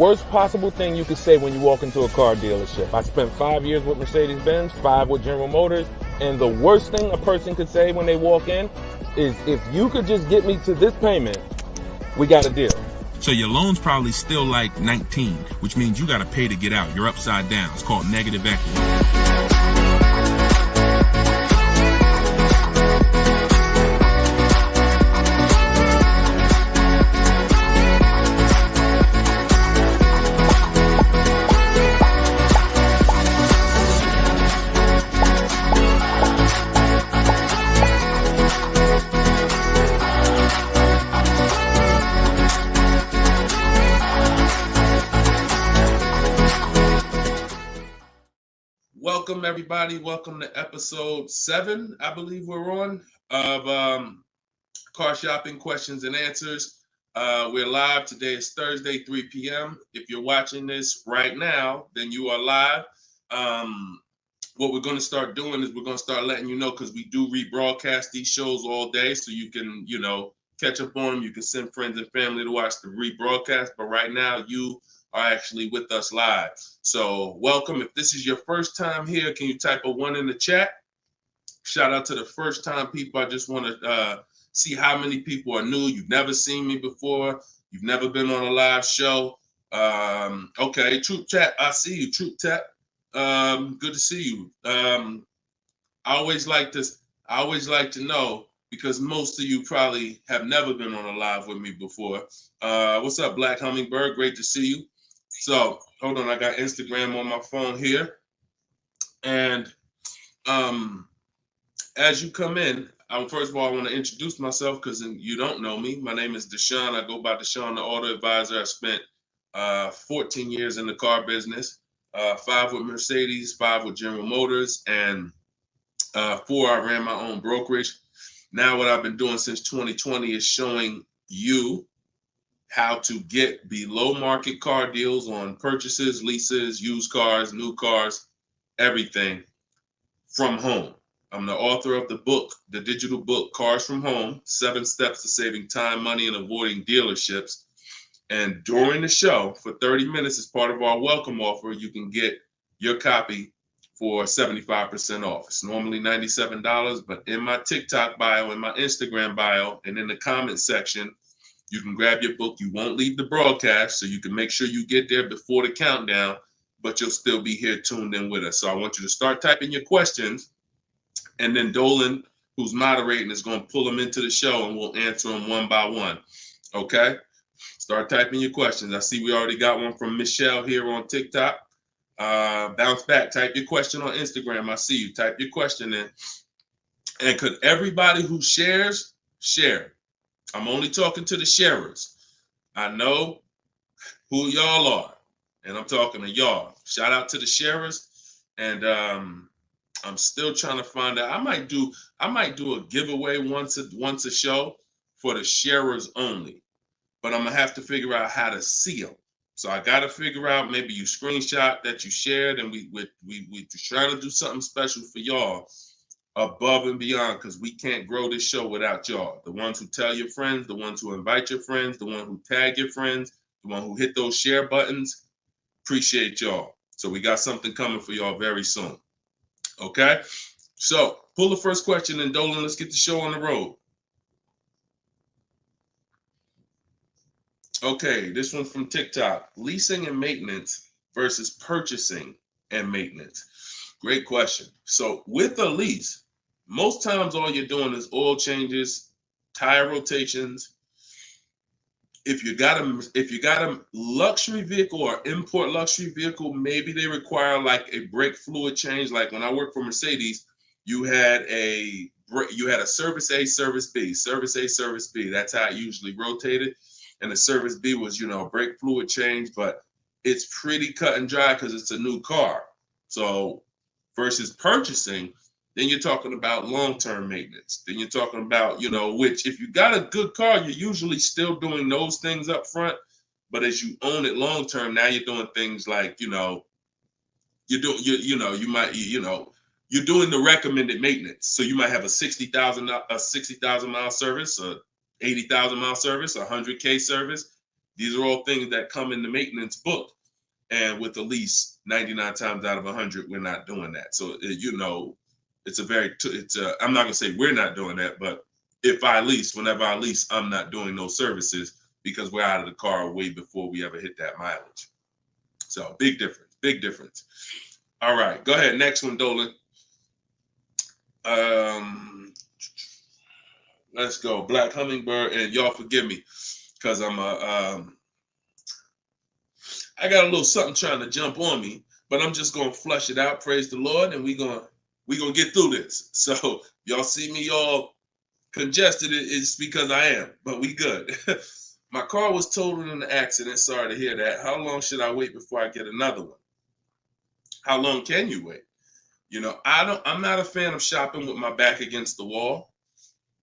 worst possible thing you could say when you walk into a car dealership. I spent 5 years with Mercedes-Benz, 5 with General Motors, and the worst thing a person could say when they walk in is, if you could just get me to this payment, we got a deal. So your loan's probably still like 19, which means you got to pay to get out. You're upside down. It's called negative equity. Welcome, everybody. Welcome to episode 7, I believe we're on, of Car Shopping Questions and Answers. We're live. Today is Thursday, 3 p.m. If you're watching this right now, then you are live. What we're going to start doing is we're going to start letting you know, because we do rebroadcast these shows all day, so you can, catch up on them. You can send friends and family to watch the rebroadcast. But right now, you are actually with us live. So welcome. If this is your first time here, can you type a 1 in the chat? Shout out to the first time people. I just want to see how many people are new. You've never seen me before. You've never been on a live show. Okay, Troop Chat, I see you, Troop Chat. Good to see you. I always like to know, because most of you probably have never been on a live with me before. What's up, Black Hummingbird? Great to see you. So hold on, I got Instagram on my phone here. And as you come in, first of all, I want to introduce myself, because you don't know me. My name is Deshone. I go by Deshone the Auto Advisor. I spent 14 years in the car business, 5 with Mercedes, 5 with General Motors, and 4 I ran my own brokerage. Now what I've been doing since 2020 is showing you how to get below market car deals on purchases, leases, used cars, new cars, everything from home. I'm the author of the book, the digital book, Cars from Home, 7 Steps to Saving Time, Money, and Avoiding Dealerships. And during the show, for 30 minutes, as part of our welcome offer, you can get your copy for 75% off. It's normally $97, but in my TikTok bio, in my Instagram bio, and in the comment section, you can grab your book. You won't leave the broadcast, so you can make sure you get there before the countdown, but you'll still be here tuned in with us. So I want you to start typing your questions, and then Dolan, who's moderating, is going to pull them into the show, and we'll answer them one by one. Okay? Start typing your questions. I see we already got one from Michelle here on TikTok. Bounce back. Type your question on Instagram. I see you. Type your question in. And could everybody who shares, share? I'm only talking to the sharers. I know who y'all are, and I'm talking to y'all. Shout out to the sharers. And I'm still trying to find out. I might do a giveaway once a show for the sharers only, but I'm gonna have to figure out how to see them. So I got to figure out, maybe you screenshot that you shared, and we trying to do something special for y'all above and beyond, because we can't grow this show without y'all. The ones who tell your friends, the ones who invite your friends, the one who tag your friends, the one who hit those share buttons. Appreciate y'all. So we got something coming for y'all very soon. Okay? So pull the first question, and Dolan, let's get the show on the road. Okay, this one's from TikTok. Leasing and maintenance versus purchasing and maintenance. Great question. So with a lease, most times all you're doing is oil changes, tire rotations. If you got a luxury vehicle or import luxury vehicle, maybe they require like a brake fluid change. Like when I worked for Mercedes, you had a service A, service B, service A, service B. That's how it usually rotated. And the service B was, brake fluid change, but it's pretty cut and dry because it's a new car. So versus purchasing, then you're talking about long-term maintenance. Then you're talking about, which if you got a good car, you're usually still doing those things up front. But as you own it long-term, now you're doing things like, you're doing the recommended maintenance. So you might have a 60,000 mile service, a 80,000 mile service, a 100K service. These are all things that come in the maintenance book. And with the lease, 99 times out of 100, we're not doing that. So, you know, it's a very, I'm not going to say we're not doing that, but if I lease, whenever I lease, I'm not doing those services because we're out of the car way before we ever hit that mileage. So big difference, big difference. All right, go ahead. Next one, Dolan. Let's go. Black Hummingbird, and y'all forgive me because I got a little something trying to jump on me, but I'm just gonna flush it out. Praise the Lord, and we gonna get through this. So y'all see me all congested, it's because I am, but we good. My car was totaled in an accident. Sorry to hear that. How long should I wait before I get another one? How long can you wait? You know, I'm not a fan of shopping with my back against the wall,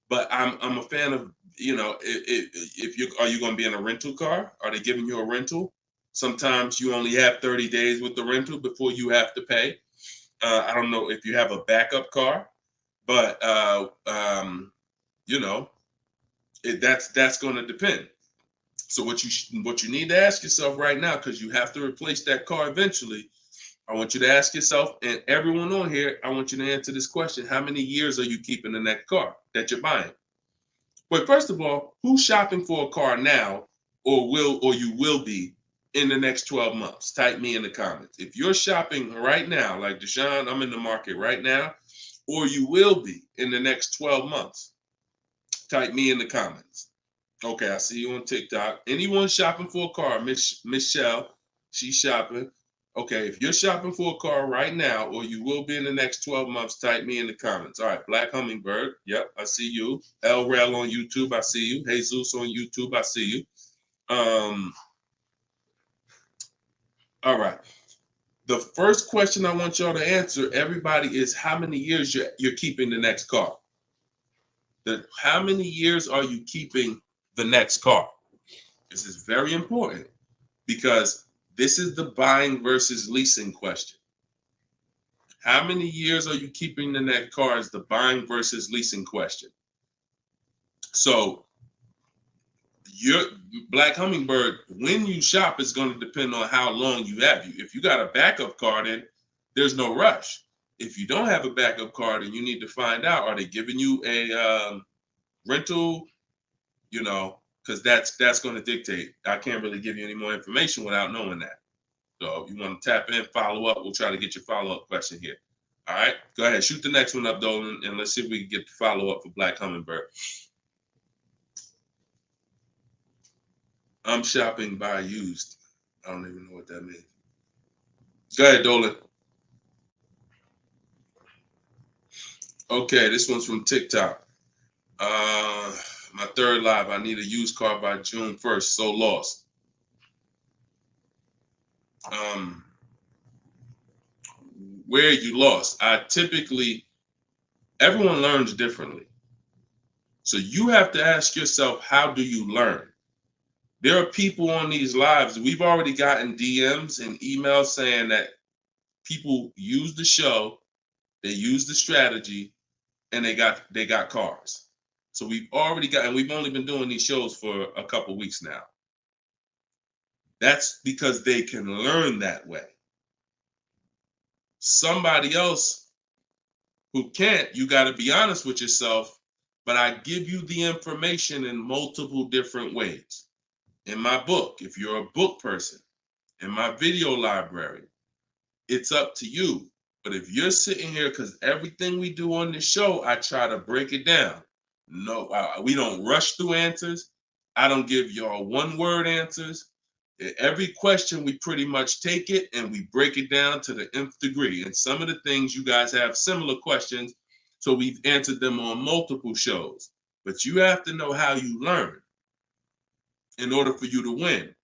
but I'm a fan of, you know, if you are you going to be in a rental car? Are they giving you a rental? Sometimes you only have 30 days with the rental before you have to pay. I don't know if you have a backup car, but you know, that's going to depend. So what you need to ask yourself right now, because you have to replace that car eventually, I want you to ask yourself, and everyone on here, I want you to answer this question: how many years are you keeping in that car that you're buying? But first of all, who's shopping for a car now, or you will be in the next 12 months? Type me in the comments. If you're shopping right now, like Deshone, I'm in the market right now, or you will be in the next 12 months, type me in the comments. Okay, I see you on TikTok. Anyone shopping for a car? Michelle, she's shopping. Okay, if you're shopping for a car right now, or you will be in the next 12 months, type me in the comments. All right, Black Hummingbird. Yep, I see you. El Rel on YouTube, I see you. Jesus on YouTube, I see you. All right. The first question I want y'all to answer, everybody, is how many years you're keeping the next car? How many years are you keeping the next car? This is very important because this is the buying versus leasing question. How many years are you keeping the next car is the buying versus leasing question. So your Black Hummingbird, when you shop, is going to depend on how long you have. If you got a backup car, then there's no rush. If you don't have a backup car, then you need to find out, are they giving you a rental? You know, because that's going to dictate. I can't really give you any more information without knowing that. So if you want to tap in, follow up, we'll try to get your follow-up question here. All right, go ahead, shoot the next one up, Dolan, and let's see if we can get the follow-up for Black Hummingbird. I'm shopping by used. I don't even know what that means. Go ahead, Dolan. Okay, this one's from TikTok. My third live, I need a used car by June 1st, so lost. Where you lost? Everyone learns differently. So you have to ask yourself, how do you learn? There are people on these lives, we've already gotten DMs and emails saying that people use the show, they use the strategy, and they got cars. So we've already got, and we've only been doing these shows for a couple weeks now. That's because they can learn that way. Somebody else who can't, you got to be honest with yourself, but I give you the information in multiple different ways. In my book, if you're a book person, in my video library, it's up to you. But if you're sitting here, because everything we do on this show, I try to break it down. No, we don't rush through answers. I don't give y'all one-word answers. Every question, we pretty much take it and we break it down to the nth degree. And some of the things you guys have similar questions, so we've answered them on multiple shows. But you have to know how you learn in order for you to win.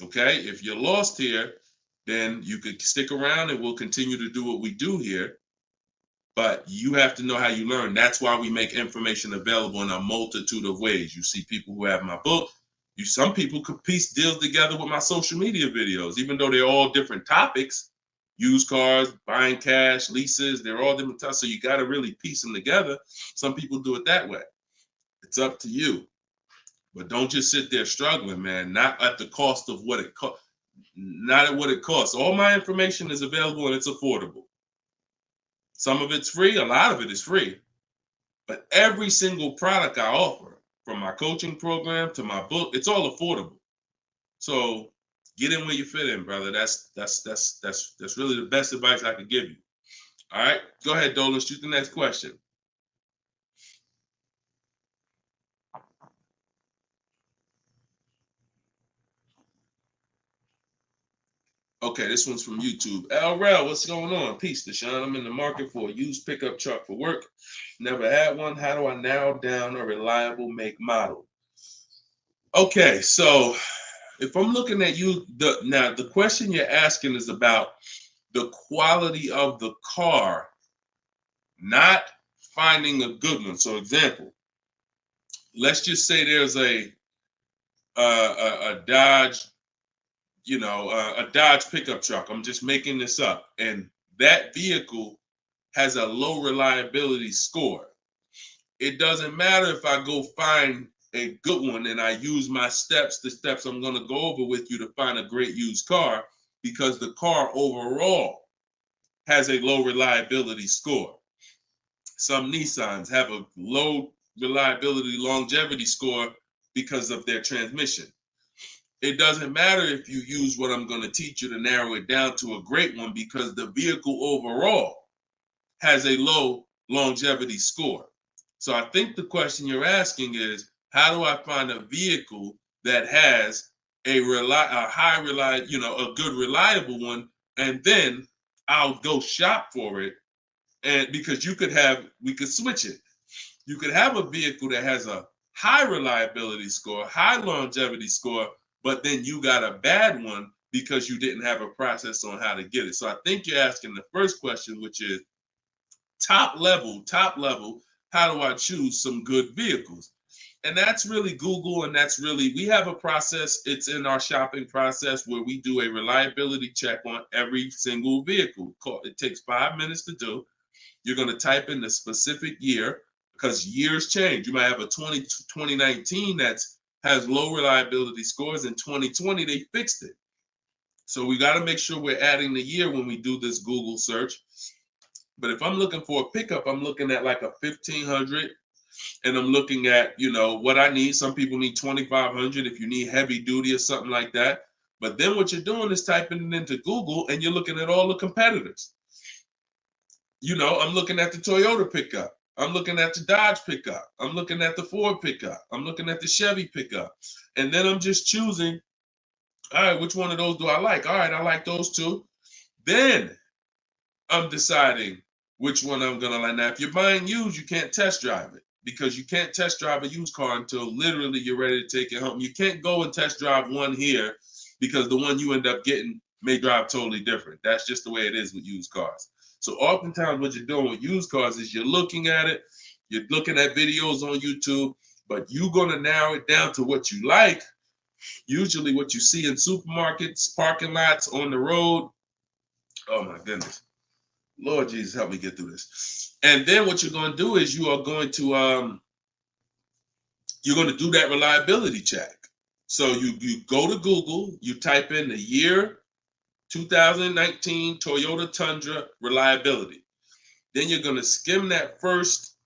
Okay? If you're lost here, then you could stick around and we'll continue to do what we do here. But you have to know how you learn. That's why we make information available in a multitude of ways. You see people who have my book. Some people could piece deals together with my social media videos, even though they're all different topics. Used cars, buying cash, leases, they're all different types. So you got to really piece them together. Some people do it that way. It's up to you. But don't just sit there struggling, man. Not at the cost of what it costs. Not at what it costs. All my information is available and it's affordable. Some of it's free, a lot of it is free. But every single product I offer, from my coaching program to my book, it's all affordable. So get in where you fit in, brother. That's really the best advice I could give you. All right, go ahead, Dolan. Shoot the next question. Okay, this one's from YouTube. LRel, what's going on? Peace, Deshone. I'm in the market for a used pickup truck for work. Never had one. How do I narrow down a reliable make model? Okay, so if I'm looking at you, the question you're asking is about the quality of the car, not finding a good one. So, example, let's just say there's a Dodge, a Dodge pickup truck. I'm just making this up, and that vehicle has a low reliability score. It doesn't matter if I go find a good one and I use my steps, the steps I'm going to go over with you to find a great used car, because the car overall has a low reliability score. Some Nissans have a low reliability longevity score because of their transmission. It doesn't matter if you use what I'm going to teach you to narrow it down to a great one, because the vehicle overall has a low longevity score. So I think the question you're asking is, how do I find a vehicle that has a good reliable one, and then I'll go shop for it. And because we could switch it. You could have a vehicle that has a high reliability score, high longevity score, but then you got a bad one because you didn't have a process on how to get it. So I think you're asking the first question, which is top level, how do I choose some good vehicles? And that's really Google, and we have a process. It's in our shopping process where we do a reliability check on every single vehicle. It takes 5 minutes to do. You're going to type in the specific year, because years change. You might have a 2019 that has low reliability scores. In 2020, they fixed it. So we got to make sure we're adding the year when we do this Google search. But if I'm looking for a pickup, I'm looking at like a 1500, and I'm looking at, what I need. Some people need 2500 if you need heavy duty or something like that. But then what you're doing is typing it into Google, and you're looking at all the competitors. I'm looking at the Toyota pickup. I'm looking at the Dodge pickup. I'm looking at the Ford pickup. I'm looking at the Chevy pickup. And then I'm just choosing, all right, which one of those do I like? All right, I like those two. Then I'm deciding which one I'm going to like. Now, if you're buying used, you can't test drive it, because you can't test drive a used car until literally you're ready to take it home. You can't go and test drive one here, because the one you end up getting may drive totally different. That's just the way it is with used cars. So oftentimes what you're doing with used cars is you're looking at it, you're looking at videos on YouTube, but you're going to narrow it down to what you like, usually what you see in supermarkets, parking lots, on the road. Oh my goodness. Lord Jesus, help me get through this. And then what you're going to do is you're going to do that reliability check. So you go to Google, you type in the year 2019 Toyota Tundra reliability. Then you're going to skim that first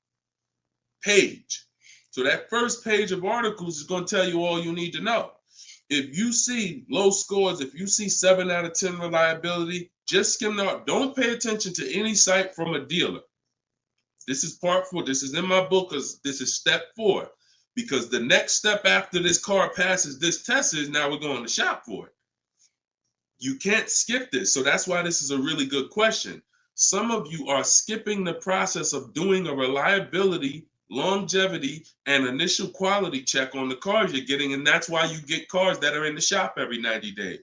page. So that first page of articles is going to tell you all you need to know. If you see low scores, if you see 7 out of 10 reliability, just skim that. Don't pay attention to any site from a dealer. This is part 4. This is in my book, because this is step 4. Because the next step after this car passes this test is now we're going to shop for it. You can't skip this. So that's why this is a really good question. Some of you are skipping the process of doing a reliability, longevity, and initial quality check on the cars you're getting. And that's why you get cars that are in the shop every 90 days.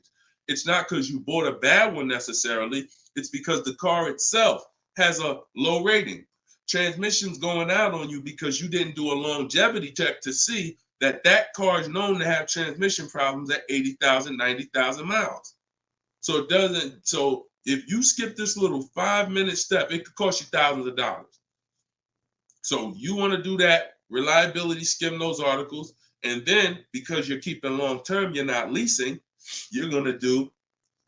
It's not because you bought a bad one necessarily. It's because the car itself has a low rating. Transmission's going out on you because you didn't do a longevity check to see that that car is known to have transmission problems at 80,000, 90,000 miles. So if you skip this little 5-minute step, it could cost you thousands of dollars. So you want to do that reliability, skim those articles. And then because you're keeping long term, you're not leasing, you're going to do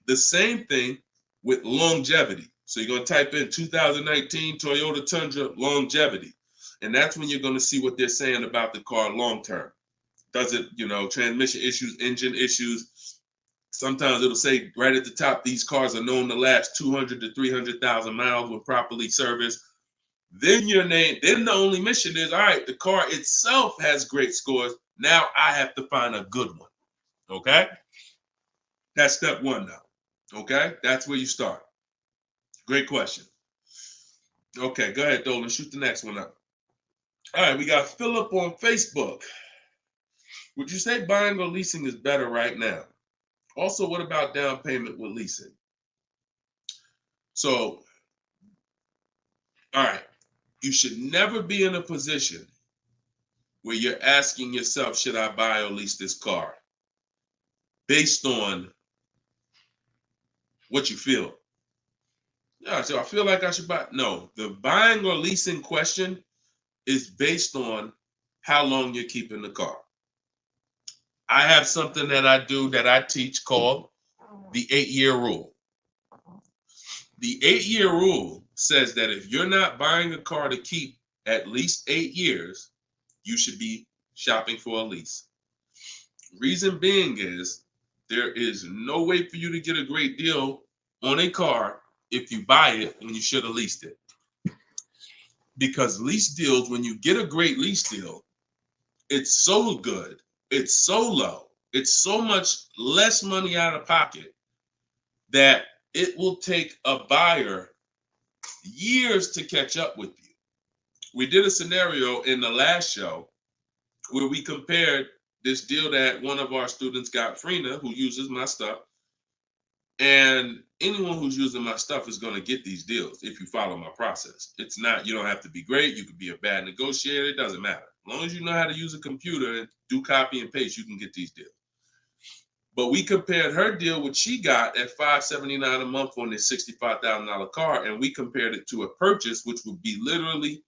the same thing with longevity. So you're going to type in 2019 Toyota Tundra longevity. And that's when you're going to see what they're saying about the car long term. Does it, transmission issues, engine issues? Sometimes it'll say right at the top, these cars are known to last 200 to 300,000 miles when properly serviced. Then then the only mission is, all right, the car itself has great scores. Now I have to find a good one. Okay? That's step one now. Okay? That's where you start. Great question. Okay, go ahead, Dolan. Shoot the next one up. All right, we got Philip on Facebook. Would you say buying or leasing is better right now? Also, what about down payment with leasing? So, all right, you should never be in a position where you're asking yourself, should I buy or lease this car? Based on what you feel. Yeah, so I feel like I should buy. No, the buying or leasing question is based on how long you're keeping the car. I have something that I do that I teach called the 8-year rule. The 8-year rule says that if you're not buying a car to keep at least 8 years, you should be shopping for a lease. Reason being is there is no way for you to get a great deal on a car if you buy it when you should have leased it. Because lease deals, when you get a great lease deal, it's so good, it's so low, it's so much less money out of pocket that it will take a buyer years to catch up with you. We did a scenario in the last show where we compared this deal that one of our students got, Frina, who uses my stuff. And anyone who's using my stuff is going to get these deals if you follow my process. It's not, you don't have to be great. You could be a bad negotiator. It doesn't matter. As long as you know how to use a computer and do copy and paste, you can get these deals. But we compared her deal, which she got at $579 a month on this $65,000 car, and we compared it to a purchase, which would be literally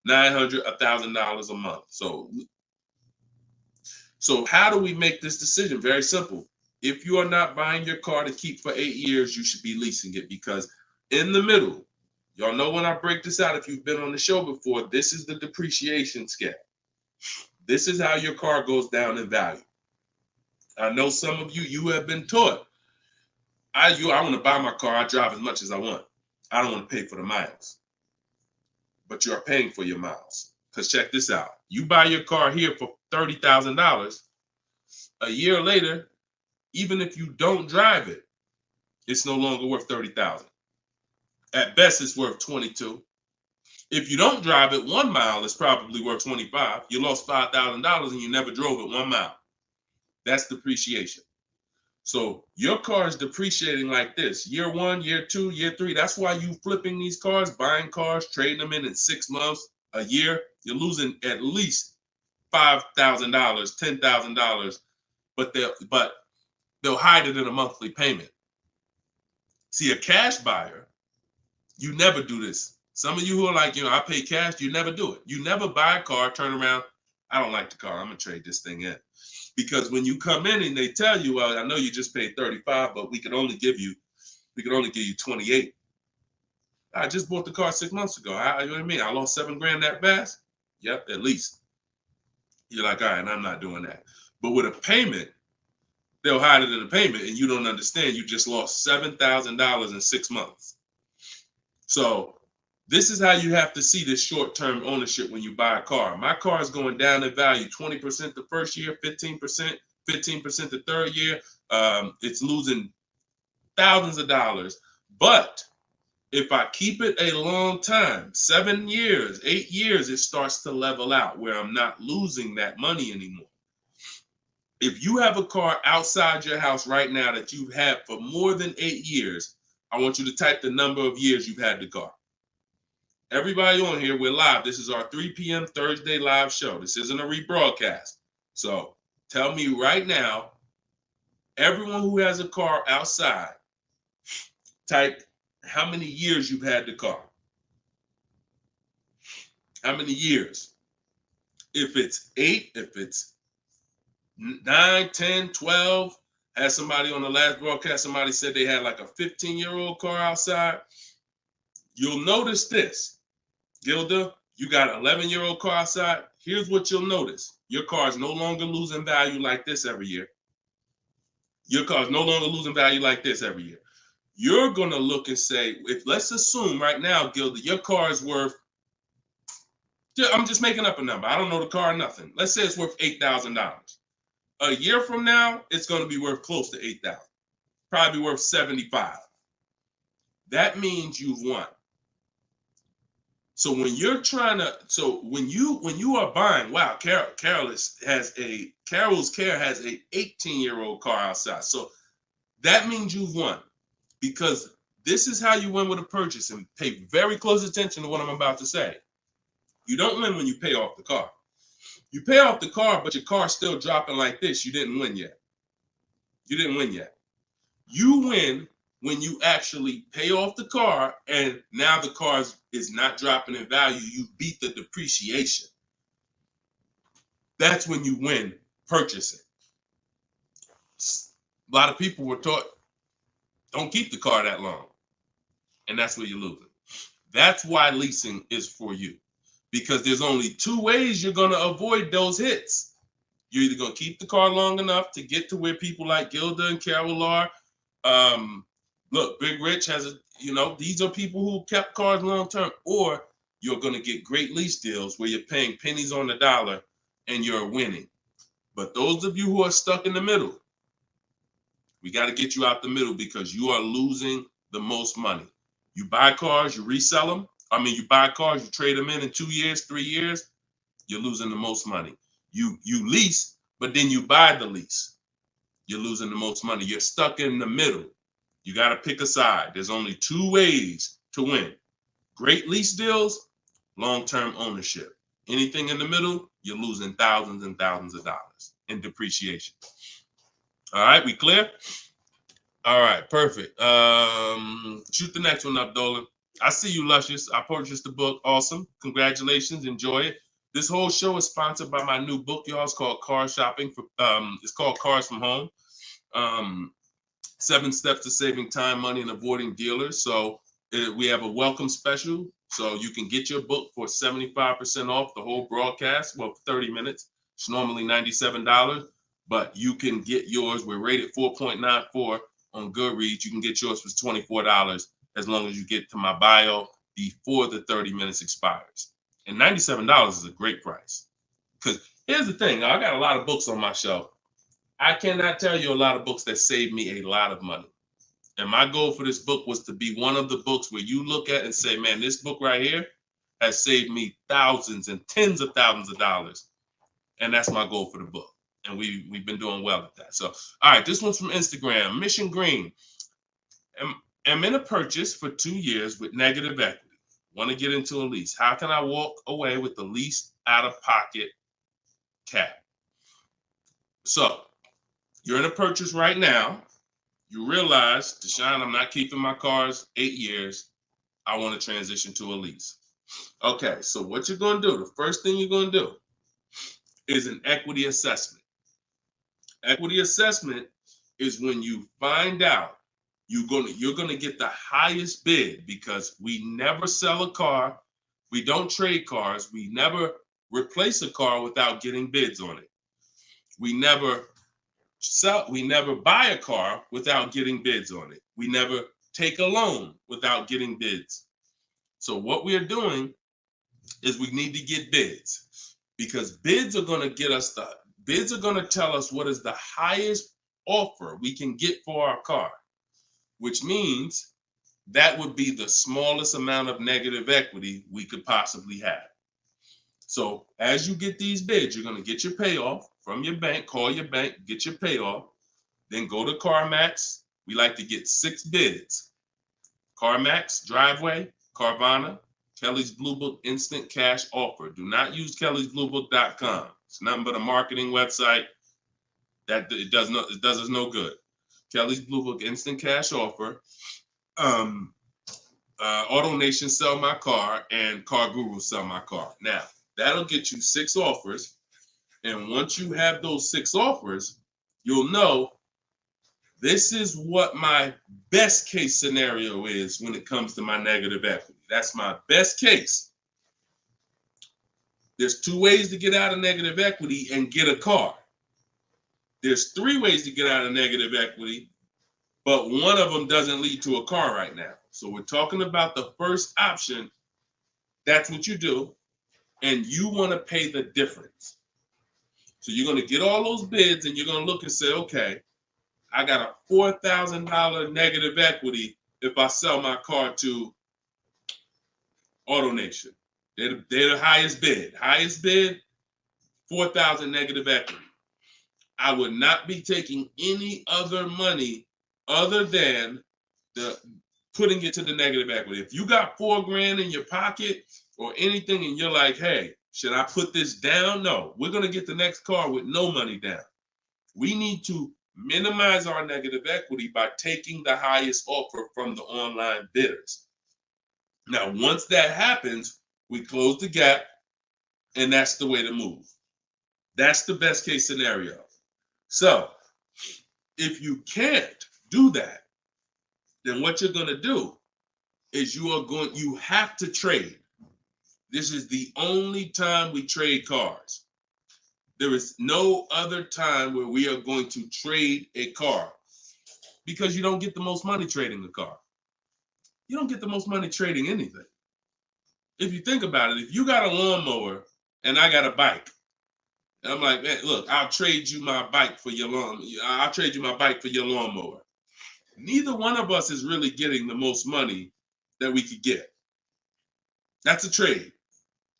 $900, $1,000 a month. So how do we make this decision? Very simple. If you are not buying your car to keep for 8 years, you should be leasing it, because in the middle, y'all know when I break this out, if you've been on the show before, this is the depreciation scale. This is how your car goes down in value. I know some of you have been taught, I want to buy my car, I drive as much as I want. I don't want to pay for the miles. But you're paying for your miles. Because check this out. You buy your car here for $30,000. A year later, even if you don't drive it, it's no longer worth $30,000. At best, it's worth $22,000. If you don't drive it 1 mile, it's probably worth $25,000. You lost $5,000 and you never drove it 1 mile. That's depreciation. So your car is depreciating like this. Year 1, year 2, year 3. That's why you flipping these cars, buying cars, trading them in 6 months, a year. You're losing at least $5,000, $10,000, but they'll hide it in a monthly payment. See, a cash buyer, you never do this. Some of you who are like, I pay cash, you never do it. You never buy a car, turn around, I don't like the car, I'm gonna trade this thing in. Because when you come in and they tell you, well, I know you just paid 35, but we can only give you 28. I just bought the car 6 months ago. You know what I mean? I lost $7,000 that fast? Yep, at least. You're like, all right, I'm not doing that. But with a payment, they'll hide it in a payment, and you don't understand. You just lost $7,000 in 6 months. So this is how you have to see this short-term ownership when you buy a car. My car is going down in value 20% the first year, 15% the third year. It's losing thousands of dollars. But if I keep it a long time, 7 years, 8 years, it starts to level out where I'm not losing that money anymore. If you have a car outside your house right now that you've had for more than 8 years, I want you to type the number of years you've had the car. Everybody on here, we're live. This is our 3 p.m. Thursday live show. This isn't a rebroadcast. So tell me right now, everyone who has a car outside, type how many years you've had the car. How many years? If it's 8, if it's 9, 10, 12. Had somebody on the last broadcast, somebody said they had like a 15-year-old car outside. You'll notice this, Gilda, you got an 11-year-old car outside. Here's what you'll notice. Your car is no longer losing value like this every year. Your car is no longer losing value like this every year. You're going to look and say, if let's assume right now, Gilda, your car is worth, I'm just making up a number. I don't know the car, nothing. Let's say it's worth $8,000. A year from now, it's going to be worth close to $8,000. Probably worth $75,000. That means you've won. So when you're trying to, when you are buying, wow, Carol's has a 18-year-old car outside. So that means you've won, because this is how you win with a purchase. And pay very close attention to what I'm about to say. You don't win when you pay off the car. You pay off the car, but your car's still dropping like this. You didn't win yet. You didn't win yet. You win when you actually pay off the car and now the car is not dropping in value. You beat the depreciation. That's when you win purchasing. A lot of people were taught, don't keep the car that long. And that's where you're losing. That's why leasing is for you. Because there's only two ways you're going to avoid those hits. You're either going to keep the car long enough to get to where people like Gilda and Carol are. Look, Big Rich has these are people who kept cars long term, or you're going to get great lease deals where you're paying pennies on the dollar and you're winning. But those of you who are stuck in the middle, we got to get you out the middle, because you are losing the most money. You buy cars, you resell them. You buy cars, you trade them in 2 years, 3 years, you're losing the most money. You lease, but then you buy the lease. You're losing the most money. You're stuck in the middle. You got to pick a side. There's only two ways to win. Great lease deals, long-term ownership. Anything in the middle, you're losing thousands and thousands of dollars in depreciation. All right, we clear? All right, perfect. Shoot the next one up, Dolan. I see you, Luscious. I purchased the book. Awesome. Congratulations. Enjoy it. This whole show is sponsored by my new book, y'all. It's called Car Shopping. It's called Cars from Home. 7 Steps to Saving Time, Money, and Avoiding Dealers. So we have a welcome special. So you can get your book for 75% off the whole broadcast. Well, 30 minutes. It's normally $97, but you can get yours. We're rated 4.94 on Goodreads. You can get yours for $24 as long as you get to my bio before the 30 minutes expires. And $97 is a great price. Because here's the thing. I got a lot of books on my shelf. I cannot tell you a lot of books that saved me a lot of money. And my goal for this book was to be one of the books where you look at and say, man, this book right here has saved me thousands and tens of thousands of dollars. And that's my goal for the book. And we've been doing well at that. So, all right, this one's from Instagram. Mission Green. I'm in a purchase for 2 years with negative equity. Want to get into a lease. How can I walk away with the least out-of-pocket cap? So, you're in a purchase right now. You realize, Deshone, I'm not keeping my cars 8 years. I want to transition to a lease. Okay, so what you're going to do, the first thing you're going to do is an equity assessment. Equity assessment is when you find out you're going to get the highest bid, because we never sell a car. We don't trade cars. We never replace a car without getting bids on it. We never buy a car without getting bids on it. We never take a loan without getting bids. So what we are doing is we need to get bids, because bids are going to tell us what is the highest offer we can get for our car, which means that would be the smallest amount of negative equity we could possibly have. So as you get these bids, you're going to get your payoff from your bank, call your bank, get your payoff, then go to CarMax. We like to get 6 bids. CarMax, Driveway, Carvana, Kelly's Blue Book Instant Cash Offer. Do not use kellysbluebook.com. It's nothing but a marketing website that it does us no good. Kelly's Blue Book Instant Cash Offer. Auto Nation Sell My Car, and Car Guru Sell My Car. Now, that'll get you 6 offers. And once you have those 6 offers, you'll know this is what my best case scenario is when it comes to my negative equity. That's my best case. There's 2 ways to get out of negative equity and get a car. There's 3 ways to get out of negative equity, but one of them doesn't lead to a car right now. So we're talking about the first option. That's what you do, and you want to pay the difference. So you're going to get all those bids, and you're going to look and say, okay, I got a $4,000 negative equity if I sell my car to AutoNation. They're the highest bid. Highest bid, $4,000 negative equity. I would not be taking any other money other than the putting it to the negative equity. If you got $4,000 in your pocket or anything and you're like, hey, should I put this down? No, we're going to get the next car with no money down. We need to minimize our negative equity by taking the highest offer from the online bidders. Now, once that happens, we close the gap, and that's the way to move. That's the best case scenario. So if you can't do that, then what you're going to do is you have to trade. This is the only time we trade cars. There is no other time where we are going to trade a car, because you don't get the most money trading a car. You don't get the most money trading anything. If you think about it, if you got a lawnmower and I got a bike, and I'm like, man, look, I'll trade you my bike for your I'll trade you my bike for your lawnmower. Neither one of us is really getting the most money that we could get. That's a trade.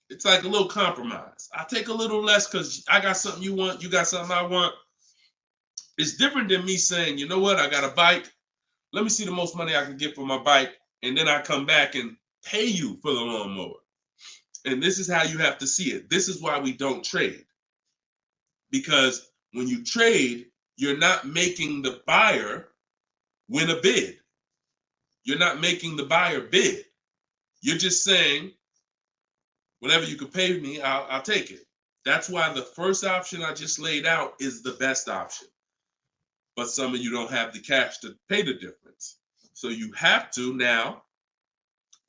It's like a little compromise. I take a little less because I got something you want, you got something I want. It's different than me saying, you know what, I got a bike. Let me see the most money I can get for my bike, and then I come back and pay you for the lawnmower. And this is how you have to see it. This is why we don't trade. Because when you trade, you're not making the buyer win a bid. You're not making the buyer bid. You're just saying, whatever you could pay me, I'll take it. That's why the first option I just laid out is the best option. But some of you don't have the cash to pay the difference. So you have to now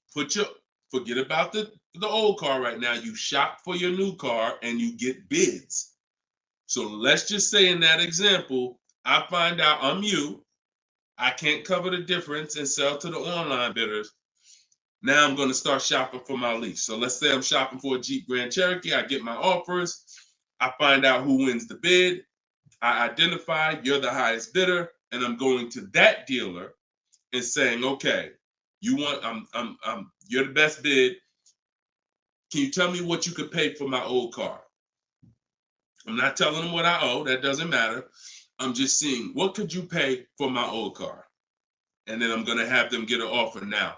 forget about the old car right now. You shop for your new car and you get bids. So let's just say in that example, I find out I'm you. I can't cover the difference and sell to the online bidders. Now I'm going to start shopping for my lease. So let's say I'm shopping for a Jeep Grand Cherokee. I get my offers. I find out who wins the bid. I identify you're the highest bidder, and I'm going to that dealer and saying, okay, you're the best bid. Can you tell me what you could pay for my old car? I'm not telling them what I owe. That doesn't matter. I'm just seeing, what could you pay for my old car? And then I'm going to have them get an offer. Now,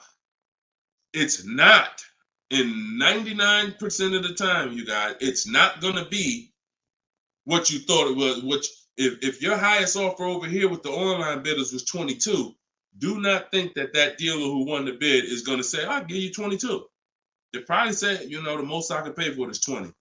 it's not, in 99% of the time, you guys, it's not going to be what you thought it was. If your highest offer over here with the online bidders was 22, do not think that dealer who won the bid is going to say, I'll give you 22. They probably say, the most I can pay for it is 20.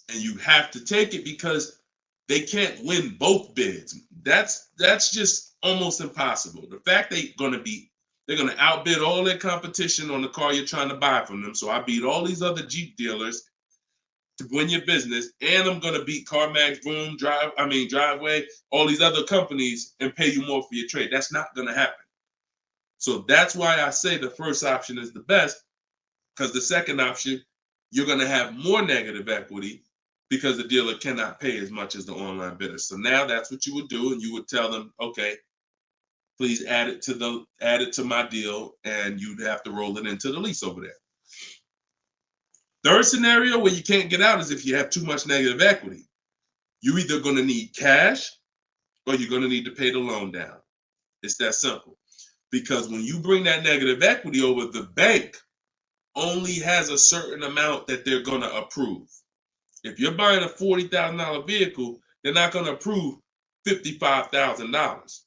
And you have to take it because they can't win both bids. That's just almost impossible. The fact they're going to outbid all their competition on the car you're trying to buy from them. So I beat all these other Jeep dealers to win your business, and I'm going to beat CarMax, Boom, Driveway, all these other companies and pay you more for your trade. That's not going to happen. So that's why I say the first option is the best, because the second option, you're going to have more negative equity because the dealer cannot pay as much as the online bidder. So now that's what you would do, and you would tell them, okay, please add it to my deal, and you'd have to roll it into the lease over there. Third scenario where you can't get out is if you have too much negative equity. You're either going to need cash or you're going to need to pay the loan down. It's that simple. Because when you bring that negative equity over, the bank only has a certain amount that they're going to approve. If you're buying a $40,000 vehicle, they're not going to approve $55,000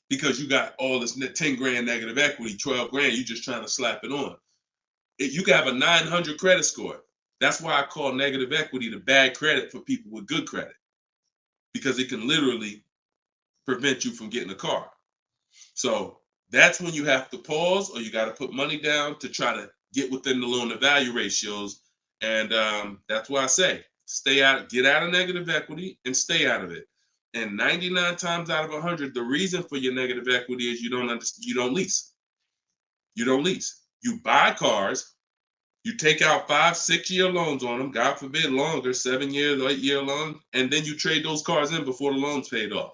because you got all this 10 grand negative equity, 12 grand, you're just trying to slap it on. You can have a 900 credit score. That's why I call negative equity the bad credit for people with good credit, because it can literally prevent you from getting a car. So that's when you have to pause, or you got to put money down to try to get within the loan to value ratios. And that's why I say stay out, get out of negative equity and stay out of it. And 99 times out of 100, the reason for your negative equity is you don't lease. You don't lease. You buy cars, you take out 5-6 year loans on them, God forbid longer, 7 years, 8 year loan, and then you trade those cars in before the loan's paid off.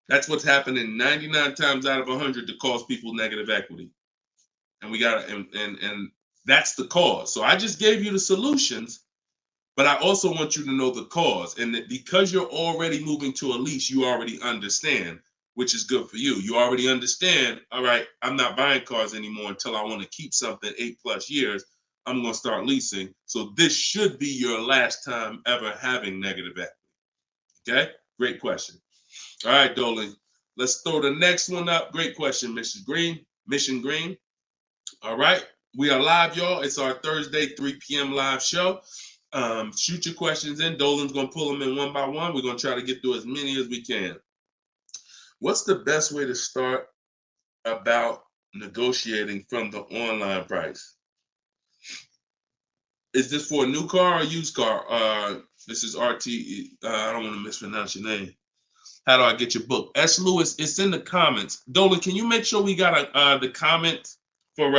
That's what's happening 99 times out of 100 to cause people negative equity. And we got and that's the cause. So I just gave you the solutions, but I also want you to know the cause. And that because you're already moving to a lease, you already understand, which is good for you. You already understand, all right, I'm not buying cars anymore until I want to keep something 8+ years. I'm going to start leasing. So this should be your last time ever having negative equity. Okay? Great question. All right, Dolan. Let's throw the next one up. Great question, Mission Green. All right. We are live, y'all. It's our Thursday, 3 p.m. live show. Shoot your questions in. Dolan's going to pull them in one by one. We're going to try to get through as many as we can. What's the best way to start about negotiating from the online price? Is this for a new car or used car? This is RT. I don't want to mispronounce your name. How do I get your book? S. Lewis, it's in the comments. Dolan, can you make sure we got the comment for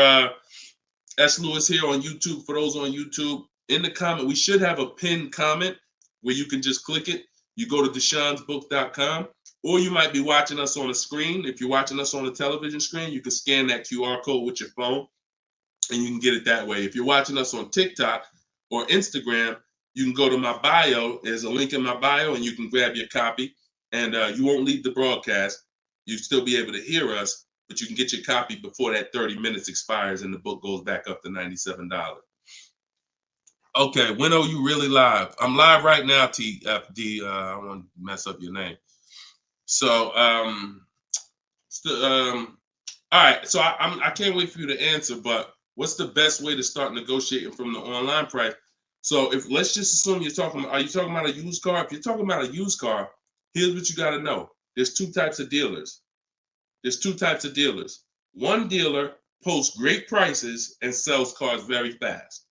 S. Lewis here on YouTube? For those on YouTube, in the comment, we should have a pinned comment where you can just click it. You go to deshonsbook.com, or you might be watching us on a screen. If you're watching us on a television screen, you can scan that QR code with your phone, and you can get it that way. If you're watching us on TikTok or Instagram, you can go to my bio. There's a link in my bio, and you can grab your copy. And you won't leave the broadcast. You'll still be able to hear us, but you can get your copy before that 30 minutes expires and the book goes back up to $97. Okay, when are you really live? I'm live right now, TFD. I don't want to mess up your name. So, all right. So I can't wait for you to answer, but what's the best way to start negotiating from the online price? So let's just assume are you talking about a used car? If you're talking about a used car, here's what you got to know. There's two types of dealers. One dealer posts great prices and sells cars very fast.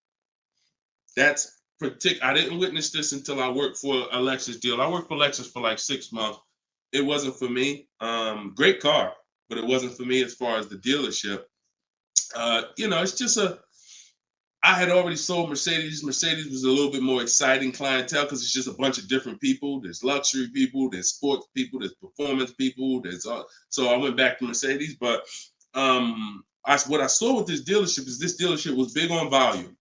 That's I didn't witness this until I worked for a Lexus deal. I worked for Lexus for like 6 months. It wasn't for me. Great car, but it wasn't for me as far as the dealership. It's just I had already sold Mercedes. Mercedes was a little bit more exciting clientele because it's just a bunch of different people. There's luxury people, there's sports people, there's performance people. So I went back to Mercedes. But what I saw with this dealership was big on volume.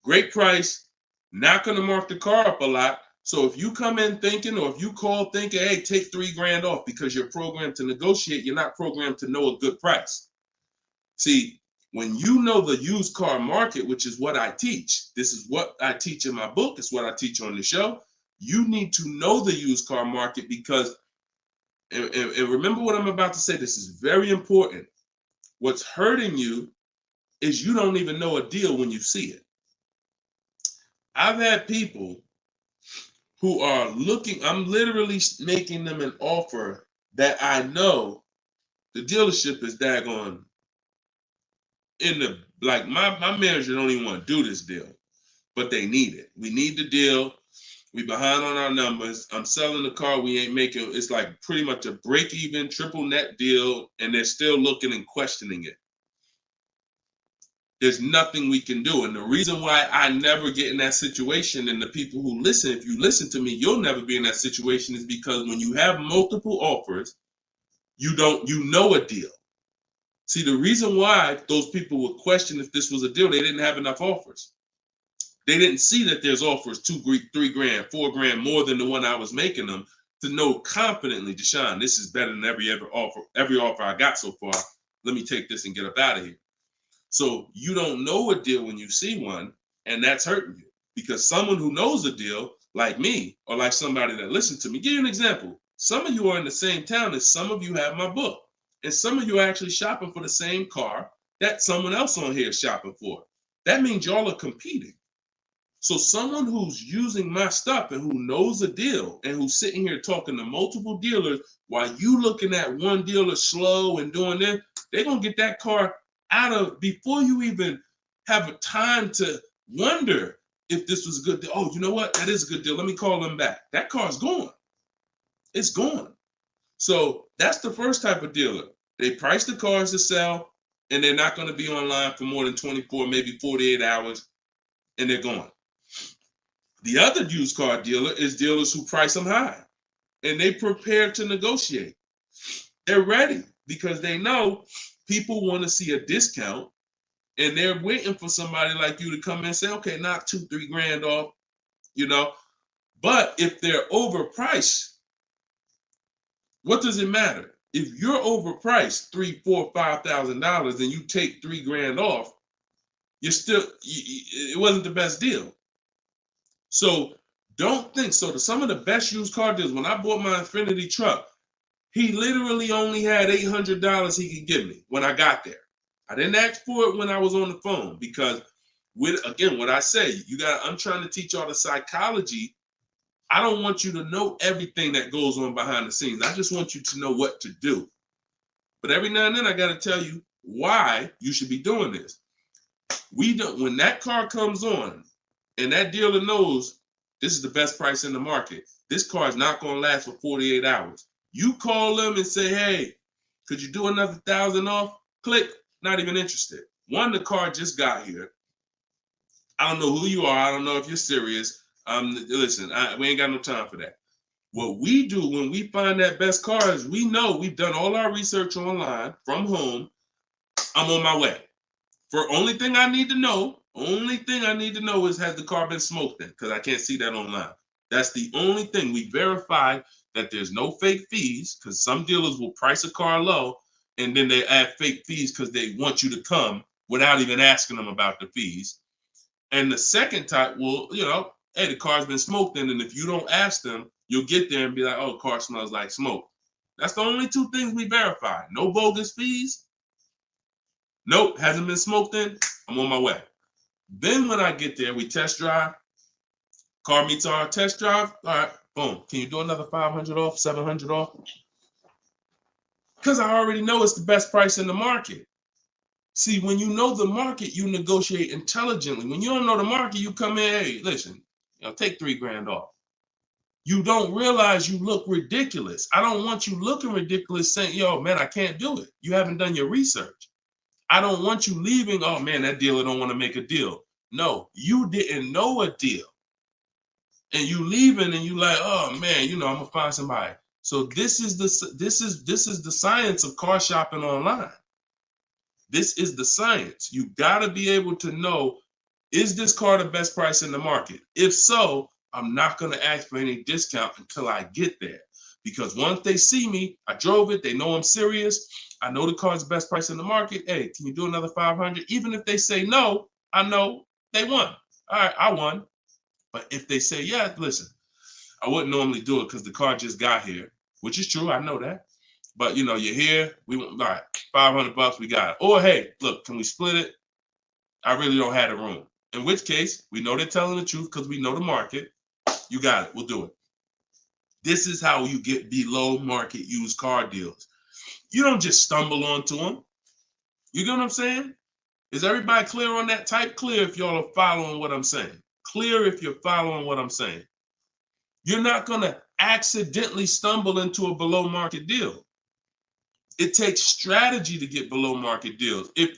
Great price, not going to mark the car up a lot. So if you come in thinking, or if you call thinking, hey, take $3,000 off because you're programmed to negotiate, you're not programmed to know a good price. See, when you know the used car market, which is what I teach, this is what I teach in my book, it's what I teach on the show. You need to know the used car market because, and remember what I'm about to say, this is very important. What's hurting you is you don't even know a deal when you see it. I've had people who are looking, I'm literally making them an offer that I know the dealership is daggone my manager don't even want to do this deal, but they need it. We need the deal. We behind on our numbers. I'm selling the car. We ain't making, it's like pretty much a break even triple net deal. And they're still looking and questioning it. There's nothing we can do. And the reason why I never get in that situation, and the people who listen, if you listen to me, you'll never be in that situation, is because when you have multiple offers, you know a deal. See, the reason why those people would question if this was a deal, they didn't have enough offers. They didn't see that there's offers $2,000, $3,000, $4,000 more than the one I was making them to know confidently, Deshone, this is better than every offer I got so far. Let me take this and get up out of here. So you don't know a deal when you see one, and that's hurting you because someone who knows a deal, like me, or like somebody that listened to me, give you an example. Some of you are in the same town as some of you have my book. And some of you are actually shopping for the same car that someone else on here is shopping for. that means y'all are competing. So someone who's using my stuff and who knows a deal and who's sitting here talking to multiple dealers while you looking at one dealer slow and doing this, they're going to get that car out of before you even have a time to wonder if this was a good deal. Oh, you know what? That is a good deal. Let me call them back. That car's gone. It's gone. So that's the first type of dealer. They price the cars to sell and they're not going to be online for more than 24, maybe 48 hours, and they're gone. The other used car dealer is dealers who price them high and they prepare to negotiate. They're ready because they know people want to see a discount and they're waiting for somebody like you to come in and say, okay, knock 2-3 grand off, you know. But if they're overpriced, what does it matter? If you're overpriced $3,000, $4,000, $5,000 and you take 3 grand off, you're still, it wasn't the best deal. So don't think so. Some of the best used car deals, when I bought my Infiniti truck, he literally only had $800 he could give me when I got there. I didn't ask for it when I was on the phone because, again, what I say, I'm trying to teach y'all the psychology. I don't want you to know everything that goes on behind the scenes. I just want you to know what to do. But every now and then I got to tell you why you should be doing this. When that car comes on, and that dealer knows this is the best price in the market, this car is not going to last for 48 hours. You call them and say, hey, could you do another 1,000 off? Click, not even interested. One, the car just got here. I don't know who you are. I don't know if you're serious. Listen, we ain't got no time for that. What we do when we find that best car is we know we've done all our research online from home. I'm on my way. Only thing I need to know is, has the car been smoked in? Because I can't see that online. That's the only thing. We verify that there's no fake fees, because some dealers will price a car low and then they add fake fees because they want you to come without even asking them about the fees. And the second type will, hey, the car's been smoked in, and if you don't ask them, you'll get there and be like, oh, car smells like smoke. That's the only two things we verify. No bogus fees. Nope, hasn't been smoked in. I'm on my way. Then when I get there, we test drive. Car meets our test drive. All right, boom. Can you do another 500 off, 700 off? Because I already know it's the best price in the market. See, when you know the market, you negotiate intelligently. When you don't know the market, you come in, hey, listen, take 3 grand off. You don't realize you look ridiculous. I don't want you looking ridiculous saying, yo, man, I can't do it. You haven't done your research. I don't want you leaving, oh man, that dealer don't want to make a deal. No, you didn't know a deal. And you leaving and you like, oh man, I'm gonna find somebody. So this is the science of car shopping online. This is the science. You gotta be able to know, is this car the best price in the market? If so, I'm not gonna ask for any discount until I get there. Because once they see me, I drove it, they know I'm serious. I know the car's the best price in the market. Hey, can you do another 500? Even if they say no, I know they won. All right, I won. But if they say, yeah, listen, I wouldn't normally do it because the car just got here, which is true. I know that. But, you're here. We want, all right, $500, we got it. Or, hey, look, can we split it? I really don't have the room. In which case, we know they're telling the truth because we know the market. You got it. We'll do it. This is how you get below market used car deals. You don't just stumble onto them. You get what I'm saying? Is everybody clear on that? Type clear if y'all are following what I'm saying. Clear if you're following what I'm saying. You're not going to accidentally stumble into a below market deal. It takes strategy to get below market deals. If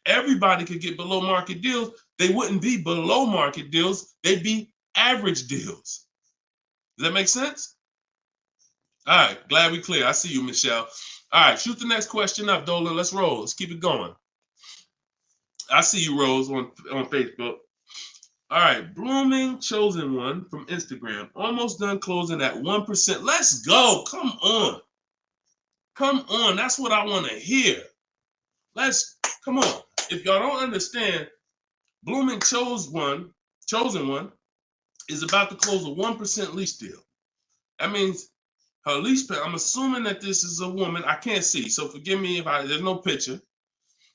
everybody could get below market deals, they wouldn't be below market deals. They'd be average deals. Does that make sense? All right, glad we clear. I see you, Michelle. All right, shoot the next question up, Dolan. Let's roll. Let's keep it going. I see you, Rose, on Facebook. All right, Blooming Chosen One from Instagram. Almost done closing at 1%. Let's go. Come on. Come on. That's what I want to hear. Come on. If y'all don't understand, Blooming Chosen One is about to close a 1% lease deal. That means her lease pay, I'm assuming that this is a woman. I can't see, so forgive me if there's no picture.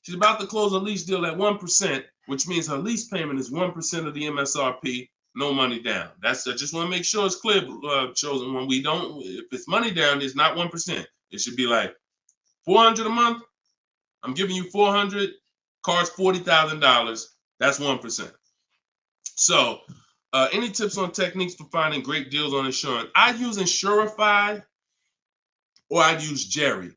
She's about to close a lease deal at 1%. which means her lease payment is 1% of the MSRP, no money down. I just want to make sure it's clear, chosen one. We don't, if it's money down, it's not 1%. It should be like $400 a month. I'm giving you $400, car's $40,000. That's 1%. So, any tips on techniques for finding great deals on insurance? I use Insurify or I'd use Jerry.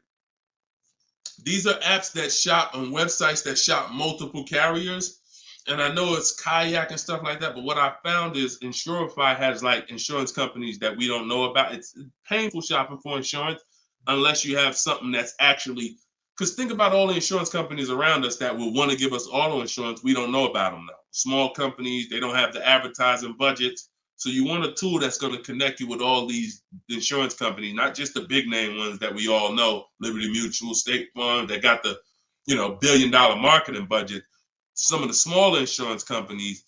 These are apps that shop on websites that shop multiple carriers. And I know it's Kayak and stuff like that, but what I found is Insurify has like insurance companies that we don't know about. It's painful shopping for insurance unless you have something that's actually, because think about all the insurance companies around us that will want to give us auto insurance. We don't know about them now. Small companies, they don't have the advertising budgets. So you want a tool that's going to connect you with all these insurance companies, not just the big name ones that we all know, Liberty Mutual, State Farm, that got the, $1 billion marketing budget. Some of the smaller insurance companies,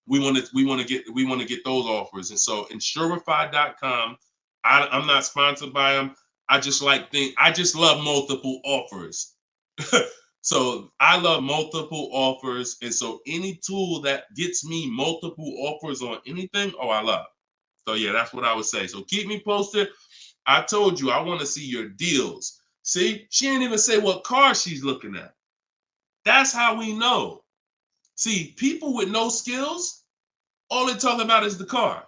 we want to get those offers. And so Insurify.com, I'm not sponsored by them. I just love multiple offers. So I love multiple offers. And so any tool that gets me multiple offers on anything, I love. So yeah, that's what I would say. So keep me posted. I told you, I want to see your deals. See, she ain't even say what car she's looking at. That's how we know. See, people with no skills, all they talk about is the car.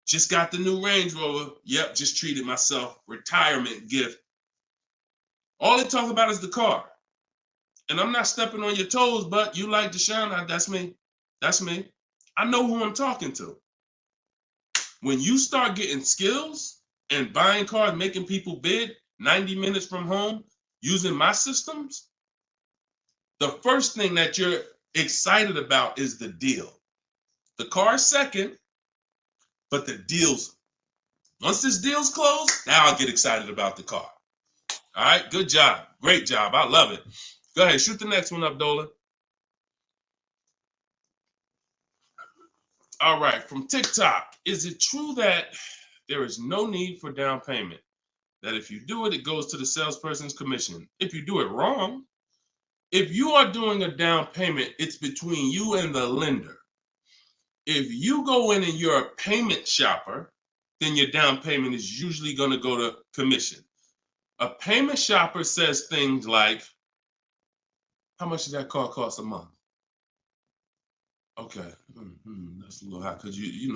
Just got the new Range Rover. Yep, just treated myself. Retirement gift. All they talk about is the car. And I'm not stepping on your toes, but you like Deshone, that's me. That's me. I know who I'm talking to. When you start getting skills and buying cars, making people bid 90 minutes from home, using my systems, the first thing that you're excited about is the deal. The car is second, but the deals, once this deal's closed, now I'll get excited about the car. All right, good job. Great job. I love it. Go ahead, shoot the next one up, Dolan. All right, from TikTok. Is it true that there is no need for down payment? That if you do it, it goes to the salesperson's commission. If you do it wrong, if you are doing a down payment, it's between you and the lender. If you go in and you're a payment shopper, then your down payment is usually going to go to commission. A payment shopper says things like, how much does that car cost a month? Okay, that's a little high. Could you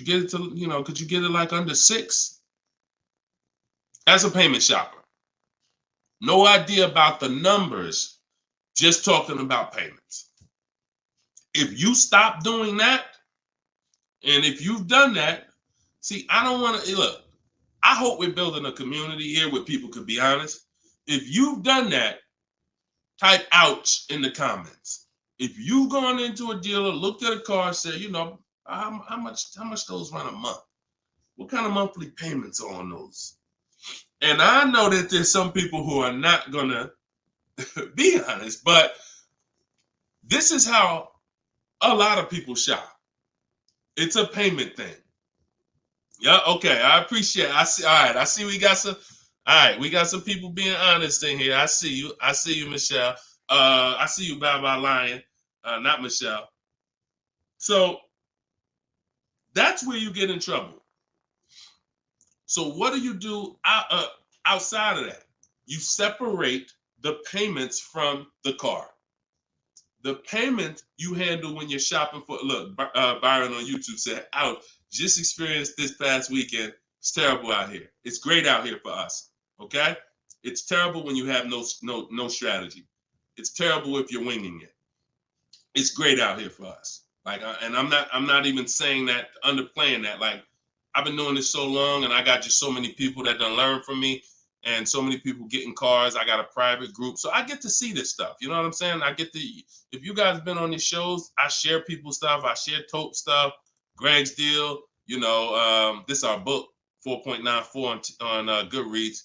get it to, could you get it like under 6? As a payment shopper. No idea about the numbers, just talking about payments. If you stop doing that, and if you've done that, see, I don't want to, look, I hope we're building a community here where people could be honest. If you've done that, type ouch in the comments. If you've gone into a dealer, looked at a car, and said, how much those run a month? What kind of monthly payments are on those? And I know that there's some people who are not gonna be honest, but this is how a lot of people shop. It's a payment thing. Yeah, okay. I appreciate it. I see. All right. I see we got some. All right, we got some people being honest in here. I see you. I see you, Michelle. I see you, Bye Lion. Not Michelle. So that's where you get in trouble. So what do you do outside of that? You separate the payments from the car. The payment you handle when you're shopping for, look, Byron on YouTube said, ouch, just experienced this past weekend. It's terrible out here. It's great out here for us, okay? It's terrible when you have no strategy. It's terrible if you're winging it. It's great out here for us. Like, and I'm not even saying that, underplaying that. Like, I've been doing this so long, and I got just so many people that done learn from me, and so many people getting cars. I got a private group, so I get to see this stuff. You know what I'm saying? I get to. If you guys been on these shows, I share people's stuff. I share Tope stuff. Greg's deal. This is our book, 4.94 on Goodreads.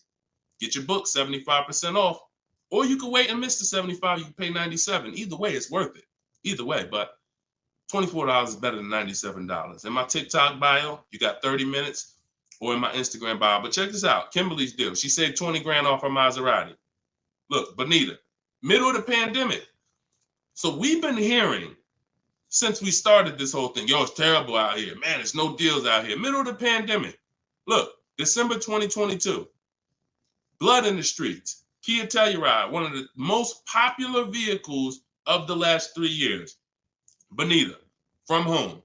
Get your book 75% off, or you can wait and miss the 75. You can pay 97. Either way, it's worth it. Either way, but $24 is better than $97. In my TikTok bio, you got 30 minutes, or in my Instagram bio. But check this out. Kimberly's deal. She saved 20 grand off her Maserati. Look, Bonita, middle of the pandemic. So we've been hearing since we started this whole thing, yo, it's terrible out here. Man, there's no deals out here. Middle of the pandemic. Look, December 2022. Blood in the streets. Kia Telluride, one of the most popular vehicles of the last 3 years. Bonita, from home.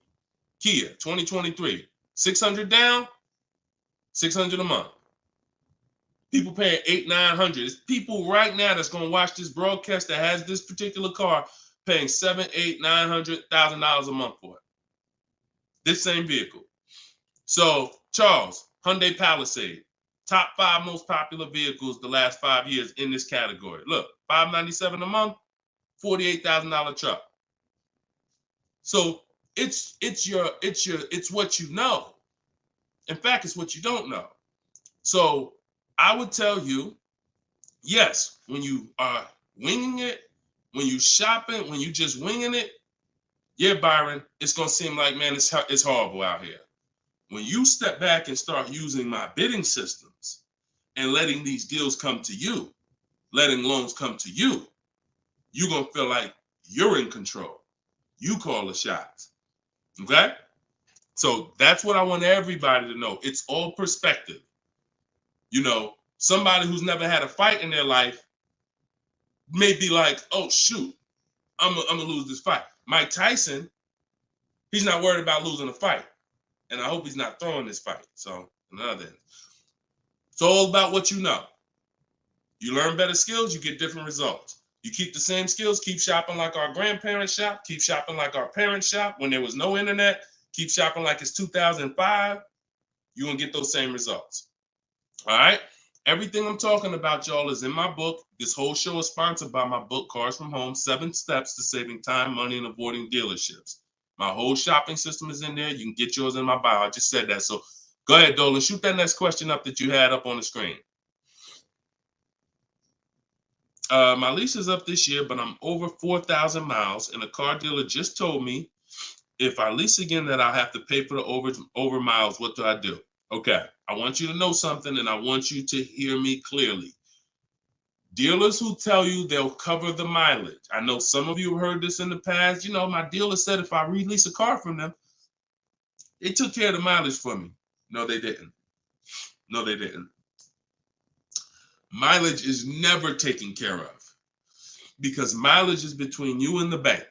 Kia, 2023. 600 down, 600 a month. People paying $800-900. It's people right now that's going to watch this broadcast that has this particular car paying $700,000-900,000 a month for it. This same vehicle. So, Charles, Hyundai Palisade, top 5 most popular vehicles the last 5 years in this category. Look, $597 a month, $48,000 truck. So it's what you know. In fact, it's what you don't know. So I would tell you, yes, when you are winging it, when you shopping, when you just winging it, yeah, Byron, it's gonna seem like, man, it's horrible out here. When you step back and start using my bidding systems and letting these deals come to you, letting loans come to you, you're gonna feel like you're in control. You call the shots. Okay? So that's what I want everybody to know. It's all perspective. You know, somebody who's never had a fight in their life may be like, oh, shoot, I'm gonna lose this fight. Mike Tyson, he's not worried about losing a fight. And I hope he's not throwing this fight. So, another end. It's all about what you know. You learn better skills, you get different results. You keep the same skills, keep shopping like our grandparents shop, keep shopping like our parents shop when there was no internet, keep shopping like it's 2005, you're going to get those same results. All right? Everything I'm talking about, y'all, is in my book. This whole show is sponsored by my book, Cars from Home, 7 Steps to Saving Time, Money, and Avoiding Dealerships. My whole shopping system is in there. You can get yours in my bio. I just said that. So go ahead, Dolan. Shoot that next question up that you had up on the screen. My lease is up this year, but I'm over 4,000 miles, and a car dealer just told me if I lease again that I'll have to pay for the over miles. What do I do? Okay, I want you to know something, and I want you to hear me clearly. Dealers who tell you they'll cover the mileage. I know some of you have heard this in the past. You know, my dealer said if I release a car from them, they took care of the mileage for me. No, they didn't. No, they didn't. Mileage is never taken care of because mileage is between you and the bank.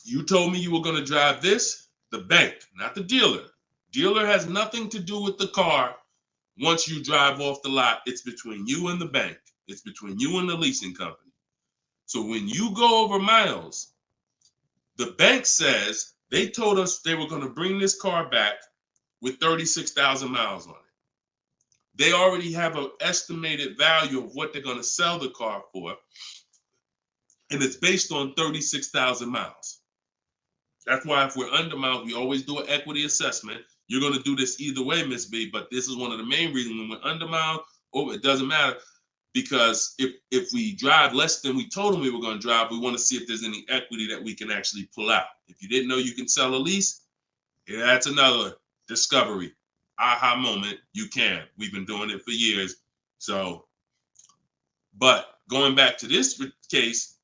You told me you were going to drive this, the bank, not the dealer. Dealer has nothing to do with the car. Once you drive off the lot, it's between you and the bank. It's between you and the leasing company. So when you go over miles, the bank says they told us they were going to bring this car back with 36,000 miles on it. They already have an estimated value of what they're going to sell the car for, and it's based on 36,000 miles. That's why if we're under miles, we always do an equity assessment. You're going to do this either way, Miss B, but this is one of the main reasons when we're under miles, it doesn't matter, because if we drive less than we told them we were going to drive, we want to see if there's any equity that we can actually pull out. If you didn't know you can sell a lease, yeah, that's another discovery. Aha moment, you can. We've been doing it for years. So, but going back to this case,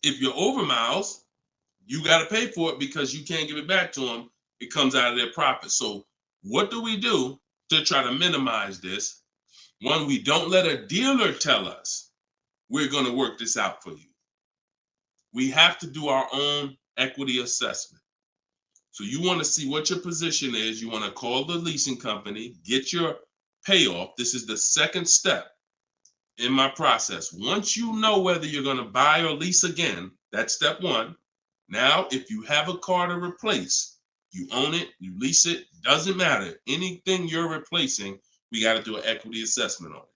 if you're over miles, you got to pay for it because you can't give it back to them. It comes out of their profit. So what do we do to try to minimize this? One, we don't let a dealer tell us we're going to work this out for you. We have to do our own equity assessment. So you want to see what your position is. You want to call the leasing company, get your payoff. This is the second step in my process. Once you know whether you're going to buy or lease again, that's step one. Now, if you have a car to replace, you own it, you lease it, doesn't matter. Anything you're replacing, we got to do an equity assessment on it.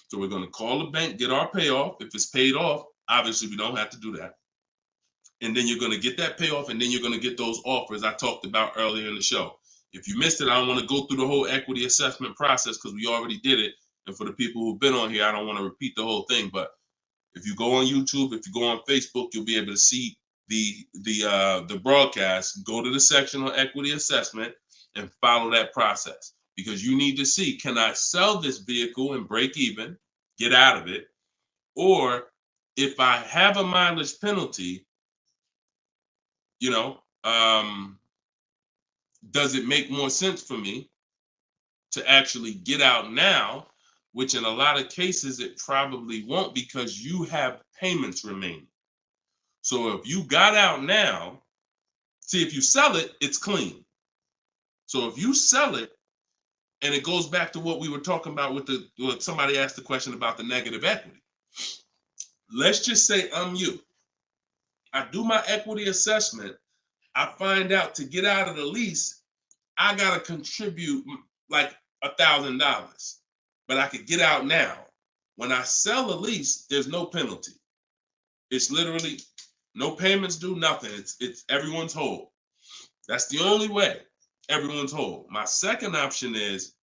So we're going to call the bank, get our payoff. If it's paid off, obviously we don't have to do that. And then you're going to get that payoff, and then you're going to get those offers I talked about earlier in the show. If you missed it, I don't want to go through the whole equity assessment process because we already did it. And for the people who've been on here, I don't want to repeat the whole thing. But if you go on YouTube, if you go on Facebook, you'll be able to see the broadcast. Go to the section on equity assessment and follow that process, because you need to see, can I sell this vehicle and break even, get out of it, or if I have a mileage penalty, you know, does it make more sense for me to actually get out now, which in a lot of cases it probably won't because you have payments remaining. So if you got out now, see, if you sell it, it's clean. So if you sell it, and it goes back to what we were talking about with what somebody asked the question about the negative equity. Let's just say I'm you. I do my equity assessment. I find out to get out of the lease, I got to contribute like $1,000, but I could get out now. When I sell a lease, there's no penalty. It's literally no payments due, nothing. It's everyone's whole. That's the only way everyone's whole. My second option is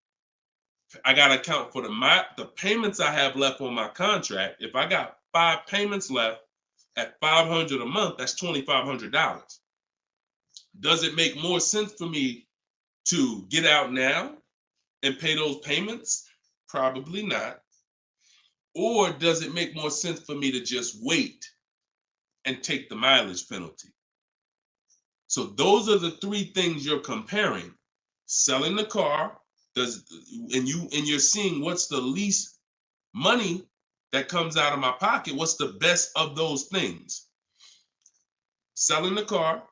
I got to account for the payments I have left on my contract. If I got 5 payments left at $500 a month, that's $2,500. Does it make more sense for me to get out now and pay those payments? Probably not. Or does it make more sense for me to just wait and take the mileage penalty? So those are the 3 things you're comparing. Selling the car, and you're seeing what's the least money that comes out of my pocket. What's the best of those things? Selling the car,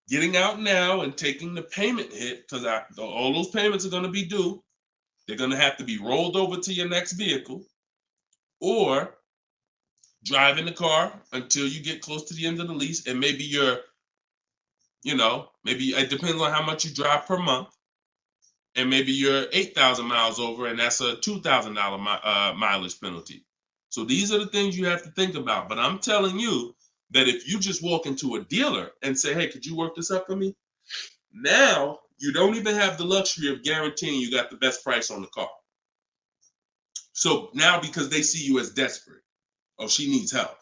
getting out now and taking the payment hit, because all those payments are going to be due. They're going to have to be rolled over to your next vehicle, or driving the car until you get close to the end of the lease, and maybe maybe it depends on how much you drive per month. And maybe you're 8,000 miles over, and that's a $2,000 mileage penalty. So these are the things you have to think about. But I'm telling you that if you just walk into a dealer and say, hey, could you work this up for me? Now you don't even have the luxury of guaranteeing you got the best price on the car. So now, because they see you as desperate, oh, she needs help.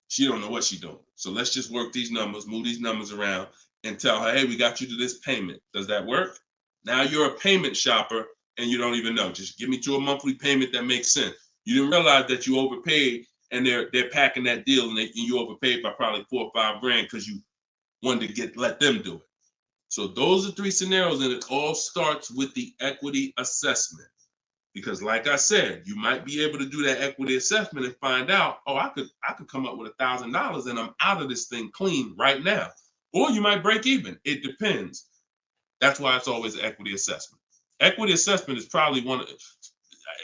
She don't know what she's doing. So let's just work these numbers, move these numbers around, and tell her, hey, we got you to this payment. Does that work? Now you're a payment shopper and you don't even know. Just give me to a monthly payment that makes sense. You didn't realize that you overpaid, and they're packing that deal, and you overpaid by probably $4 or $5 grand because you wanted to let them do it. So those are 3 scenarios, and it all starts with the equity assessment. Because like I said, you might be able to do that equity assessment and find out, oh, I could come up with $1,000 and I'm out of this thing clean right now. Or you might break even. It depends. That's why it's always an equity assessment. Equity assessment is probably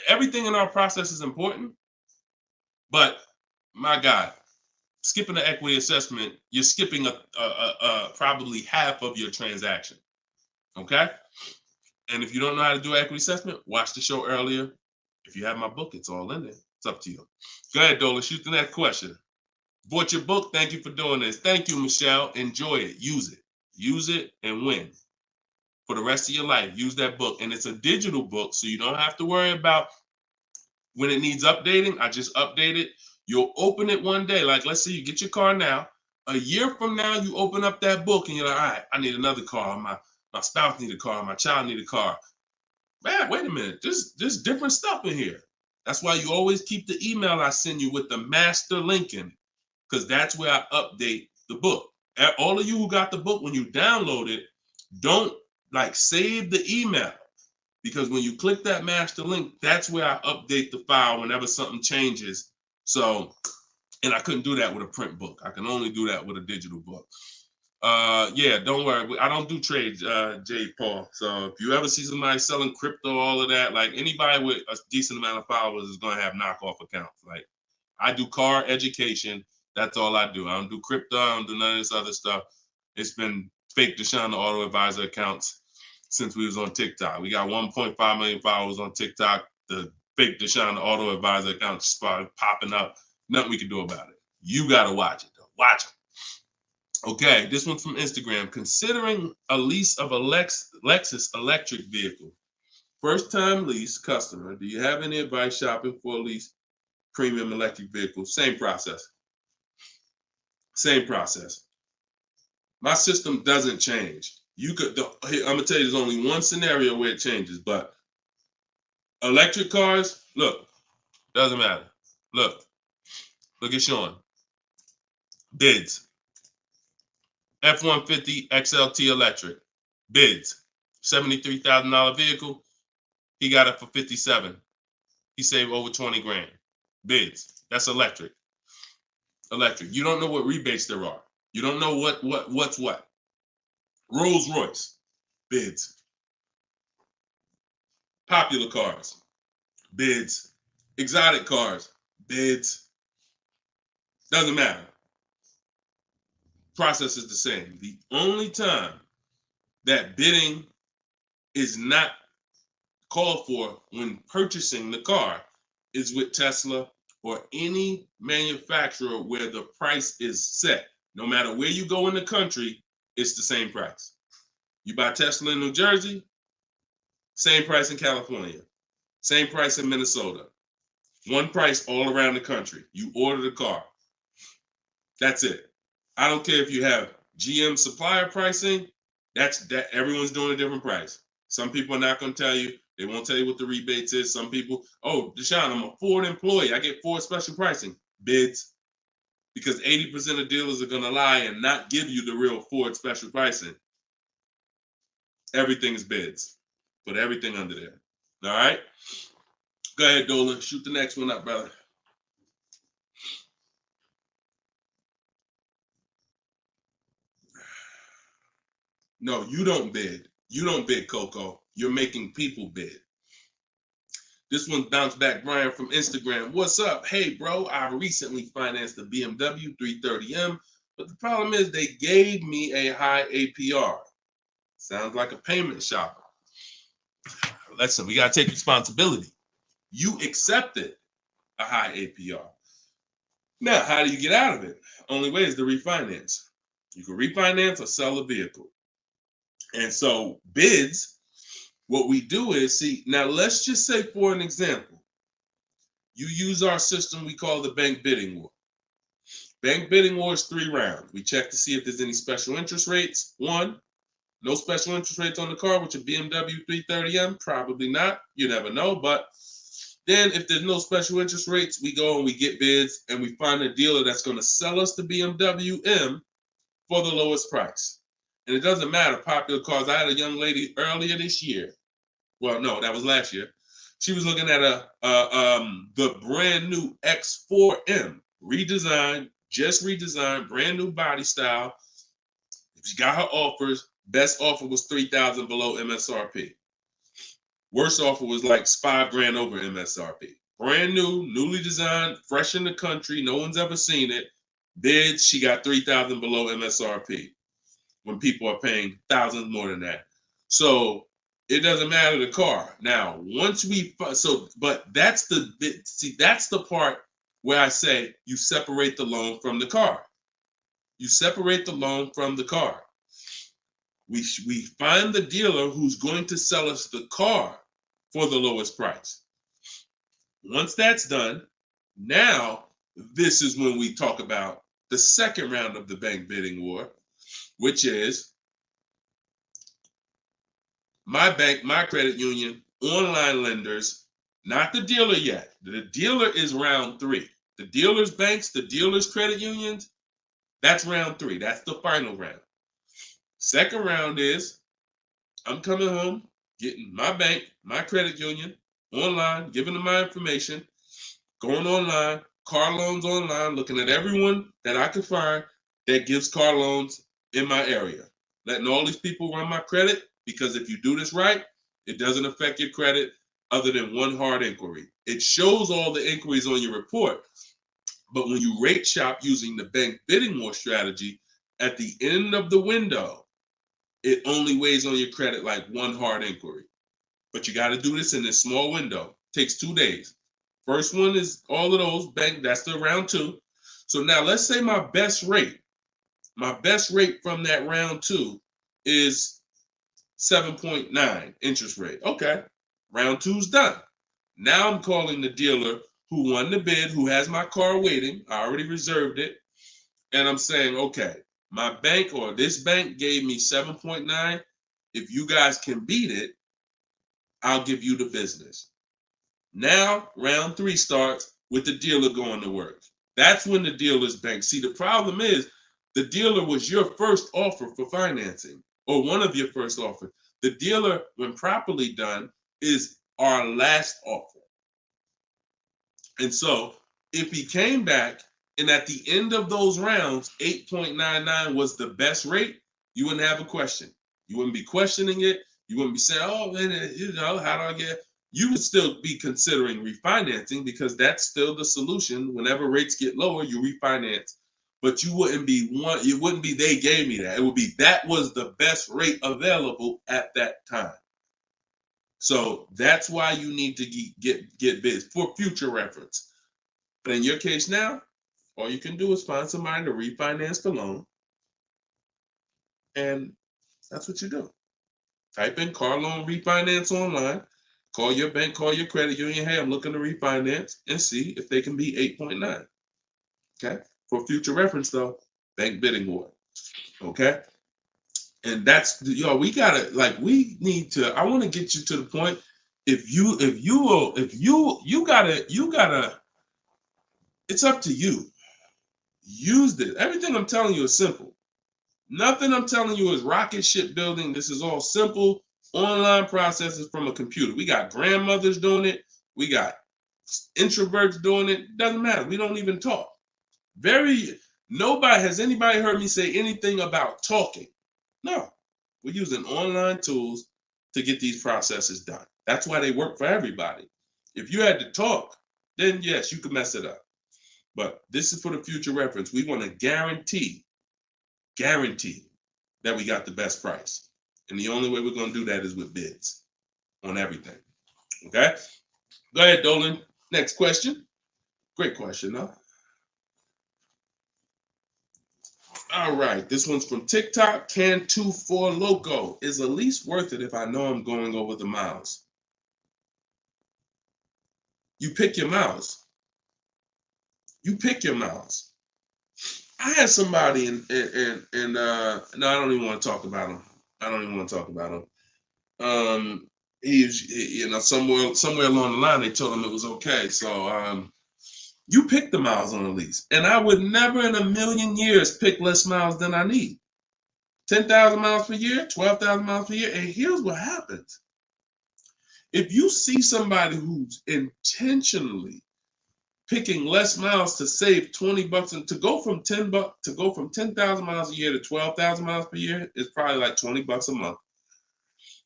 everything in our process is important, but my God, skipping the equity assessment, you're skipping probably half of your transaction. Okay? And if you don't know how to do equity assessment, watch the show earlier. If you have my book, it's all in there. It's up to you. Go ahead, Dola, shoot the next question. Bought your book. Thank you for doing this. Thank you, Michelle. Enjoy it. Use it. Use it and win. For the rest of your life, use that book. And it's a digital book, so you don't have to worry about when it needs updating. I just update it. You'll open it one day. Like, let's say you get your car now. A year from now, you open up that book and you're like, all right, I need another car. My spouse need a car. My child need a car. Man, wait a minute. There's different stuff in here. That's why you always keep the email I send you with the master link in it, because that's where I update the book. All of you who got the book, when you download it, don't save the email, because when you click that master link, that's where I update the file whenever something changes. So, and I couldn't do that with a print book. I can only do that with a digital book. Yeah, don't worry. I don't do trades, J. Paul. So if you ever see somebody selling crypto, all of that, like anybody with a decent amount of followers is going to have knockoff accounts. Like, I do car education. That's all I do. I don't do crypto. I don't do none of this other stuff. It's been fake Deshone the Auto Advisor accounts since we was on TikTok. We got 1.5 million followers on TikTok. The fake Deshone the Auto Advisor account started popping up. Nothing we can do about it. You got to watch it, though. Watch it. Okay, this one's from Instagram. Considering a lease of a Lexus electric vehicle. First time lease customer. Do you have any advice shopping for a lease premium electric vehicle? Same process. Same process. My system doesn't change. I'm gonna tell you, there's only one scenario where it changes, but electric cars, look, doesn't matter. Look, Look at Sean. Bids. F-150 XLT electric. Bids. $73,000 vehicle. He got it for 57. He saved over 20 grand. Bids. That's electric. Electric. You don't know what rebates there are. You don't know what's what. Rolls Royce. Bids. Popular cars. Bids. Exotic cars. Bids. Doesn't matter. Process is the same. The only time that bidding is not called for when purchasing the car is with Tesla or any manufacturer where the price is set. No matter where you go in the country, it's the same price. You buy Tesla in New Jersey, same price in California, same price in Minnesota. One price all around the country. You order the car. That's it. I don't care if you have GM supplier pricing. That everyone's doing a different price. Some people are not going to tell you. They won't tell you what the rebates is. Some people, oh, Deshone, I'm a Ford employee. I get Ford special pricing. Bids. Because 80% of dealers are going to lie and not give you the real Ford special pricing. Everything is bids. Put everything under there. All right? Go ahead, Dolan. Shoot the next one up, brother. No, you don't bid. You don't bid, Coco. You're making people bid. This one bounced back, Brian from Instagram. What's up? Hey, bro, I recently financed the BMW 330M, but the problem is they gave me a high APR. Sounds like a payment shopper. Listen, we got to take responsibility. You accepted a high APR. Now, how do you get out of it? Only way is to refinance. You can refinance or sell a vehicle. And so bids, what we do is, see, now let's just say for an example, you use our system we call the bank bidding war. Bank bidding war is 3 rounds. We check to see if there's any special interest rates. 1, no special interest rates on the car with your BMW 330M, probably not. You never know. But then if there's no special interest rates, we go and we get bids and we find a dealer that's going to sell us the BMW M for the lowest price. And it doesn't matter, popular cars. I had a young lady earlier this year. Well, no, that was last year. She was looking at the brand new X4M, redesigned, just redesigned, brand new body style. She got her offers. Best offer was $3,000 below MSRP. Worst offer was like $5,000 over MSRP. Brand new, newly designed, fresh in the country. No one's ever seen it. Bids, she got $3,000 below MSRP. When people are paying thousands more than that. So it doesn't matter the car. Now, once we, but that's that's the part where I say you separate the loan from the car. You separate the loan from the car. We find the dealer who's going to sell us the car for the lowest price. Once that's done, now this is when we talk about the second round of the bank bidding war, which is my bank, my credit union, online lenders, not the dealer yet. The dealer is round 3. The dealer's banks, the dealer's credit unions, that's round 3. That's the final round. Second round is I'm coming home, getting my bank, my credit union, online, giving them my information, going online, car loans online, looking at everyone that I could find that gives car loans in my area, letting all these people run my credit, because if you do this right, it doesn't affect your credit other than one hard inquiry. It shows all the inquiries on your report, but when you rate shop using the bank bidding war strategy, at the end of the window, it only weighs on your credit like one hard inquiry. But you got to do this in this small window. It takes 2 days. First one is all of those bank, that's the round 2. So now let's say my best rate from that round 2 is 7.9 interest rate. Okay, round 2's done. Now I'm calling the dealer who won the bid, who has my car waiting. I already reserved it. And I'm saying, okay, my bank or this bank gave me 7.9. If you guys can beat it, I'll give you the business. Now, round 3 starts with the dealer going to work. That's when the dealer's bank. See, the problem is the dealer was your first offer for financing, or one of your first offers. The dealer, when properly done, is our last offer. And so if he came back and at the end of those rounds, 8.99 was the best rate, you wouldn't have a question. You wouldn't be questioning it. You wouldn't be saying, oh, man, how do I get? You would still be considering refinancing because that's still the solution. Whenever rates get lower, you refinance. But you wouldn't be it wouldn't be they gave me that. It would be that was the best rate available at that time. So that's why you need to get bids for future reference. But in your case now, all you can do is find somebody to refinance the loan. And that's what you do. Type in car loan refinance online. Call your bank, call your credit union. Hey, I'm looking to refinance and see if they can be 8.9. Okay. For future reference, though, bank bidding war. Okay. And that's we gotta we need to. I want to get you to the point. You gotta. It's up to you. Use this. Everything I'm telling you is simple. Nothing I'm telling you is rocket ship building. This is all simple online processes from a computer. We got grandmothers doing it. We got introverts doing it. Doesn't matter. We don't even talk. Has anybody heard me say anything about talking? No. We're using online tools to get these processes done. That's why they work for everybody. If you had to talk, then yes, you could mess it up. But this is for the future reference. We want to guarantee that we got the best price. And the only way we're going to do that is with bids on everything. Okay? Go ahead, Dolan. Next question. Great question, though. All right. This one's from TikTok. Can24 Loco. Is a lease worth it if I know I'm going over the miles? You pick your miles. You pick your miles. I had somebody no, I don't even want to talk about him. Somewhere along the line they told him it was okay. So you pick the miles on a lease, and I would never in a million years pick less miles than I need. 10,000 miles per year, 12,000 miles per year, and here's what happens: if you see somebody who's intentionally picking less miles to save $20 and to go from 10,000 miles a year to 12,000 miles per year is probably like $20 a month.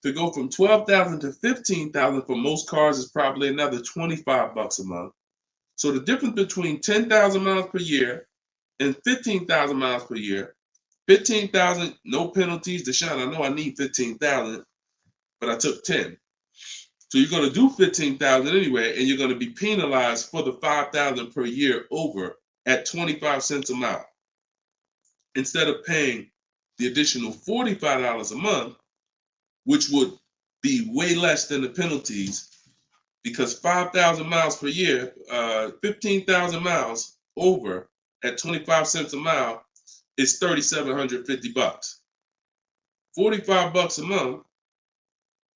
To go from 12,000 to 15,000 for most cars is probably another $25 a month. So the difference between 10,000 miles per year and 15,000 miles per year, 15,000, no penalties. Deshone, I know I need 15,000, but I took 10. So you're going to do 15,000 anyway, and you're going to be penalized for the 5,000 per year over at 25 cents a mile. Instead of paying the additional $45 a month, which would be way less than the penalties, because 5,000 miles per year, 15,000 miles over at 25 cents a mile is $3,750. $45 a month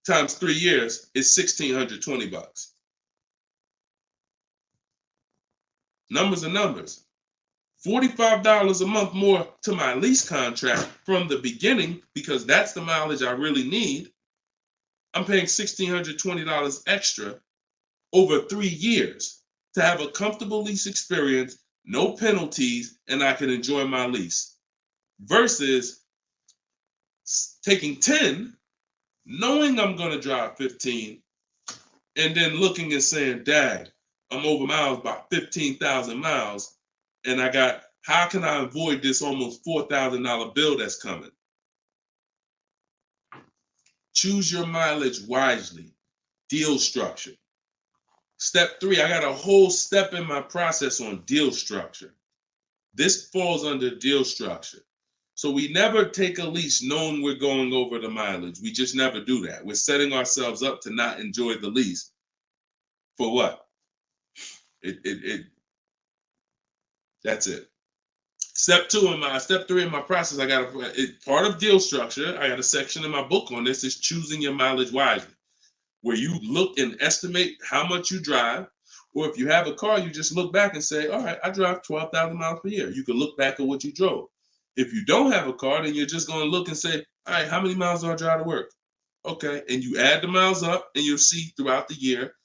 times 3 years is $1,620. Numbers are numbers. $45 a month more to my lease contract from the beginning, because that's the mileage I really need. I'm paying $1,620 extra over 3 years to have a comfortable lease experience, no penalties, and I can enjoy my lease. Versus taking 10, knowing I'm going to drive 15, and then looking and saying, dang, I'm over miles by 15,000 miles, and how can I avoid this almost $4,000 bill that's coming? Choose your mileage wisely. Deal structure. Step 3, I got a whole step in my process on deal structure. This falls under deal structure. So we never take a lease knowing we're going over the mileage. We just never do that. We're setting ourselves up to not enjoy the lease. For what? That's it. Step 3 in my process, I got part of deal structure. I got a section in my book on this, is choosing your mileage wisely, where you look and estimate how much you drive, Or if you have a car, you just look back and say, all right, I drive 12,000 miles per year. You can look back at what you drove. If you don't have a car, then you're just going to look and say, all right, how many miles do I drive to work? Okay, and you add the miles up, and you'll see throughout the year.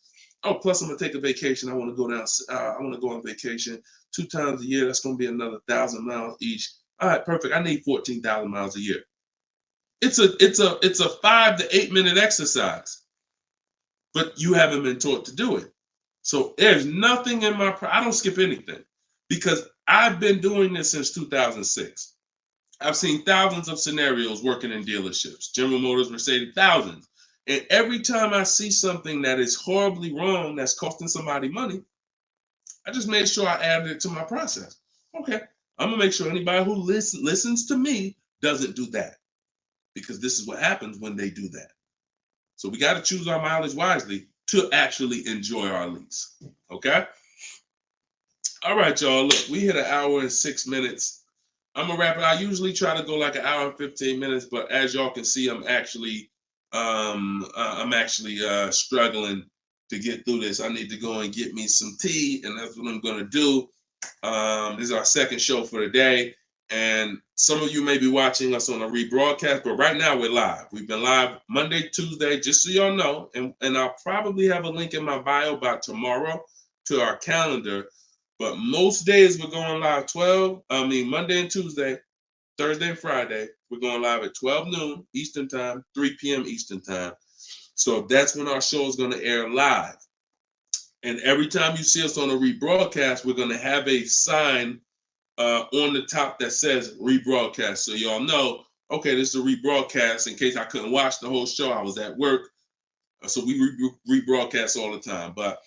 Oh, plus I'm gonna take a vacation. I want to go down. I want to go on vacation 2 times a year. That's gonna be another 1,000 miles each. All right, perfect. I need 14,000 miles a year. It's a 5 to 8 minute exercise, but you haven't been taught to do it. So there's nothing in my. I don't skip anything because I've been doing this since 2006. I've seen thousands of scenarios working in dealerships, General Motors, Mercedes, thousands. And every time I see something that is horribly wrong, that's costing somebody money, I just made sure I added it to my process. Okay, I'm gonna make sure anybody who listens to me doesn't do that, because this is what happens when they do that. So we got to choose our mileage wisely to actually enjoy our lease. Okay. All right, y'all. Look, we hit 1 hour and 6 minutes. I'm gonna wrap it. I usually try to go like 1 hour and 15 minutes, but as y'all can see, I'm actually struggling to get through this. I need to go and get me some tea, and that's what I'm gonna do. This is our second show for the day, and some of you may be watching us on a rebroadcast, but right now we're live. We've been live Monday, Tuesday, just so y'all know, and I'll probably have a link in my bio by tomorrow to our calendar. But most days we're going live Monday and Tuesday, Thursday and Friday. We're going live at 12 noon Eastern time, 3 p.m. Eastern time. So that's when our show is going to air live. And every time you see us on a rebroadcast, we're going to have a sign on the top that says rebroadcast. So y'all know, okay, this is a rebroadcast. In case I couldn't watch the whole show, I was at work. So we rebroadcast all the time. But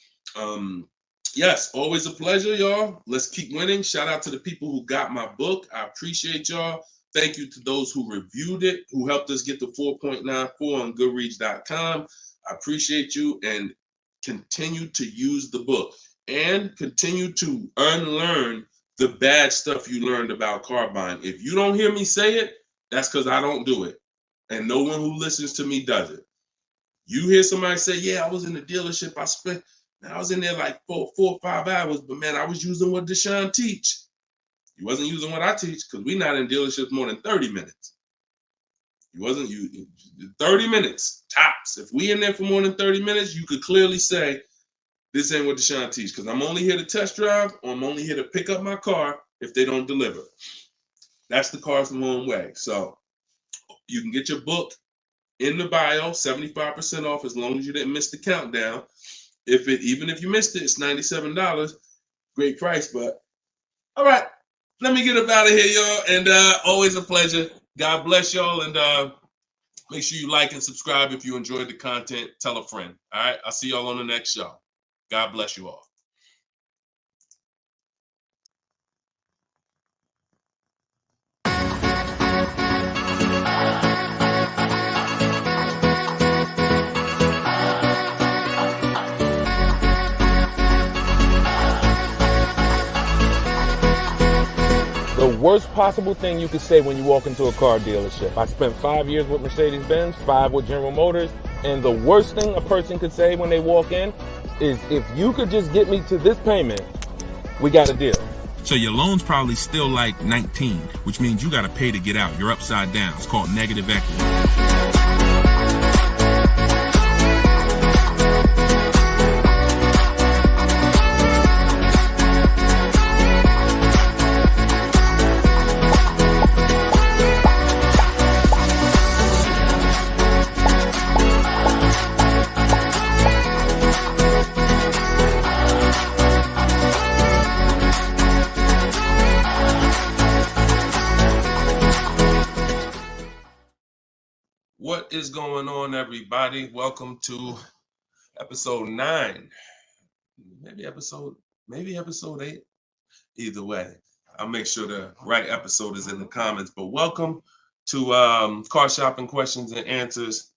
yes, always a pleasure, y'all. Let's keep winning. Shout out to the people who got my book. I appreciate y'all. Thank you to those who reviewed it, who helped us get to 4.94 on Goodreads.com. I appreciate you, and continue to use the book and continue to unlearn the bad stuff you learned about car buying. If you don't hear me say it, that's because I don't do it. And no one who listens to me does it. You hear somebody say, yeah, I was in the dealership. I was in there like 4 or 5 hours, but man, I was using what Deshone teach. You wasn't using what I teach, because we're not in dealerships more than 30 minutes. 30 minutes, tops. If we in there for more than 30 minutes, you could clearly say, this ain't what Deshone teach, because I'm only here to test drive, or I'm only here to pick up my car if they don't deliver. That's the car's own way. So you can get your book in the bio, 75% off, as long as you didn't miss the countdown. Even if you missed it, it's $97. Great price, but all right. Let me get up out of here, y'all. And always a pleasure. God bless y'all. And make sure you like and subscribe if you enjoyed the content. Tell a friend. All right. I'll see y'all on the next show. God bless you all. The worst possible thing you could say when you walk into a car dealership. I spent 5 years with Mercedes-Benz, 5 with General Motors, and the worst thing a person could say when they walk in is, if you could just get me to this payment, we got a deal. So your loan's probably still like 19, which means you got to pay to get out. You're upside down. It's called negative equity. What is going on, everybody? Welcome to episode 9. Maybe episode 8. Either way, I'll make sure the right episode is in the comments. But welcome to Car Shopping Questions and Answers.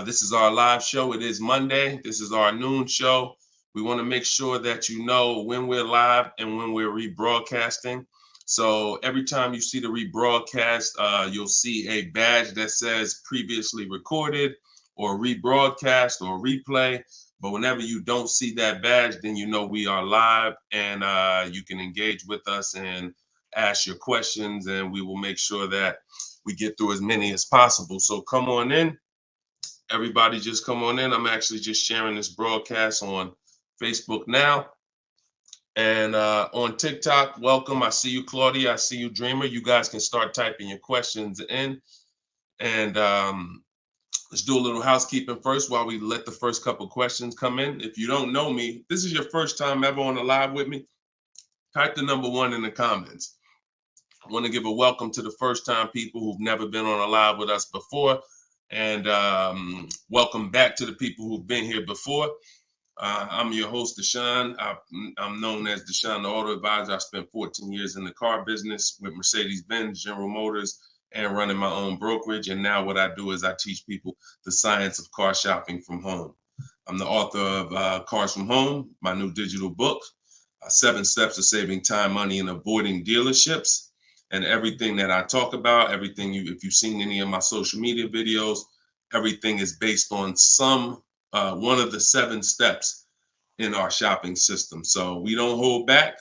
This is our live show. It is Monday. This is our noon show. We want to make sure that you know when we're live and when we're rebroadcasting. So every time you see the rebroadcast, you'll see a badge that says previously recorded or rebroadcast or replay. But whenever you don't see that badge, then you know we are live, and you can engage with us and ask your questions, and we will make sure that we get through as many as possible. So come on in. Everybody just come on in. I'm actually just sharing this broadcast on Facebook now. And on TikTok, welcome. I see you, Claudia. I see you, Dreamer. You guys can start typing your questions in. And let's do a little housekeeping first while we let the first couple questions come in. If you don't know me, this is your first time ever on a live with me, type the number 1 in the comments. I want to give a welcome to the first time people who've never been on a live with us before. And welcome back to the people who've been here before. I'm your host, Deshone. I'm known as Deshone the Auto Advisor. I spent 14 years in the car business with Mercedes-Benz, General Motors, and running my own brokerage. And now what I do is I teach people the science of car shopping from home. I'm the author of Cars from Home, my new digital book, 7 Steps to Saving Time, Money, and Avoiding Dealerships. And everything that I talk about, everything if you've seen any of my social media videos, everything is based on one of the 7 steps in our shopping system. So we don't hold back.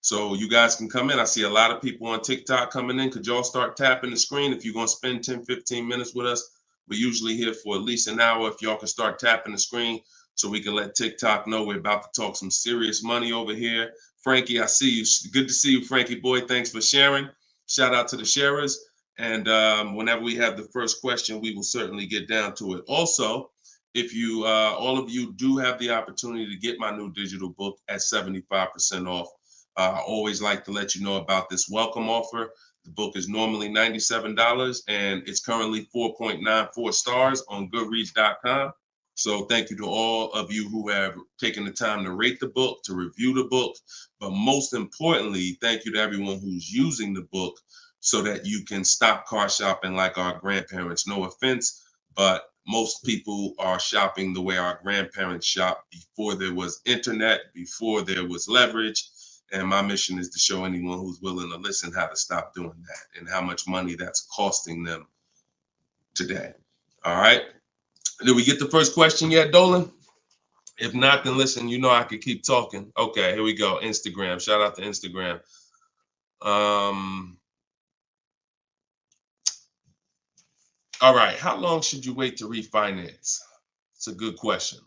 So you guys can come in. I see a lot of people on TikTok coming in. Could y'all start tapping the screen if you're going to spend 10, 15 minutes with us? We're usually here for at least an hour. If y'all can start tapping the screen so we can let TikTok know we're about to talk some serious money over here. Frankie, I see you. Good to see you, Frankie boy. Thanks for sharing. Shout out to the sharers. And whenever we have the first question, we will certainly get down to it. Also, if you, all of you do have the opportunity to get my new digital book at 75% off. I always like to let you know about this welcome offer. The book is normally $97 and it's currently 4.94 stars on Goodreads.com. So thank you to all of you who have taken the time to rate the book, to review the book. But most importantly, thank you to everyone who's using the book so that you can stop car shopping like our grandparents. No offense, but most people are shopping the way our grandparents shopped before there was internet, before there was leverage. And my mission is to show anyone who's willing to listen how to stop doing that and how much money that's costing them today. All right. Did we get the first question yet, Dolan? If not, then listen, you know I could keep talking. Okay, here we go. Instagram. Shout out to Instagram. All right. How long should you wait to refinance? It's a good question.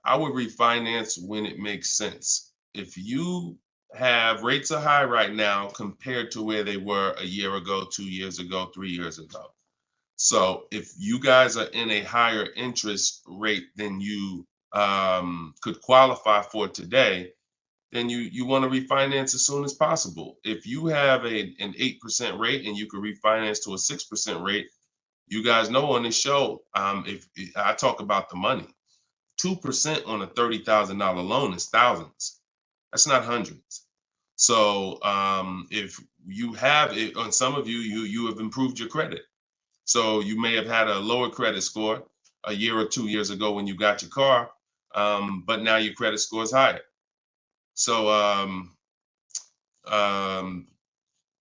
I would refinance when it makes sense. If you have rates are high right now compared to where they were a year ago, 2 years ago, 3 years ago. So if you guys are in a higher interest rate than you could qualify for today, then you want to refinance as soon as possible. If you have an 8% rate and you could refinance to a 6% rate, you guys know on this show, if I talk about the money, 2% on a $30,000 loan is thousands. That's not hundreds. So if you have it, on some of you have improved your credit. So you may have had a lower credit score a year or 2 years ago when you got your car, but now your credit score is higher. So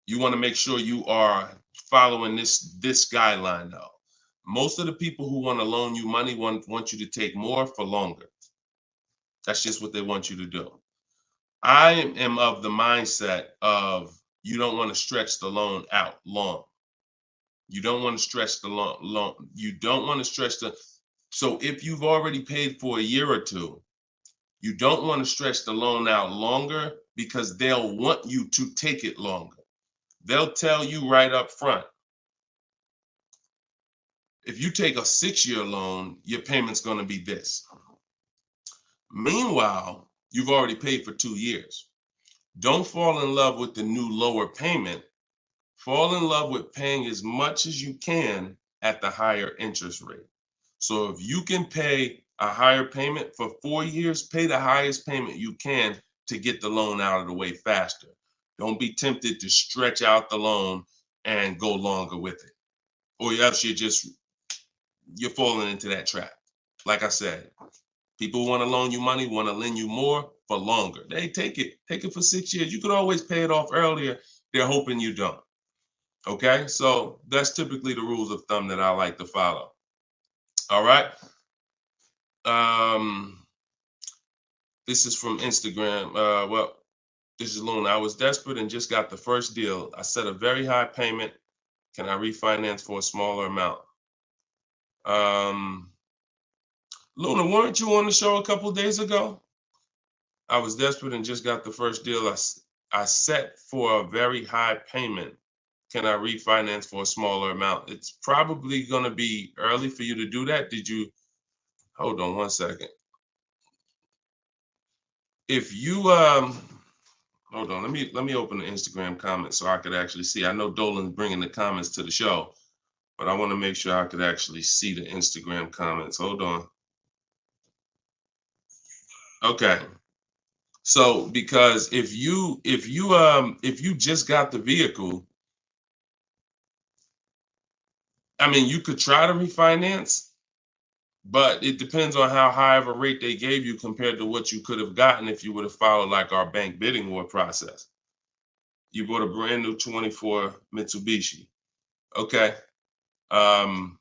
you want to make sure you are following this guideline though. Most of the people who want to loan you money want you to take more for longer. That's just what they want you to do. I am of the mindset of you don't want to stretch the loan out long. You don't want to stretch the loan. You don't want to stretch so if you've already paid for a year or two, you don't want to stretch the loan out longer because they'll want you to take it longer. They'll tell you right up front, if you take a 6-year loan, your payment's going to be this. Meanwhile, you've already paid for 2 years. Don't fall in love with the new lower payment. Fall in love with paying as much as you can at the higher interest rate. So if you can pay a higher payment for 4 years, pay the highest payment you can to get the loan out of the way faster. Don't be tempted to stretch out the loan and go longer with it. Or else you're falling into that trap. Like I said, people want to loan you money, want to lend you more for longer. They take it for 6 years. You could always pay it off earlier. They're hoping you don't. Okay, so that's typically the rules of thumb that I like to follow. All right. This is from Instagram. Well, this is Luna. I was desperate and just got the first deal. I set a very high payment. Can I refinance for a smaller amount? Luna, weren't you on the show a couple days ago? I was desperate and just got the first deal. I set for a very high payment. Can I refinance for a smaller amount? It's probably going to be early for you to do that. Did you? Hold on one second. If you hold on, let me open the Instagram comments so I could actually see. I know Dolan's bringing the comments to the show, but I want to make sure I could actually see the Instagram comments. Hold on. Okay. So because if you just got the vehicle, I mean, you could try to refinance, but it depends on how high of a rate they gave you compared to what you could have gotten if you would have followed like our bank bidding war process. You bought a brand new 24 Mitsubishi. Okay. Haven't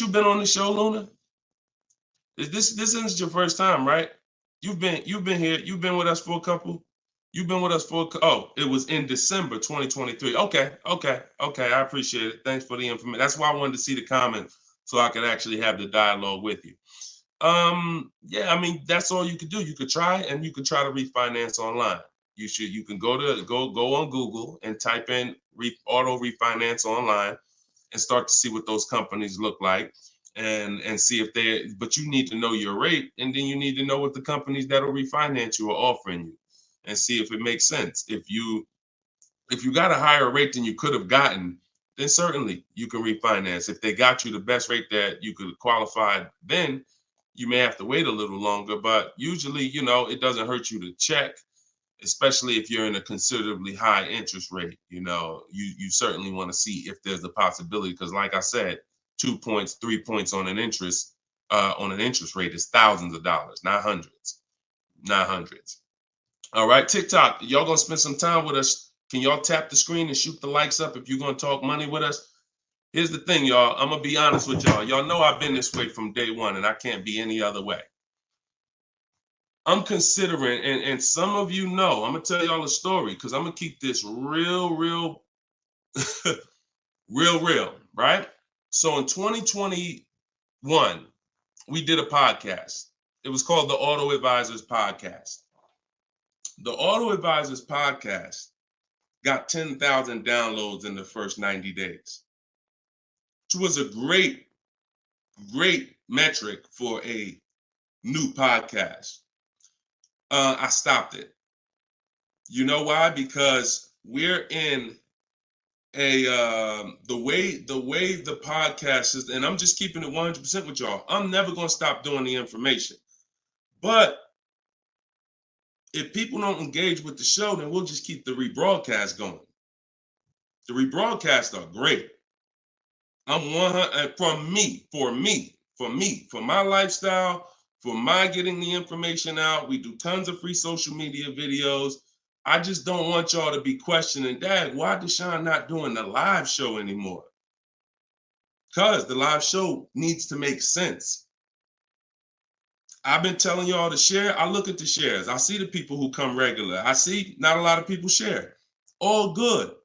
you been on the show, Luna? This isn't your first time, right? You've been here. You've been with us for a couple. You've been with us for oh, it was in December 2023. Okay. I appreciate it. Thanks for the information. That's why I wanted to see the comments so I could actually have the dialogue with you. Yeah, I mean, that's all you could do. You could try and you could try to refinance online. You can go on Google and type in auto refinance online and start to see what those companies look like and see if but you need to know your rate, and then you need to know what the companies that'll refinance you are offering you and see if it makes sense. If you got a higher rate than you could have gotten, then certainly you can refinance. If they got you the best rate that you could qualify, then you may have to wait a little longer, but usually, it doesn't hurt you to check, especially if you're in a considerably high interest rate. You certainly want to see if there's a possibility, because like I said, 2 points, 3 points on an interest rate is thousands of dollars, not hundreds. All right, TikTok, y'all gonna spend some time with us. Can y'all tap the screen and shoot the likes up if you're gonna talk money with us? Here's the thing, y'all. I'm gonna be honest with y'all. Y'all know I've been this way from day one, and I can't be any other way. I'm considering, and some of you know, I'm gonna tell y'all a story because I'm gonna keep this real, real, real, right? So in 2021, we did a podcast. It was called the Auto Advisors Podcast. The Auto Advisors Podcast got 10,000 downloads in the first 90 days, which was a great metric for a new podcast. I stopped it. You know why? Because we're in the way the podcast is, and I'm just keeping it 100% with y'all. I'm never gonna stop doing the information, but if people don't engage with the show, then we'll just keep the rebroadcast going. The rebroadcasts are great. I'm 100 for my lifestyle, for my getting the information out. We do tons of free social media videos. I just don't want y'all to be questioning, Dad, why Deshone not doing the live show anymore? Because the live show needs to make sense. I've been telling y'all to share. I look at the shares. I see the people who come regular. I see not a lot of people share. All good.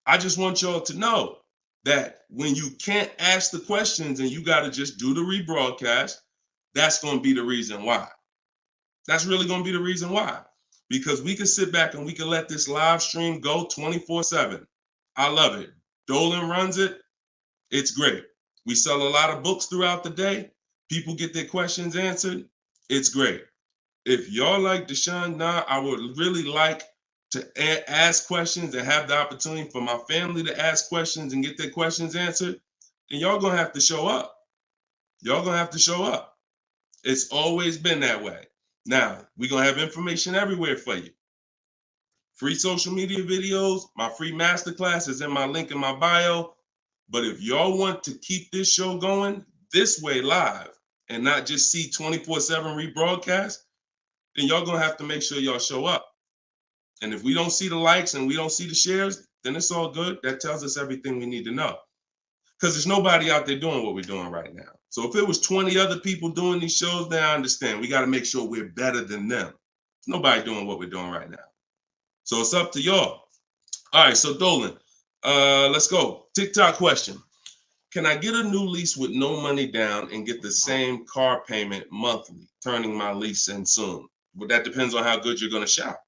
I just want y'all to know that when you can't ask the questions and you got to just do the rebroadcast, that's going to be the reason why. That's really going to be the reason why. Because we can sit back and we can let this live stream go 24/7. I love it. Dolan runs it. It's great. We sell a lot of books throughout the day. People get their questions answered. It's great. If y'all like Deshone now, I would really like to ask questions and have the opportunity for my family to ask questions and get their questions answered, then y'all gonna have to show up. Y'all gonna have to show up. It's always been that way. Now, we're gonna have information everywhere for you. Free social media videos, my free masterclass is in my link in my bio. But if y'all want to keep this show going this way live and not just see 24/7 rebroadcast, then y'all gonna have to make sure y'all show up. And if we don't see the likes and we don't see the shares, then it's all good. That tells us everything we need to know. because there's nobody out there doing what we're doing right now. So if it was 20 other people doing these shows, now I understand. We got to make sure we're better than them. There's nobody doing what we're doing right now. So it's up to y'all. All right, so Dolan, let's go. TikTok question. Can I get a new lease with no money down and get the same car payment monthly, turning my lease in soon? But that depends on how good you're going to shop.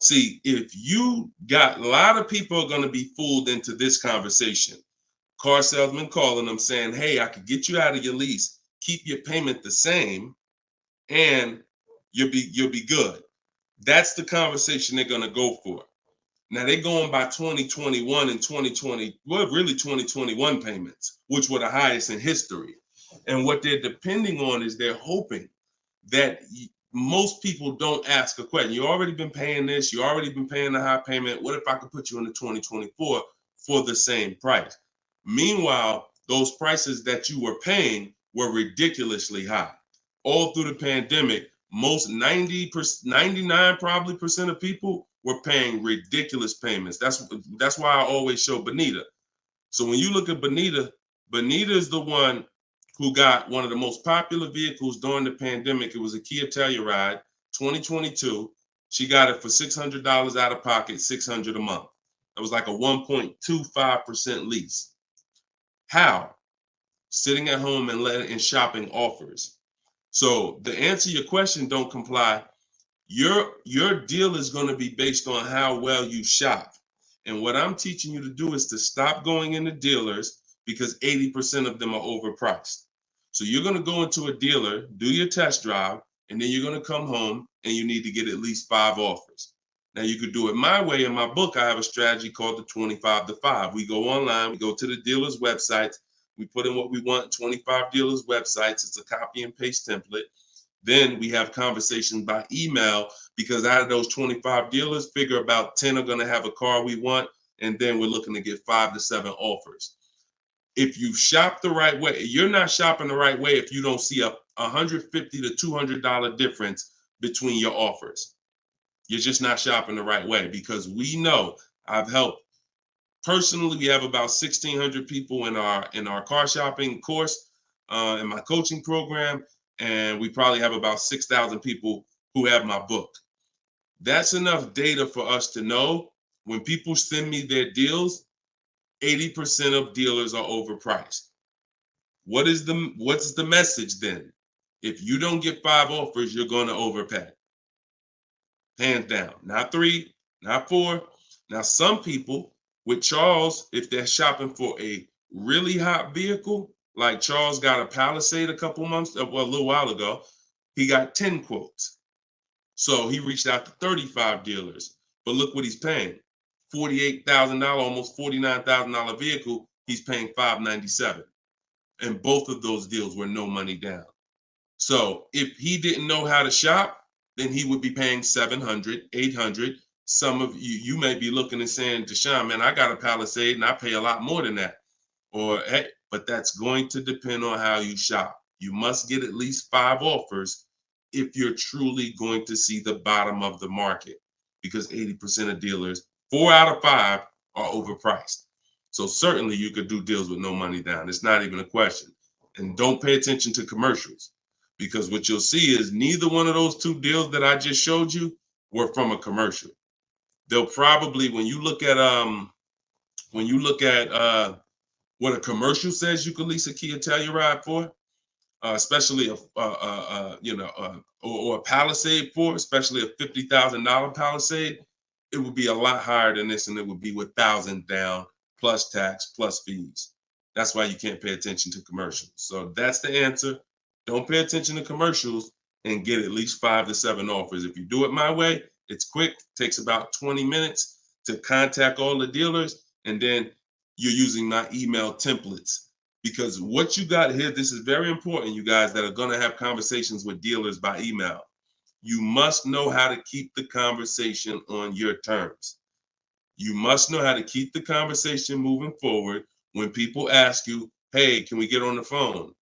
See, if you got, a lot of people are going to be fooled into this conversation. Car salesman calling them saying, hey, I could get you out of your lease, keep your payment the same, and you'll be good. That's the conversation they're going to go for. Now they're going by 2021 and 2020, well, really 2021 payments, which were the highest in history. And what they're depending on is they're hoping that most people don't ask a question. You already been paying this, you already been paying the high payment. What if I could put you into 2024 for the same price? Meanwhile, those prices that you were paying were ridiculously high. All through the pandemic, most 99 probably percent of people were paying ridiculous payments. That's why I always show Bonita. So when you look at Bonita, Bonita is the one who got one of the most popular vehicles during the pandemic. It was a Kia Telluride 2022. She got it for $600 out of pocket, $600 a month. It was like a 1.25% lease. How? Sitting at home and shopping offers. So to answer your question, don't comply. Your deal is going to be based on how well you shop. And what I'm teaching you to do is to stop going into dealers because 80% of them are overpriced. So you're going to go into a dealer, do your test drive, and then you're going to come home and you need to get at least 5 offers. Now you could do it my way. In my book, I have a strategy called the 25 to 5. We go online, we go to the dealer's websites, we put in what we want, 25 dealers' websites. It's a copy and paste template. Then we have conversations by email because out of those 25 dealers, figure about 10 are going to have a car we want. And then we're looking to get 5 to 7 offers. If you shop the right way, you're not shopping the right way if you don't see a $150 to $200 difference between your offers. You're just not shopping the right way because we know I've helped. Personally, we have about 1,600 people in our car shopping course, in my coaching program, and we probably have about 6,000 people who have my book. That's enough data for us to know when people send me their deals, 80% of dealers are overpriced. What's the message then? If you don't get 5 offers, you're going to overpay. Hands down. Not 3, not 4. Now, some people with Charles, if they're shopping for a really hot vehicle, like Charles got a Palisade a little while ago, he got 10 quotes. So he reached out to 35 dealers. But look what he's paying. $48,000, almost $49,000 vehicle, he's paying $597. And both of those deals were no money down. So if he didn't know how to shop, then he would be paying $700, $800. Some of you may be looking and saying, Deshone, man, I got a Palisade and I pay a lot more than that. Or, hey, but that's going to depend on how you shop. You must get at least 5 offers if you're truly going to see the bottom of the market, because 80% of dealers, 4 out of 5 are overpriced. So certainly you could do deals with no money down. It's not even a question. And don't pay attention to commercials, because what you'll see is neither one of those 2 deals that I just showed you were from a commercial. They'll probably, when you look at what a commercial says you can lease a Kia Telluride for, especially or a Palisade for, especially a $50,000 Palisade, it would be a lot higher than this, and it would be with 1,000 down plus tax plus fees. That's why you can't pay attention to commercials. So that's the answer. Don't pay attention to commercials and get at least 5 to 7 offers. If you do it my way, it's quick. Takes about 20 minutes to contact all the dealers, and then you're using my email templates. Because what you got here, this is very important, you guys that are going to have conversations with dealers by email. You must know how to keep the conversation on your terms. You must know how to keep the conversation moving forward when people ask you, hey, can we get on the phone?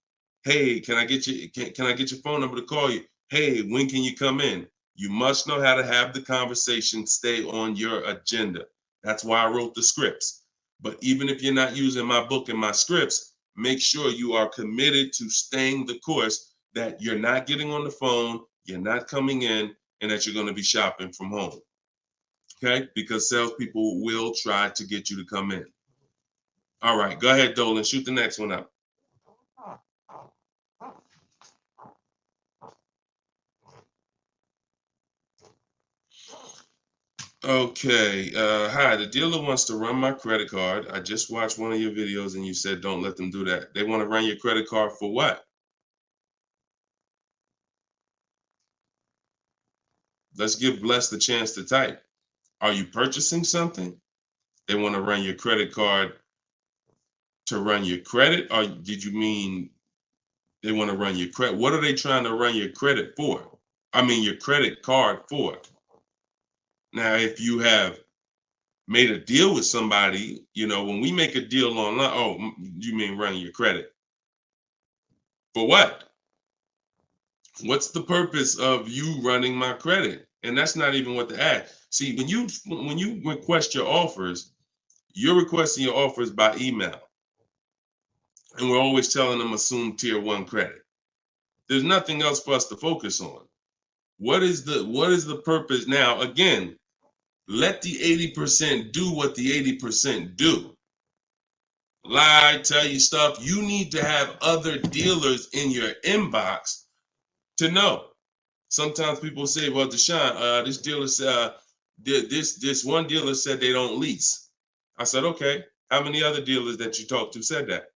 Hey, can I get your phone number to call you? Hey, when can you come in? You must know how to have the conversation stay on your agenda. That's why I wrote the scripts. But even if you're not using my book and my scripts, make sure you are committed to staying the course, that you're not getting on the phone, you're not coming in, and that you're going to be shopping from home. Okay? Because salespeople will try to get you to come in. All right, go ahead, Dolan. Shoot the next one up. Okay. Hi, the dealer wants to run my credit card. I just watched one of your videos and you said don't let them do that. They want to run your credit card for what? Let's give Bless the chance to type. Are you purchasing something? They want to run your credit card to run your credit? Or did you mean they want to run your credit? What are they trying to run your credit for? I mean, your credit card for. Now, if you have made a deal with somebody, when we make a deal online, oh, you mean running your credit? For what? What's the purpose of you running my credit? And that's not even what the ad. See, when you request your offers, you're requesting your offers by email. And we're always telling them assume tier 1 credit. There's nothing else for us to focus on. What is the purpose? Now, again, let the 80% do what the 80% do. Lie, tell you stuff. You need to have other dealers in your inbox to know. Sometimes people say, well, Deshone, this dealer said, this one dealer said they don't lease. I said, okay. How many other dealers that you talked to said that?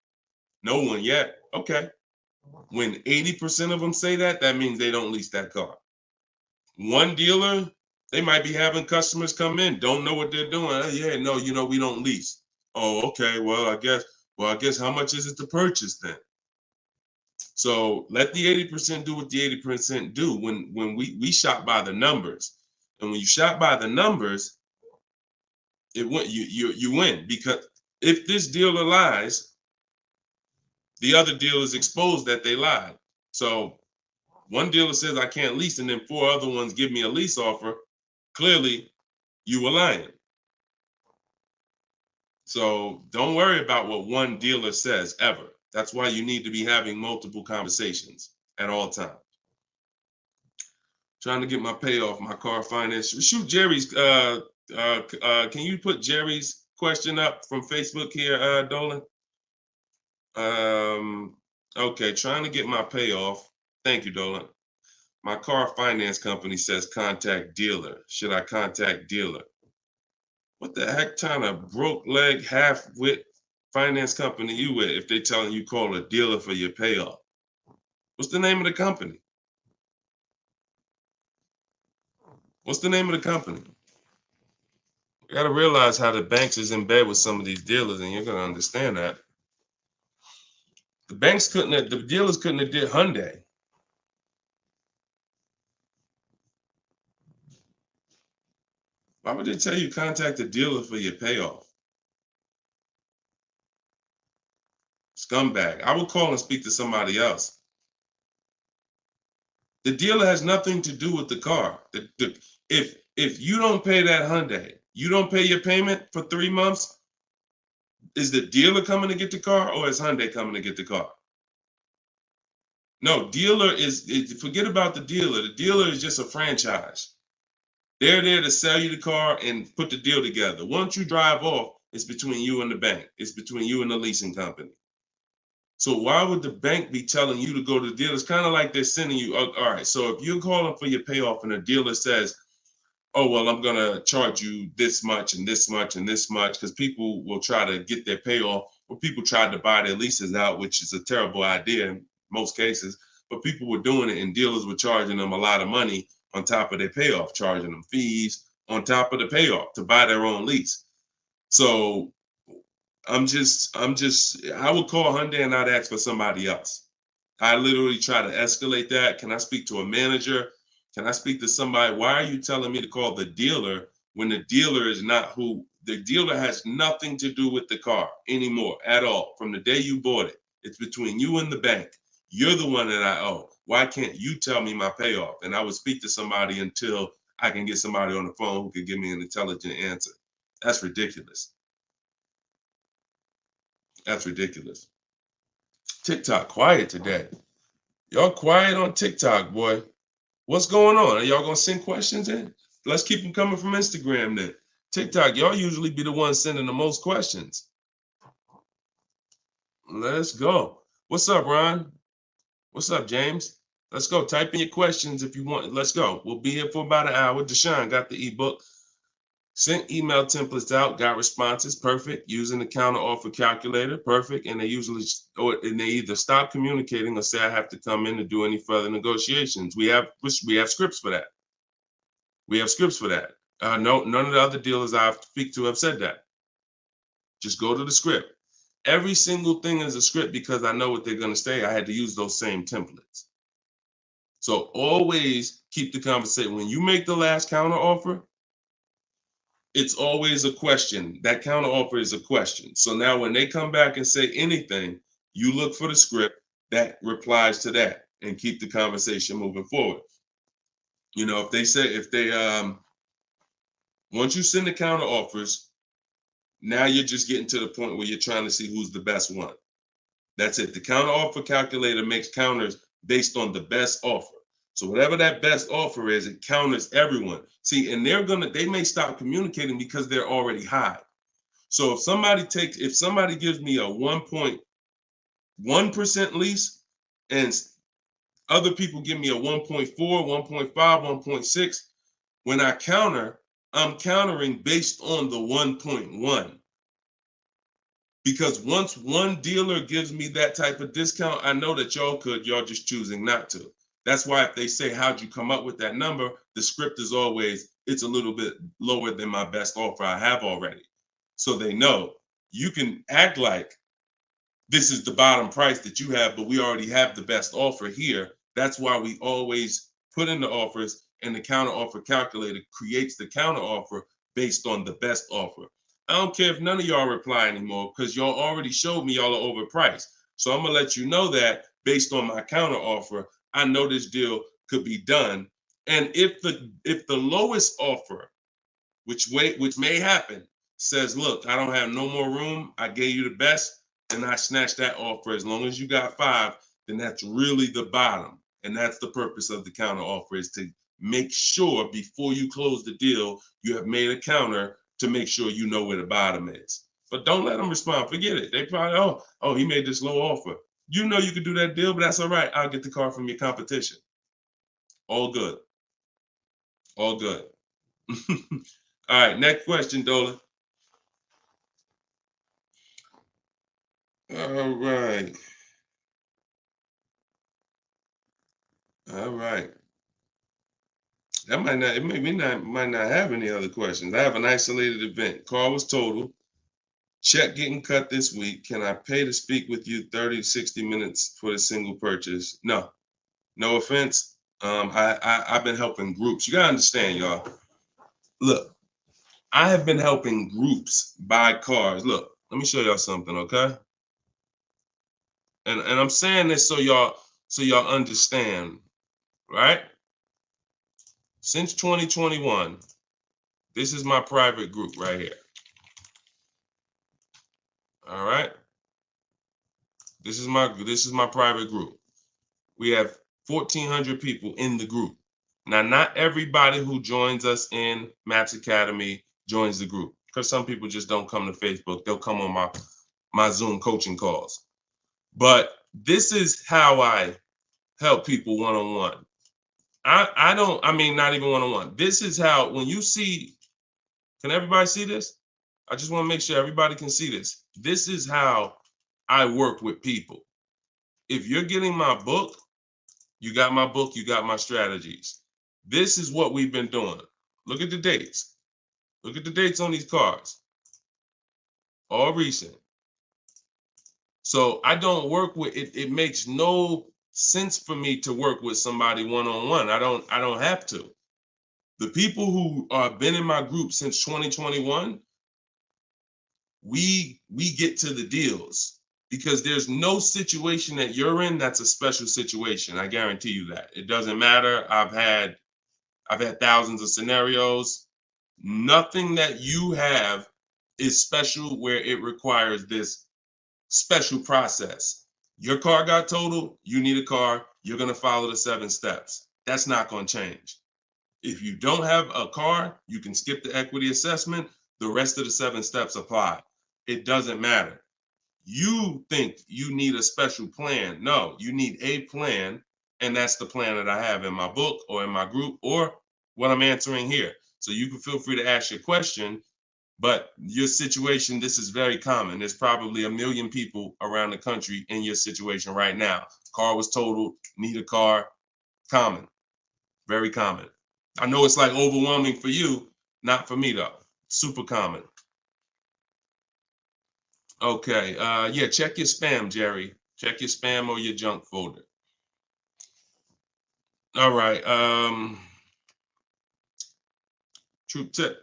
No one yet. Okay. When 80% of them say that, that means they don't lease that car. One dealer, they might be having customers come in, don't know what they're doing. Oh, yeah, no, we don't lease. Oh, okay. Well, I guess how much is it to purchase then? So let the 80% do what the 80% do. When we shop by the numbers, and when you shop by the numbers, you win, because if this dealer lies, the other dealer is exposed that they lied. So one dealer says I can't lease, and then 4 other ones give me a lease offer. Clearly, you were lying. So don't worry about what one dealer says ever. That's why you need to be having multiple conversations at all times. Trying to get my payoff, my car finance. Shoot Jerry's. Can you put Jerry's question up from Facebook here, Dolan? Okay, trying to get my payoff. Thank you, Dolan. My car finance company says contact dealer. Should I contact dealer? What the heck kind of broke leg, half-wit finance company you with if they telling you call a dealer for your payoff? What's the name of the company? What's the name of the company? You got to realize how the banks is in bed with some of these dealers, and you're going to understand that. The dealers couldn't have did Hyundai. Why would they tell you contact the dealer for your payoff? Scumbag. I would call and speak to somebody else. The dealer has nothing to do with the car. If you don't pay that Hyundai, you don't pay your payment for 3 months, is the dealer coming to get the car, or is Hyundai coming to get the car? No, forget about the dealer. The dealer is just a franchise. They're there to sell you the car and put the deal together. Once you drive off, it's between you and the bank. It's between you and the leasing company. So why would the bank be telling you to go to the dealer? It's kind of like they're sending you, all right, so if you're calling for your payoff and the dealer says, oh, well, I'm going to charge you this much and this much and this much, because people will try to get their payoff, or people tried to buy their leases out, which is a terrible idea in most cases, but people were doing it and dealers were charging them a lot of money on top of their payoff, charging them fees on top of the payoff to buy their own lease. So I would call Hyundai and I'd ask for somebody else. I literally try to escalate that. Can I speak to a manager? Can I speak to somebody? Why are you telling me to call the dealer when the dealer is not who? The dealer has nothing to do with the car anymore at all. From the day you bought it, it's between you and the bank. You're the one that I owe. Why can't you tell me my payoff? And I would speak to somebody until I can get somebody on the phone who could give me an intelligent answer. That's ridiculous. That's ridiculous. TikTok quiet today. Y'all quiet on TikTok, boy. What's going on? Are y'all gonna send questions in? Let's keep them coming from Instagram then. TikTok, y'all usually be the ones sending the most questions. Let's go. What's up, Ron? What's up, James? Let's go. Type in your questions if you want. Let's go. We'll be here for about an hour. Deshone got the ebook. Sent email templates out, got responses, perfect. Using the counter offer calculator, perfect. And they usually, and they either stop communicating or say I have to come in to do any further negotiations. We have scripts for that. We have scripts for that. No, none of the other dealers I speak to have said that. Just go to the script. Every single thing is a script because I know what they're going to say. I had to use those same templates. So always keep the conversation. When you make the last counter offer, it's always a question. That counter offer is a question. So now when they come back and say anything, you look for the script that replies to that and keep the conversation moving forward. You know, once you send the counter offers, now you're just getting to the point where you're trying to see who's the best one. That's it. The counter offer calculator makes counters based on the best offer. So whatever that best offer is, it counters everyone. See, and they may stop communicating because they're already high. So if somebody gives me a 1.1% lease and other people give me a 1.4, 1.5, 1.6, when I counter, I'm countering based on the 1.1. Because once one dealer gives me that type of discount, I know that y'all just choosing not to. That's why if they say, how'd you come up with that number? The script is always, it's a little bit lower than my best offer I have already. So they know you can act like this is the bottom price that you have, but we already have the best offer here. That's why we always put in the offers, and the counter offer calculator creates the counter offer based on the best offer. I don't care if none of y'all reply anymore because y'all already showed me y'all are overpriced. So I'm gonna let you know that based on my counter offer, I know this deal could be done. And if the lowest offer, which may happen, says, look, I don't have no more room, I gave you the best, and I snatched that offer. As long as you got 5, then that's really the bottom. And that's the purpose of the counter offer, is to make sure before you close the deal, you have made a counter to make sure you know where the bottom is. But don't let them respond. Forget it. They probably, oh, he made this low offer. You know you could do that deal, but that's all right. I'll get the car from your competition. All good. All good. All right, next question, Dolan. All right. All right. That might not have any other questions. I have an isolated event. Car was totaled. Check getting cut this week. Can I pay to speak with you 30 to 60 minutes for the single purchase? No. No offense. I've been helping groups. You gotta understand, y'all. Look, I have been helping groups buy cars. Look, let me show y'all something, okay? And I'm saying this so y'all understand, right? Since 2021, this is my private group right here. All right. This is my private group. We have 1,400 people in the group. Now, not everybody who joins us in Maps Academy joins the group, because some people just don't come to Facebook. They'll come on my Zoom coaching calls. But this is how I help people one-on-one. Not even one-on-one. This is how, when you see, can everybody see this? I just want to make sure everybody can see this. This is how I work with people. If you're getting my book, you got my book, you got my strategies. This is what we've been doing. Look at the dates. Look at the dates on these cards. All recent. So I don't work with it. It makes no sense for me to work with somebody one-on-one. I don't have to. The people who have been in my group since 2021, we get to the deals, because there's no situation that you're in that's a special situation. I guarantee you that. It doesn't matter. I've had thousands of scenarios. Nothing that you have is special where it requires this special process. Your car got totaled, you need a car, you're going to follow the 7 steps. That's not going to change. If you don't have a car, you can skip the equity assessment. The rest of the 7 steps apply. It doesn't matter. You think you need a special plan. No, you need a plan. And that's the plan that I have in my book or in my group or what I'm answering here. So you can feel free to ask your question. But your situation, this is very common. There's probably 1 million people around the country in your situation right now. Car was totaled, need a car. Common, very common. I know it's like overwhelming for you, not for me though. Super common. Okay, yeah, check your spam, Jerry. Check your spam or your junk folder. All right, Troop Tip.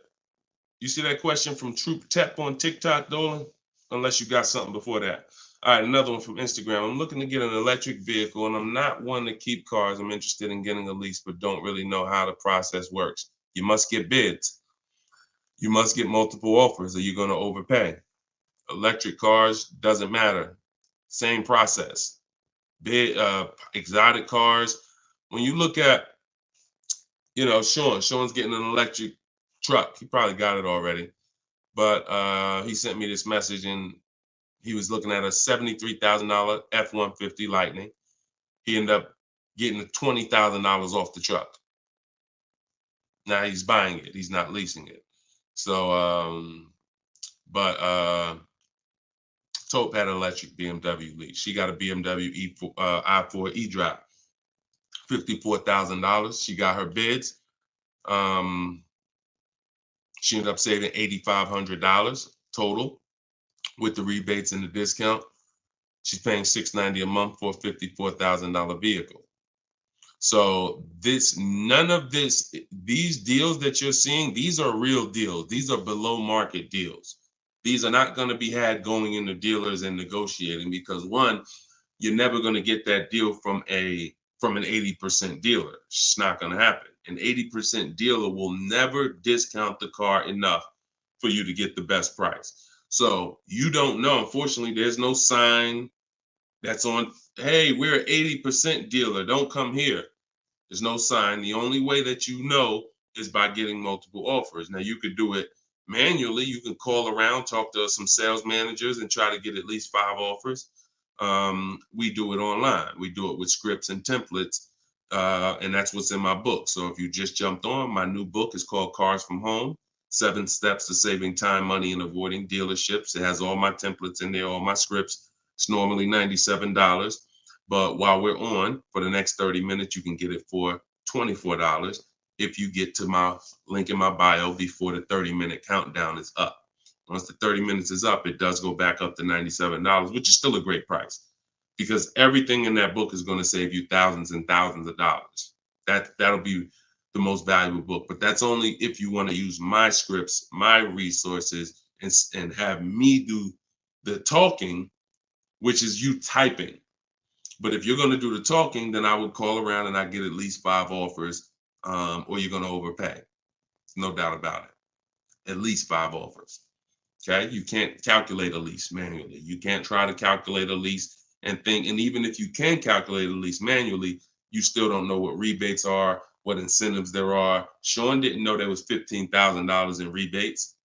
You see that question from Troop Tep on TikTok, Dolan? Unless you got something before that. All right, another one from Instagram. I'm looking to get an electric vehicle, and I'm not one to keep cars. I'm interested in getting a lease, but don't really know how the process works. You must get bids. You must get multiple offers, or you're going to overpay. Electric cars, doesn't matter. Same process. Bid, exotic cars. When you look at, Sean's getting an electric truck. He probably got it already. But he sent me this message, and he was looking at a $73,000 F-150 Lightning. He ended up getting $20,000 off the truck. Now he's buying it. He's not leasing it. So, Taupe had an electric BMW lease. She got a BMW i4 e-drop, $54,000. She got her bids. She ended up saving $8,500 total with the rebates and the discount. She's paying $690 a month for a $54,000 vehicle. So these deals that you're seeing, these are real deals. These are below market deals. These are not going to be had going into dealers and negotiating because one, you're never going to get that deal from an 80% dealer. It's not going to happen. An 80% dealer will never discount the car enough for you to get the best price. So you don't know. Unfortunately, there's no sign that's on, hey, we're an 80% dealer. Don't come here. There's no sign. The only way that you know is by getting multiple offers. Now, you could do it manually. You can call around, talk to some sales managers, and try to get at least 5 offers. We do it online. We do it with scripts and templates, and that's what's in my book. So if you just jumped on, my new book is called Cars from Home, 7 Steps to Saving Time, Money, and Avoiding Dealerships. It has all my templates in there, all my scripts. It's normally $97. But while we're on, for the next 30 minutes, you can get it for $24 if you get to my link in my bio before the 30-minute countdown is up. Once the 30 minutes is up, it does go back up to $97, which is still a great price because everything in that book is going to save you thousands and thousands of dollars. That'll be the most valuable book, but that's only if you want to use my scripts, my resources, and have me do the talking, which is you typing. But if you're going to do the talking, then I would call around and I get at least 5 offers, or you're going to overpay. No doubt about it. At least 5 offers. Okay. You can't calculate a lease manually. You can't try to calculate a lease and think. And even if you can calculate a lease manually, you still don't know what rebates are, what incentives there are. Sean didn't know there was $15,000 in rebates.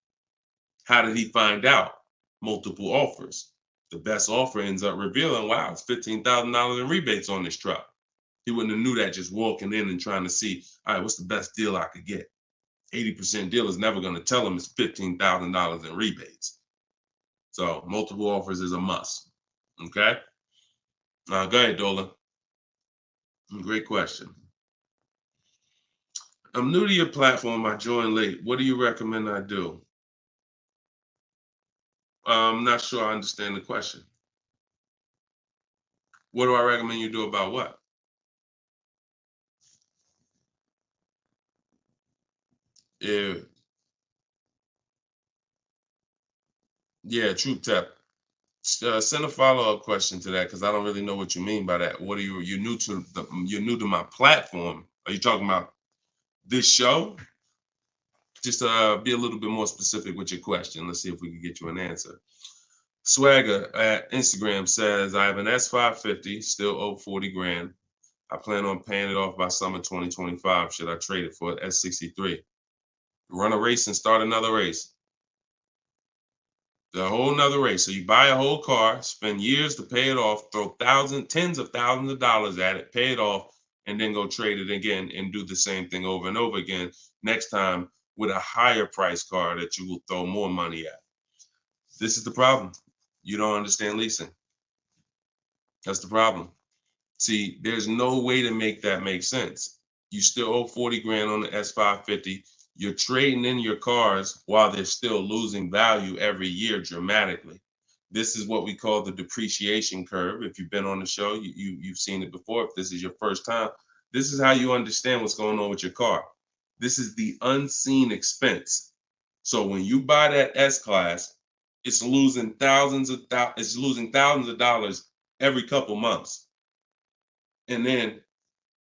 How did he find out? Multiple offers. The best offer ends up revealing, wow, it's $15,000 in rebates on this truck. He wouldn't have knew that just walking in and trying to see, all right, what's the best deal I could get? 80% deal is never going to tell him it's $15,000 in rebates. So multiple offers is a must. Okay. Go ahead, Dolan. Great question. I'm new to your platform. I joined late. What do you recommend I do? I'm not sure I understand the question. What do I recommend you do about what? Yeah, Troop Tap. Send a follow-up question to that because I don't really know what you mean by that. What are you're new to my platform? Are you talking about this show? Just be a little bit more specific with your question. Let's see if we can get you an answer. Swagger at Instagram says, I have an S550, still owe 40 grand. I plan on paying it off by summer 2025. Should I trade it for an S63? Run a race and start another race. The whole nother race. So you buy a whole car, spend years to pay it off, throw tens of thousands of dollars at it, pay it off, and then go trade it again and do the same thing over and over again. Next time with a higher price car that you will throw more money at. This is the problem. You don't understand leasing. That's the problem. See, there's no way to make that make sense. You still owe 40 grand on the S550. You're trading in your cars while they're still losing value every year dramatically. This is what we call the depreciation curve. If you've been on the show, you've seen it before. If this is your first time, this is how you understand what's going on with your car. This is the unseen expense. So when you buy that S-Class, it's losing thousands of dollars every couple months. And then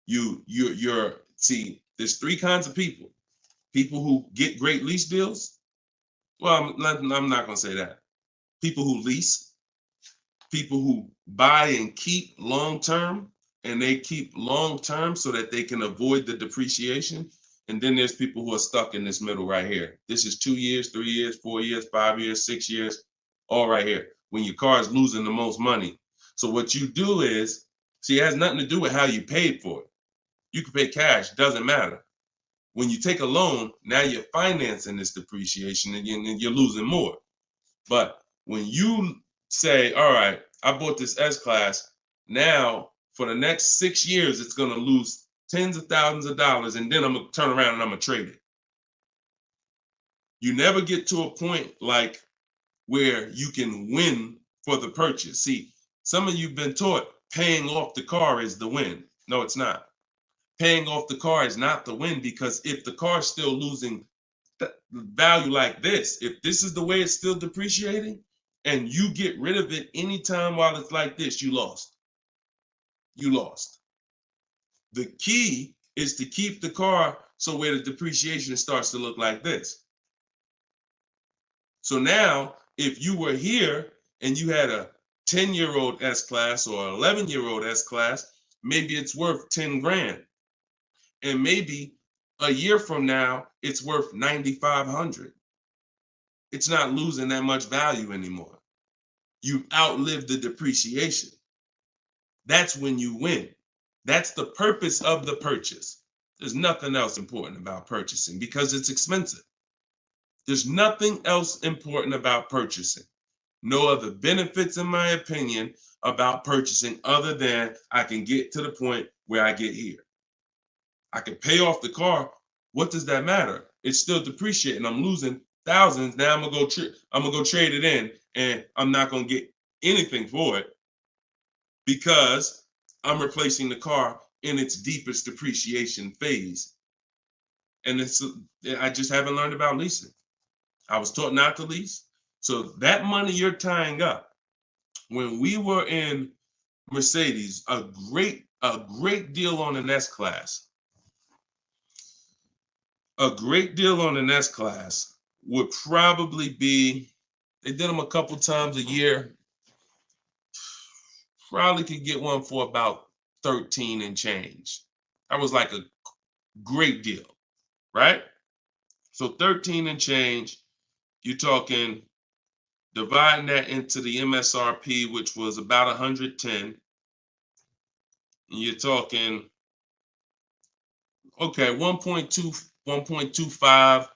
you're see, there's three kinds of people. People who get great lease deals. Well, I'm not going to say that. People who lease, people who buy and keep long term, and they keep long term so that they can avoid the depreciation. And then there's people who are stuck in this middle right here. This is 2 years, 3 years, 4 years, 5 years, 6 years, all right here, when your car is losing the most money. So what you do is, see, it has nothing to do with how you paid for it. You can pay cash, doesn't matter. When you take a loan, now you're financing this depreciation and you're losing more. But when you say, all right, I bought this S-Class, now for the next 6 years, it's going to lose tens of thousands of dollars, and then I'm going to turn around and I'm going to trade it. You never get to a point like where you can win for the purchase. See, some of you've been taught paying off the car is the win. No, it's not. Paying off the car is not the win, because if the car is still losing value like this, if this is the way it's still depreciating and you get rid of it anytime while it's like this, you lost. You lost. The key is to keep the car so where the depreciation starts to look like this. So now, if you were here and you had a 10-year-old S-Class or 11-year-old S-Class, maybe it's worth 10 grand. And maybe a year from now, it's worth 9,500. It's not losing that much value anymore. You outlived the depreciation. That's when you win. That's the purpose of the purchase. There's nothing else important about purchasing because it's expensive. There's nothing else important about purchasing. No other benefits, in my opinion, about purchasing other than I can get to the point where I get here. I can pay off the car. What does that matter? It's still depreciating. I'm losing thousands. Now I'm gonna go trade it in, and I'm not gonna get anything for it because I'm replacing the car in its deepest depreciation phase. And I just haven't learned about leasing. I was taught not to lease. So that money you're tying up, when we were in Mercedes, a great deal on an S-Class. A great deal on an S-Class would probably be, they did them a couple times a year, probably could get one for about 13 and change. That was like a great deal, right? So 13 and change, you're talking dividing that into the MSRP, which was about 110. And you're talking, okay, 1.2, 1.25,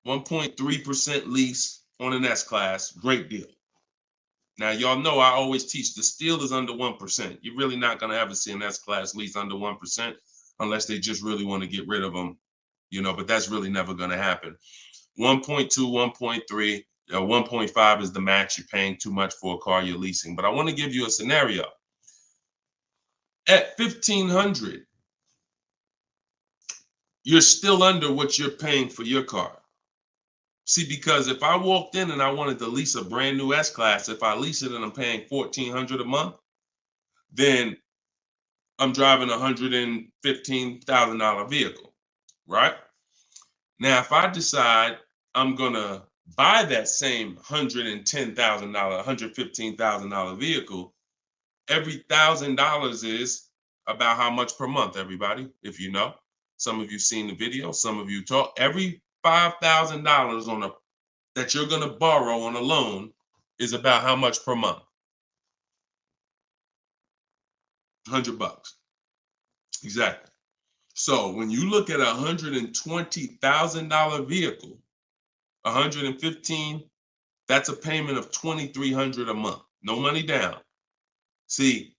1.3% lease on an S-Class, great deal. Now, y'all know I always teach the steal is under 1%. You're really not going to ever see an S-Class lease under 1% unless they just really want to get rid of them, but that's really never going to happen. 1.2, 1.3, 1.5 is the max. You're paying too much for a car you're leasing. But I want to give you a scenario. At $1,500, you're still under what you're paying for your car. See, because if I walked in and I wanted to lease a brand new S-Class, if I lease it and I'm paying $1,400 a month, then I'm driving a $115,000 vehicle, right? Now, if I decide I'm gonna buy that same $110,000, $115,000 vehicle, every $1,000 is about how much per month, everybody, if you know. Some of you seen the video, some of you talk. Every $5,000 on a that you're going to borrow on a loan is about how much per month? $100. Exactly. So when you look at a $120,000 vehicle, 115, that's a payment of $2,300 a month. No money down. See,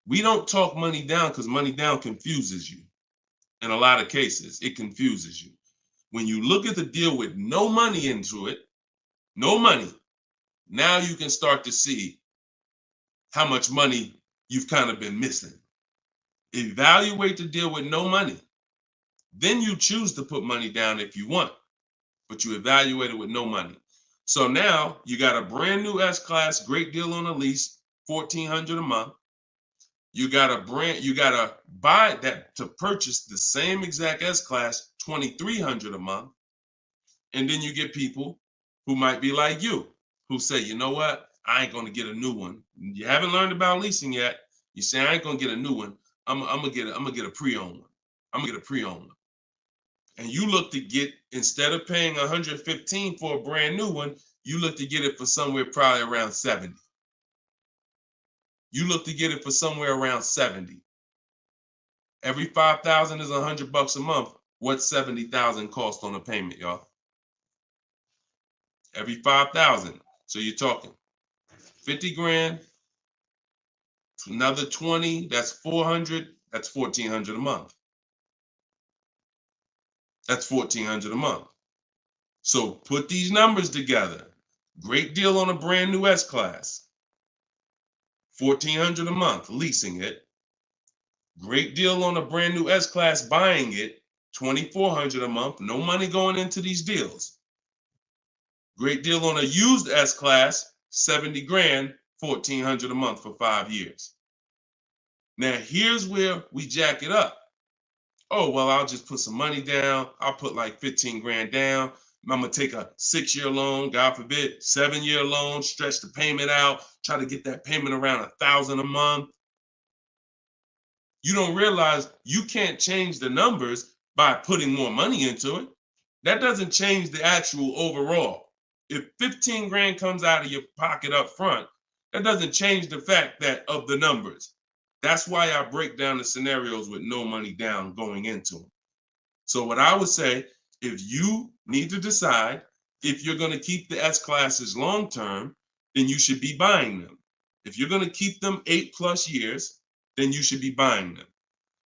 we don't talk money down because money down confuses you. In a lot of cases, it confuses you. When you look at the deal with no money into it, no money, now you can start to see how much money you've kind of been missing. Evaluate the deal with no money. Then you choose to put money down if you want, but you evaluate it with no money. So now you got a brand new S-Class, great deal on a lease, $1,400 a month. You gotta buy that to purchase the same exact S-Class, $2,300 a month. And then you get people who might be like you, who say, you know what? I ain't gonna get a new one. You haven't learned about leasing yet. You say I ain't gonna get a new one. I'm gonna get a pre-owned one. I'm gonna get a pre-owned one. And you look to get, instead of paying 115 for a brand new one, you look to get it for somewhere probably around 70. You look to get it for somewhere around 70. Every 5,000 is $100 a month. What's 70,000 cost on a payment, y'all? Every 5,000. So you're talking 50 grand, another 20, that's 400, that's 1,400 a month. That's 1,400 a month. So put these numbers together. Great deal on a brand new S-Class. 1,400 a month, leasing it. Great deal on a brand new S-Class, buying it. 2,400 a month, no money going into these deals. Great deal on a used S-Class, 70 grand, 1,400 a month for 5 years. Now, here's where we jack it up. Oh, well, I'll just put some money down. I'll put like 15 grand down. I'm going to take a 6-year loan, God forbid, 7-year loan, stretch the payment out, try to get that payment around 1,000 a month. You don't realize you can't change the numbers by putting more money into it. That doesn't change the actual overall. If 15 grand comes out of your pocket up front, that doesn't change the fact that of the numbers. That's why I break down the scenarios with no money down going into them. So what I would say, if you need to decide if you're going to keep the S-Classes long term, then you should be buying them. If you're going to keep them 8+ years, then you should be buying them.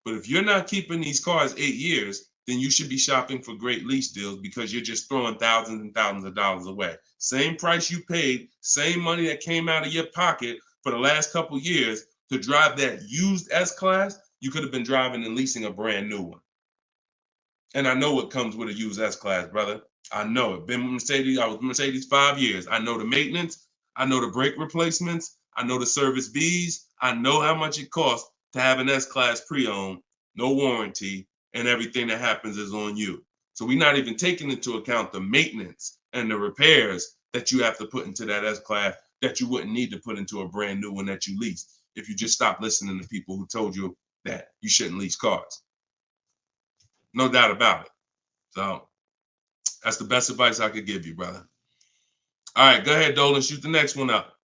But if you're not keeping these cars 8 years, then you should be shopping for great lease deals because you're just throwing thousands and thousands of dollars away. Same price you paid, same money that came out of your pocket for the last couple of years to drive that used S-Class, you could have been driving and leasing a brand new one. And I know what comes with a used S-Class, brother. I know it. Been with Mercedes. I was with Mercedes 5 years. I know the maintenance. I know the brake replacements. I know the service Bs. I know how much it costs to have an S-Class pre-owned, no warranty, and everything that happens is on you. So we're not even taking into account the maintenance and the repairs that you have to put into that S-Class that you wouldn't need to put into a brand new one that you lease if you just stop listening to people who told you that you shouldn't lease cars. No doubt about it. So that's the best advice I could give you, brother. All right, go ahead, Dolan. Shoot the next one up.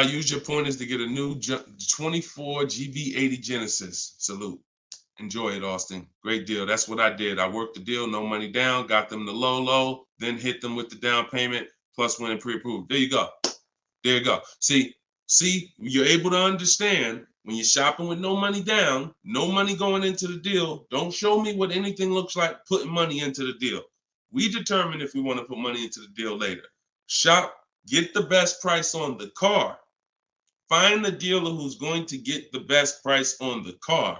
Use your pointers to get a new 24 GB80 Genesis. Salute. Enjoy it, Austin. Great deal. That's what I did. I worked the deal, no money down, got them the low, then hit them with the down payment, plus went and pre-approved. There you go. There you go. See, you're able to understand when you're shopping with no money down, no money going into the deal. Don't show me what anything looks like putting money into the deal. We determine if we want to put money into the deal later. Shop, get the best price on the car. Find the dealer who's going to get the best price on the car.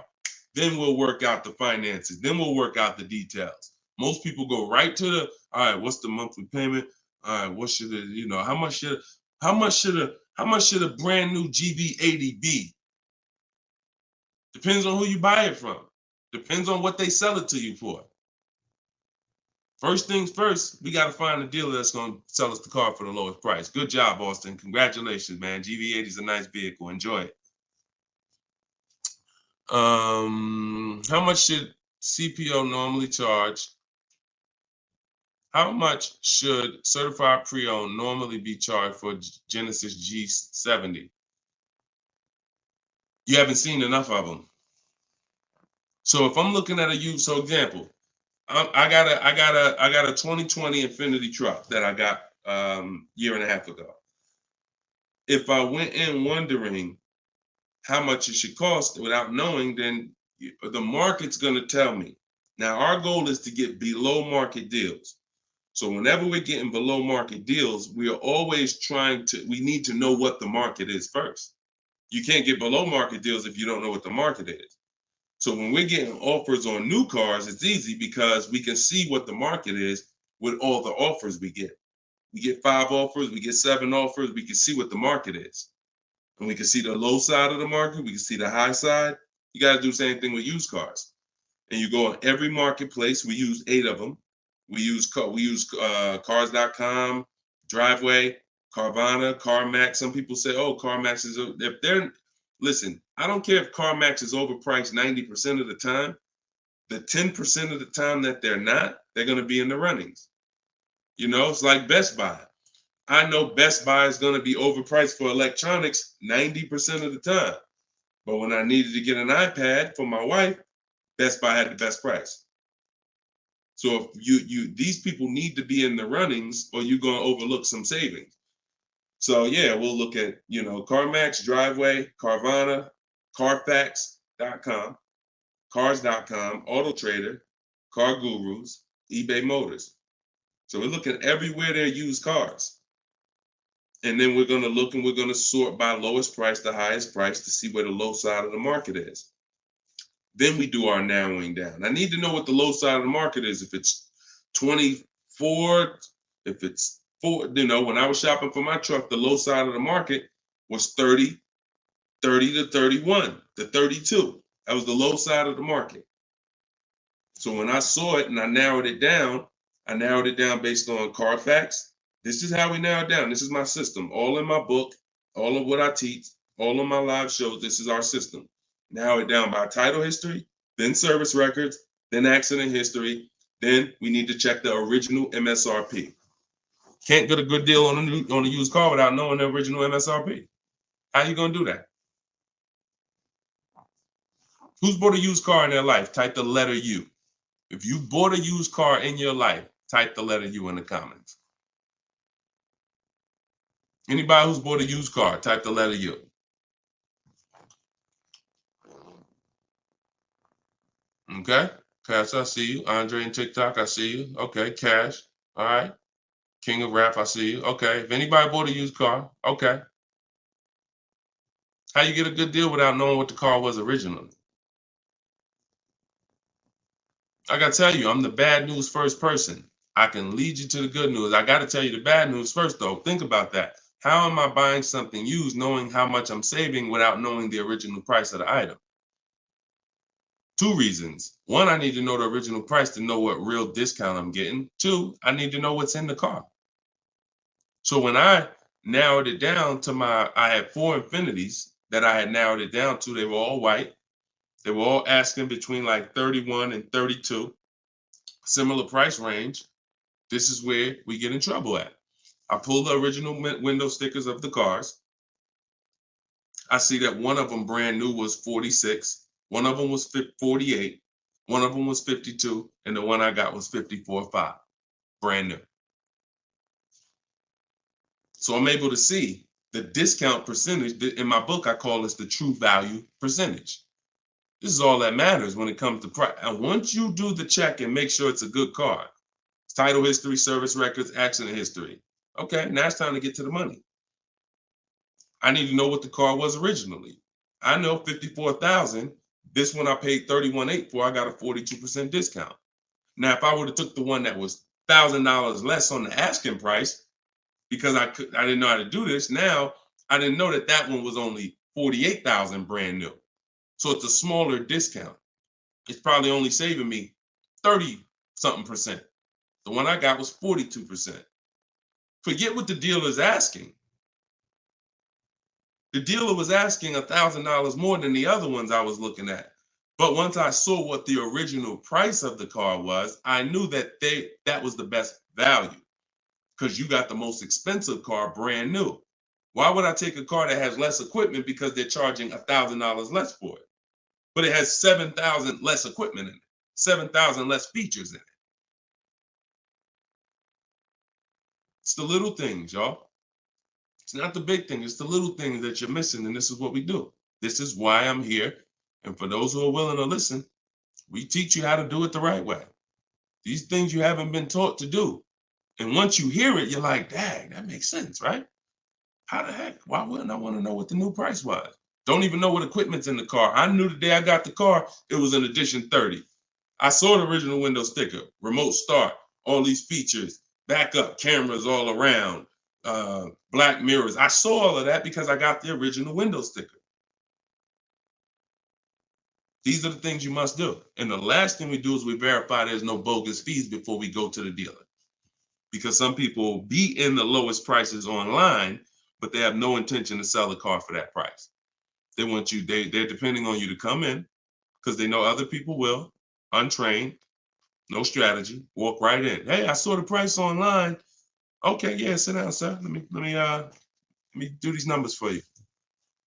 Then we'll work out the finances. Then we'll work out the details. Most people go right to the, all right, what's the monthly payment? All right, what should it, how much should a brand new GB80 be? Depends on who you buy it from. Depends on what they sell it to you for. First things first, we got to find a dealer that's going to sell us the car for the lowest price. Good job, Austin. Congratulations, man. GV80 is a nice vehicle. Enjoy it. How much should CPO normally charge? How much should certified pre-owned normally be charged for Genesis G70? You haven't seen enough of them. So if I'm looking at a used, so example, I got a 2020 Infiniti truck that I got year and a half ago. If I went in wondering how much it should cost without knowing, then the market's going to tell me. Now our goal is to get below market deals. So whenever we're getting below market deals, we are always we need to know what the market is first. You can't get below market deals if you don't know what the market is. So when we're getting offers on new cars, it's easy because we can see what the market is with all the offers we get. We get 5 offers, we get 7 offers, we can see what the market is. And we can see the low side of the market, we can see the high side. You got to do the same thing with used cars. And you go on every marketplace, we use 8 of them. We use cars.com, Driveway, Carvana, CarMax. Some people say, oh, CarMax is, if they're, listen, I don't care if CarMax is overpriced 90% of the time. The 10% of the time that they're not, they're going to be in the runnings. You know, it's like Best Buy. I know Best Buy is going to be overpriced for electronics 90% of the time. But when I needed to get an iPad for my wife, Best Buy had the best price. So if these people need to be in the runnings or you're going to overlook some savings. So yeah, we'll look at, CarMax, Driveway, Carvana, Carfax.com, Cars.com, Auto Trader, Car Gurus, eBay Motors. So we're looking everywhere there used cars. And then we're going to look and we're going to sort by lowest price to highest price to see where the low side of the market is. Then we do our narrowing down. I need to know what the low side of the market is. If it's 24, if it's 4, when I was shopping for my truck, the low side of the market was 30 to 31 to 32. That was the low side of the market. So when I saw it and I narrowed it down based on Carfax. This is how we narrow it down. This is my system. All in my book, all of what I teach, all of my live shows, this is our system. Narrow it down by title history, then service records, then accident history. Then we need to check the original MSRP. Can't get a good deal on a used car without knowing the original MSRP. How you gonna do that? Who's bought a used car in their life? Type the letter U. If you bought a used car in your life, type the letter U in the comments. Anybody who's bought a used car, type the letter U. Okay, Cash, I see you. Andre and TikTok, I see you. Okay, Cash, all right. King of Rap, I see you. Okay, if anybody bought a used car, okay. How you get a good deal without knowing what the car was originally? I gotta tell you, I'm the bad news first person. I can lead you to the good news. I gotta tell you the bad news first though. Think about that. How am I buying something used knowing how much I'm saving without knowing the original price of the item? 2 reasons. 1, I need to know the original price to know what real discount I'm getting. 2, I need to know what's in the car. So when I narrowed it down to I had 4 Infinitis that I had narrowed it down to. They were all white. They were all asking between like 31 and 32, similar price range. This is where we get in trouble at. I pulled the original window stickers of the cars. I see that one of them brand new was 46. One of them was 48. One of them was 52. And the one I got was 54.5, brand new. So I'm able to see the discount percentage. In my book, I call this the true value percentage. This is all that matters when it comes to price. And once you do the check and make sure it's a good car, title history, service records, accident history. Okay, now it's time to get to the money. I need to know what the car was originally. I know 54,000. This one I paid 31.8 for. I got a 42% discount. Now, if I would have took the one that was $1,000 less on the asking price, because I didn't know how to do this. Now I didn't know that one was only 48,000 brand new. So it's a smaller discount. It's probably only saving me 30 something percent. The one I got was 42%. Forget what the dealer's asking. The dealer was asking $1,000 more than the other ones I was looking at. But once I saw what the original price of the car was, I knew that that was the best value because you got the most expensive car brand new. Why would I take a car that has less equipment because they're charging $1,000 less for it? But it has 7,000 less equipment in it, 7,000 less features in it. It's the little things, y'all. It's not the big thing. It's the little things that you're missing. And this is what we do. This is why I'm here. And for those who are willing to listen, we teach you how to do it the right way. These things you haven't been taught to do. And once you hear it, you're like, dang, that makes sense, right? How the heck? Why wouldn't I want to know what the new price was? Don't even know what equipment's in the car. I knew the day I got the car, it was an edition 30. I saw the original window sticker, remote start, all these features, backup cameras all around, black mirrors. I saw all of that because I got the original window sticker. These are the things you must do. And the last thing we do is we verify there's no bogus fees before we go to the dealer. Because some people will be in the lowest prices online, but they have no intention to sell the car for that price. They want you, they're depending on you to come in because they know other people will, untrained, no strategy, walk right in. Hey, I saw the price online. Okay, yeah, sit down, sir. Let me do these numbers for you.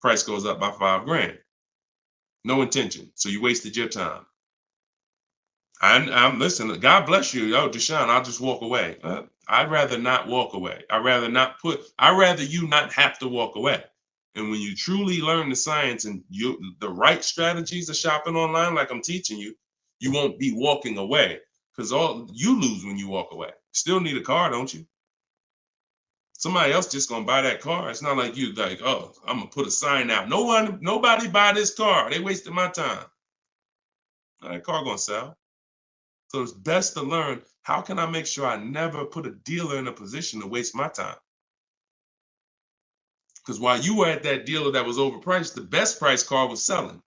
Price goes up by $5,000. No intention. So you wasted your time. I'm listen, God bless you. Yo, Deshone, I'll just walk away. I'd rather not walk away. I'd rather you not have to walk away. And when you truly learn the science and the right strategies of shopping online, like I'm teaching you, you won't be walking away because all you lose when you walk away. Still need a car, don't you? Somebody else just gonna buy that car. It's not like you like, oh, I'm gonna put a sign out. Nobody buy this car. They wasted my time. That car gonna sell. So it's best to learn, how can I make sure I never put a dealer in a position to waste my time? Because while you were at that dealer that was overpriced, the best price car was selling.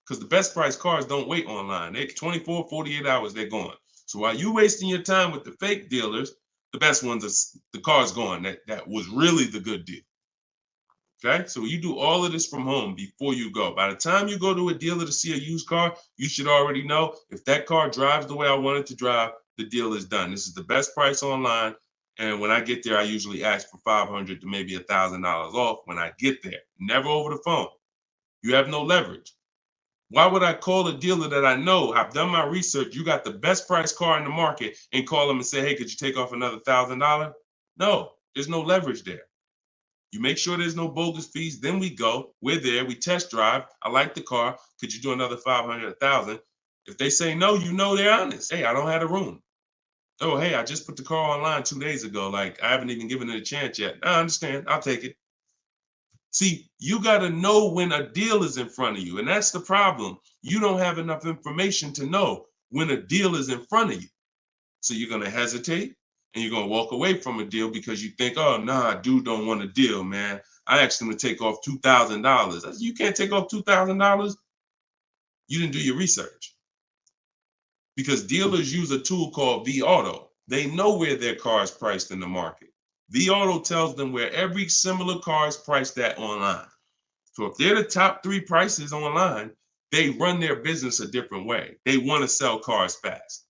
Because the best price cars don't wait online. They 24, 48 hours, they're gone. So while you wasting your time with the fake dealers, the best ones are the car's gone. That was really the good deal. Okay, so you do all of this from home before you go. By the time you go to a dealer to see a used car, you should already know if that car drives the way I want it to drive, the deal is done. This is the best price online. And when I get there, I usually ask for $500 to maybe $1,000 off when I get there. Never over the phone. You have no leverage. Why would I call a dealer that I know, I've done my research, you got the best price car in the market, and call them and say, hey, could you take off another $1,000? No, there's no leverage there. You make sure there's no bogus fees. Then we go. We're there. We test drive. I like the car. Could you do another 500, 1,000? If they say no, you know they're honest. Hey, I don't have the room. Oh, hey, I just put the car online 2 days ago. Like, I haven't even given it a chance yet. I understand. I'll take it. See, you got to know when a deal is in front of you. And that's the problem. You don't have enough information to know when a deal is in front of you. So you're going to hesitate. And you're going to walk away from a deal because you think, oh, nah, dude don't want a deal, man. I asked him to take off $2,000. You can't take off $2,000. You didn't do your research. Because dealers use a tool called vAuto. They know where their car is priced in the market. vAuto tells them where every similar car is priced at online. So if they're the top 3 prices online, they run their business a different way. They want to sell cars fast.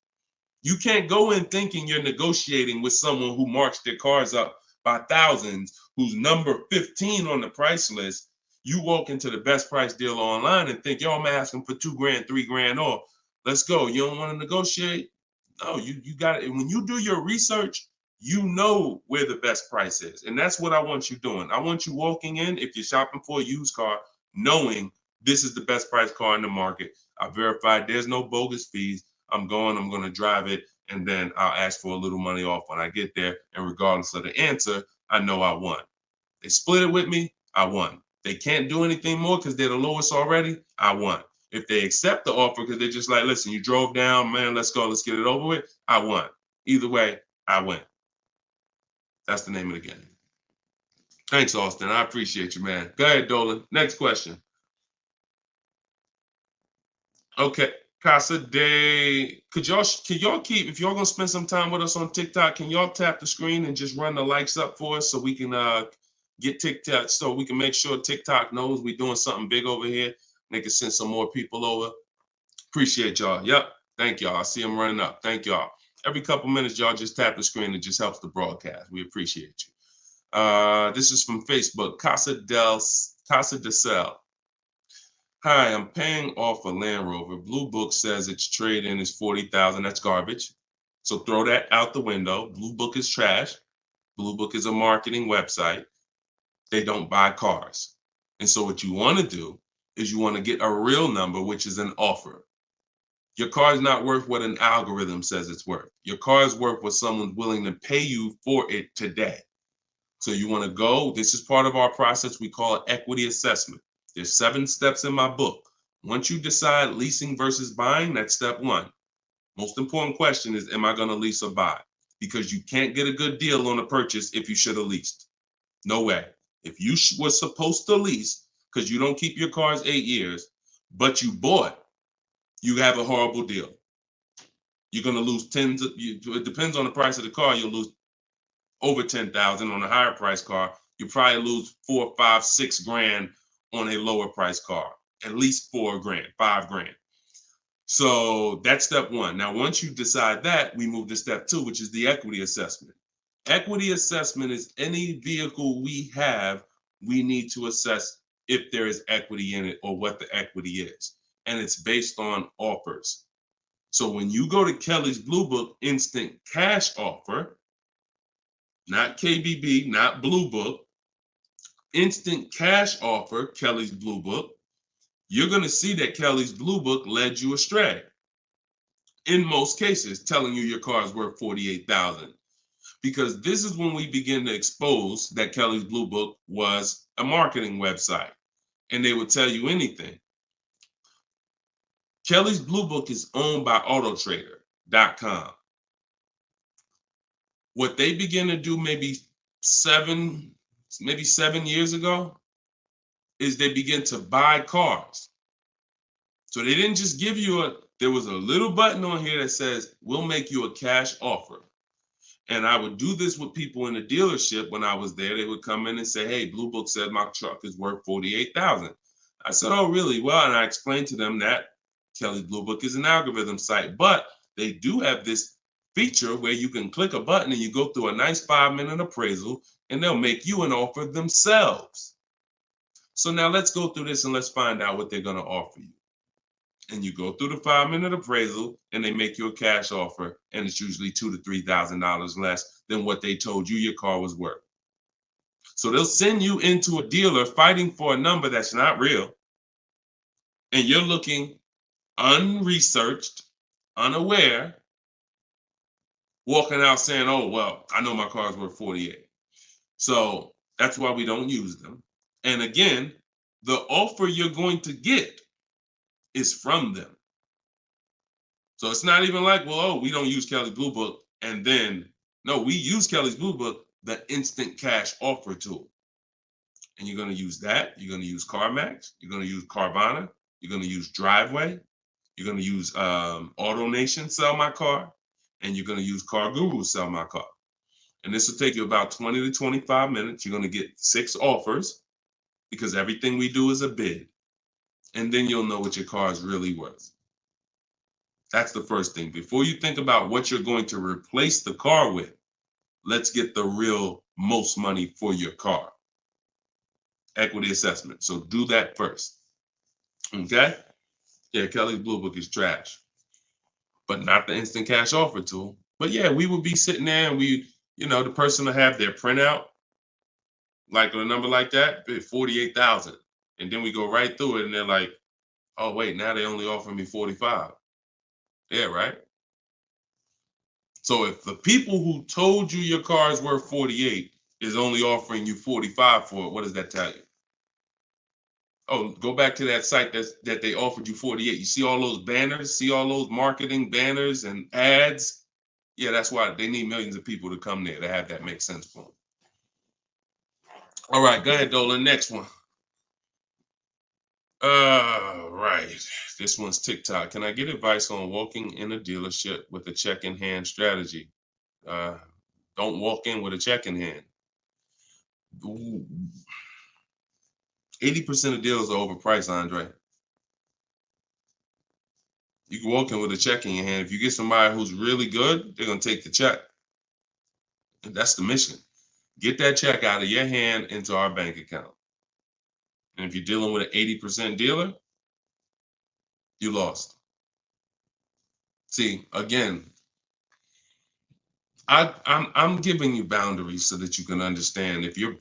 You can't go in thinking you're negotiating with someone who marks their cars up by thousands, who's number 15 on the price list. You walk into the best price deal online and think, yo, I'm asking for $2,000, $3,000 off. Let's go. You don't want to negotiate? No, you got it. And when you do your research, you know where the best price is. And that's what I want you doing. I want you walking in, if you're shopping for a used car, knowing this is the best price car in the market. I verified there's no bogus fees. I'm going to drive it, and then I'll ask for a little money off when I get there. And regardless of the answer, I know I won. They split it with me, I won. They can't do anything more because they're the lowest already, I won. If they accept the offer because they're just like, listen, you drove down, man, let's go, let's get it over with, I won. Either way, I win. That's the name of the game. Thanks, Austin. I appreciate you, man. Go ahead, Dolan. Next question. Okay. Casa Day, can y'all keep, if y'all gonna spend some time with us on TikTok, can y'all tap the screen and just run the likes up for us so we can get TikTok, so we can make sure TikTok knows we're doing something big over here. They can send some more people over. Appreciate y'all. Yep. Thank y'all. I see them running up. Thank y'all. Every couple minutes, y'all just tap the screen. It just helps the broadcast. We appreciate you. This is from Facebook. Casa de Cel. Hi, I'm paying off a Land Rover. Blue Book says its trade-in is $40,000. That's garbage. So throw that out the window. Blue Book is trash. Blue Book is a marketing website. They don't buy cars. And so what you want to do is you want to get a real number, which is an offer. Your car is not worth what an algorithm says it's worth. Your car is worth what someone's willing to pay you for it today. So you want to go, this is part of our process. We call it equity assessment. There's 7 steps in my book. Once you decide leasing versus buying, that's step 1. Most important question is, am I going to lease or buy? Because you can't get a good deal on a purchase if you should have leased. No way. If you were supposed to lease, because you don't keep your cars 8 years, but you bought, you have a horrible deal. You're going to lose it depends on the price of the car. You'll lose over 10,000 on a higher price car. You probably lose 4, 5, 6 grand on a lower price car, at least 4 grand, 5 grand. So that's step 1. Now, once you decide that, we move to step 2, which is the equity assessment. Equity assessment is any vehicle we have, we need to assess if there is equity in it or what the equity is. And it's based on offers. So when you go to Kelly's Blue Book instant cash offer, not KBB, not Blue Book, instant cash offer, Kelly's Blue Book, you're going to see that Kelly's Blue Book led you astray. In most cases, telling you your car is worth $48,000. Because this is when we begin to expose that Kelly's Blue Book was a marketing website and they would tell you anything. Kelly's Blue Book is owned by Autotrader.com. What they began to do maybe 7 years ago is they begin to buy cars. So they didn't just give you there was a little button on here that says, we'll make you a cash offer. And I would do this with people in the dealership when I was there. They would come in and say, hey, Blue Book said my truck is worth $48,000. I said, oh, really? Well, and I explained to them that Kelly's Blue Book is an algorithm site, but they do have this feature where you can click a button and you go through a nice 5-minute appraisal and they'll make you an offer themselves. So now let's go through this and let's find out what they're going to offer you. And you go through the 5-minute appraisal and they make you a cash offer, and it's usually $2,000 to $3,000 less than what they told you your car was worth. So they'll send you into a dealer fighting for a number that's not real, and you're looking unresearched, unaware, walking out saying, oh, well, I know my car's worth 48. So that's why we don't use them. And again, the offer you're going to get is from them. So it's not even like, well, oh, we don't use Kelly's Blue Book. And then, no, we use Kelly's Blue Book, the instant cash offer tool. And you're going to use that. You're going to use CarMax. You're going to use Carvana. You're going to use Driveway. You're going to use AutoNation, Sell My Car. And you're going to use Car Guru, Sell My Car. And this will take you about 20 to 25 minutes. You're going to get 6 offers because everything we do is a bid. And then you'll know what your car is really worth. That's the first thing. Before you think about what you're going to replace the car with, let's get the real most money for your car. Equity assessment. So do that first. Okay? Yeah, Kelly's Blue Book is trash, but not the instant cash offer tool. But yeah, we would be sitting there and the person will have their printout, like a number like that, 48,000. And then we go right through it and they're like, oh, wait, now they only offer me 45. Yeah, right? So if the people who told you your car is worth 48 is only offering you 45 for it, what does that tell you? Oh, go back to that site that they offered you 48. You see all those banners, see all those marketing banners and ads? Yeah, that's why they need millions of people to come there to have that make sense for them. All right, go ahead, Dolan. Next one. Right. This one's TikTok. Can I get advice on walking in a dealership with a check in hand strategy? Don't walk in with a check in hand. 80% of deals are overpriced, Andre. You can walk in with a check in your hand. If you get somebody who's really good, they're going to take the check. And that's the mission. Get that check out of your hand into our bank account. And if you're dealing with an 80% dealer, you lost. See, again, I'm giving you boundaries so that you can understand. If you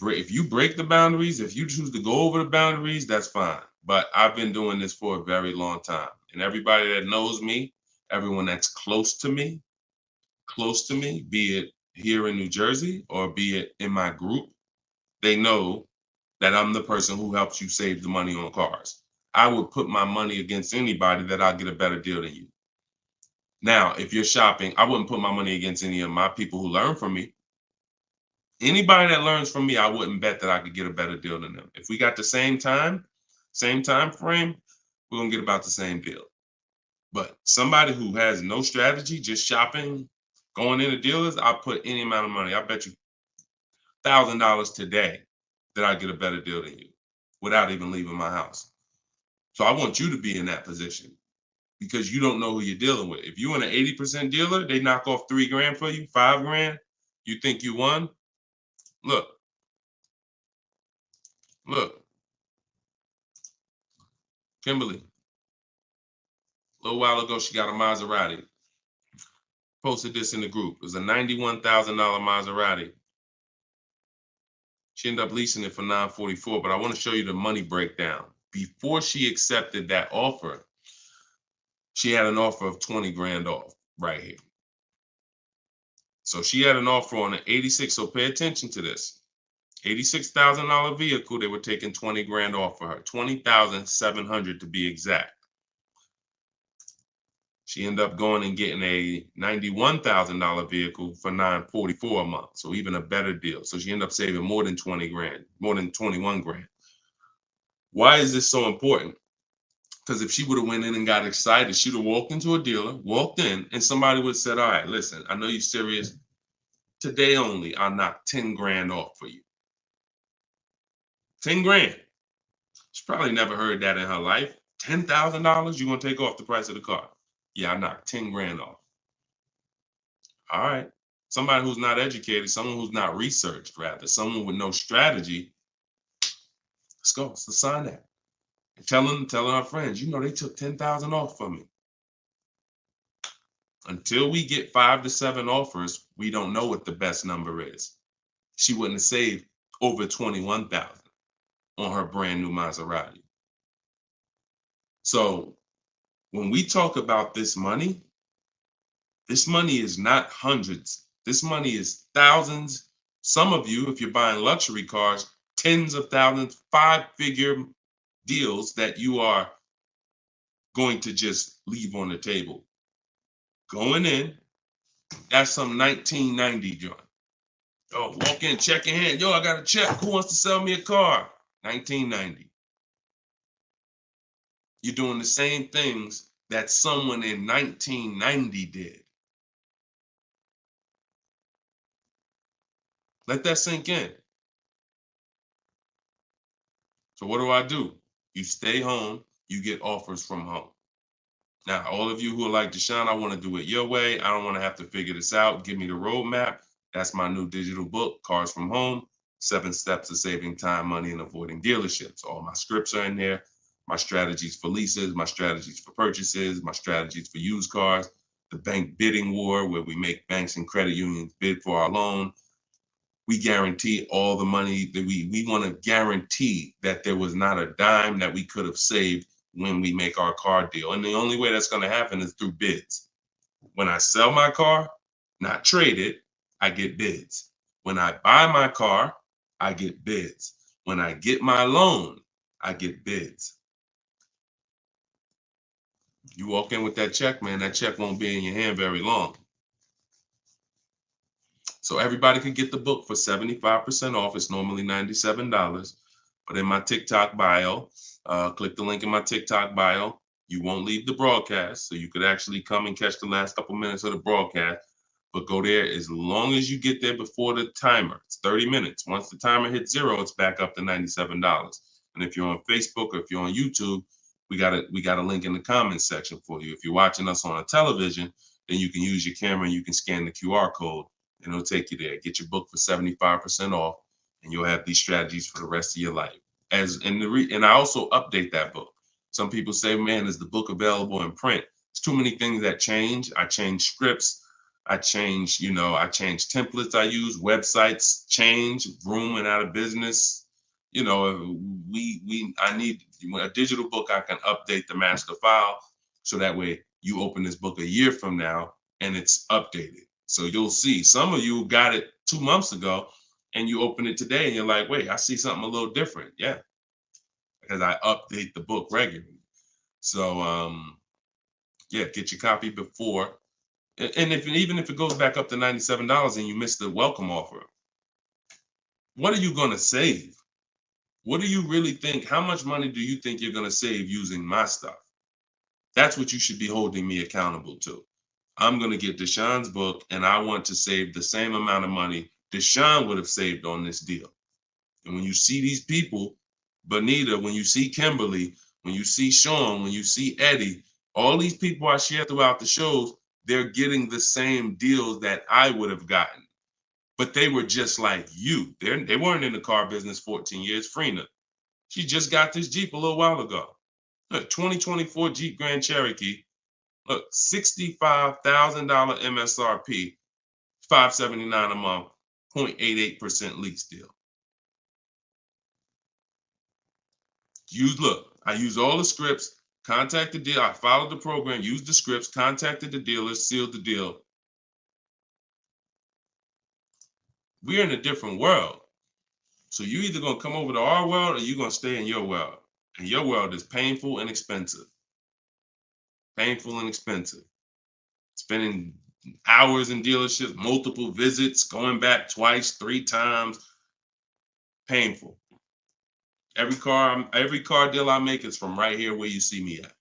break the boundaries, if you choose to go over the boundaries, that's fine. But I've been doing this for a very long time, and everybody that knows me, everyone that's close to me, be it here in New Jersey or be it in my group, they know that I'm the person who helps you save the money on cars. I would put my money against anybody that I'll get a better deal than you. Now, if you're shopping, I wouldn't put my money against any of my people who learn from me. Anybody that learns from me, I wouldn't bet that I could get a better deal than them. If we got the same time frame, we're gonna get about the same deal. But somebody who has no strategy, just shopping, going into dealers, I'll put any amount of money. I bet you $1,000 today that I get a better deal than you without even leaving my house. So I want you to be in that position because you don't know who you're dealing with. If you're in an 80% dealer, they knock off $3,000 for you, $5,000. You think you won? Look, Kimberly. A little while ago, she got a Maserati. Posted this in the group. It was a $91,000 Maserati. She ended up leasing it for $944, but I want to show you the money breakdown. Before she accepted that offer, she had an offer of 20 grand off right here. So she had an offer on an 86. So pay attention to this. $86,000 vehicle, they were taking 20 grand off for her. 20,700 to be exact. She ended up going and getting a $91,000 vehicle for $944 a month. So even a better deal. So she ended up saving more than 20 grand, more than 21 grand. Why is this so important? Because if she would have went in and got excited, she'd have walked into a dealer, walked in, and somebody would have said, all right, listen, I know you're serious. Today only, I'll knock 10 grand off for you. 10 grand. She probably never heard that in her life. $10,000 you're going to take off the price of the car. Yeah, I knocked 10 grand off. All right. Somebody who's not educated, someone who's not researched, rather, someone with no strategy. Let's go. Let's sign that. And telling our friends, you know, they took 10,000 off from me. Until we get 5 to 7 offers, we don't know what the best number is. She wouldn't have saved over 21,000 on her brand new Maserati. So when we talk about this money is not hundreds. This money is thousands. Some of you, if you're buying luxury cars, tens of thousands, 5-figure deals that you are going to just leave on the table. Going in, that's some 1990 joint. Oh, walk in, check in hand. Yo, I got a check. Who wants to sell me a car? 1990. You're doing the same things that someone in 1990 did. Let that sink in. So what do? You stay home, you get offers from home. Now, all of you who are like, Deshone, I want to do it your way. I don't want to have to figure this out. Give me the roadmap. That's my new digital book, Cars from Home, 7 Steps to Saving Time, Money, and Avoiding Dealerships. All my scripts are in there. My strategies for leases, my strategies for purchases, my strategies for used cars, the bank bidding war, where we make banks and credit unions bid for our loan. We guarantee all the money that we want to guarantee that there was not a dime that we could have saved when we make our car deal. And the only way that's going to happen is through bids. When I sell my car, not trade it, I get bids. When I buy my car, I get bids. When I get my loan, I get bids. You walk in with that check, man, that check won't be in your hand very long. So everybody can get the book for 75% off. It's normally $97. But in my TikTok bio, click the link in my TikTok bio. You won't leave the broadcast, so you could actually come and catch the last couple minutes of the broadcast. But go there as long as you get there before the timer. It's 30 minutes. Once the timer hits 0, it's back up to $97. And if you're on Facebook or if you're on YouTube, we got a link in the comments section for you. If you're watching us on a television, then you can use your camera and you can scan the QR code and it'll take you there. Get your book for 75% off, and you'll have these strategies for the rest of your life. And I also update that book. Some people say, man, is the book available in print? There's too many things that change. I change scripts. I change templates I use, websites change, Vroom went out of business. I need a digital book. I can update the master file so that way you open this book a year from now and it's updated. So you'll see some of you got it 2 months ago and you open it today and you're like, wait, I see something a little different. Yeah, because I update the book regularly. So yeah, get your copy before. And even if it goes back up to $97 and you miss the welcome offer, what are you going to save? What do you really think? How much money do you think you're going to save using my stuff? That's what you should be holding me accountable to. I'm going to get Deshone's book, and I want to save the same amount of money Deshone would have saved on this deal. And when you see these people, Bonita, when you see Kimberly, when you see Sean, when you see Eddie, all these people I share throughout the shows, they're getting the same deals that I would have gotten. But they were just like you. They weren't in the car business 14 years. Frina, she just got this Jeep a little while ago. Look, 2024 Jeep Grand Cherokee. Look, $65,000 MSRP, $579 a month, 0.88% lease deal. I use all the scripts, contacted the dealer, I followed the program, used the scripts, contacted the dealer, sealed the deal. We're in a different world. So you either gonna come over to our world or you're gonna stay in your world. And your world is painful and expensive. Painful and expensive. Spending hours in dealerships, multiple visits, going back twice, 3 times. Painful. Every car deal I make is from right here where you see me at.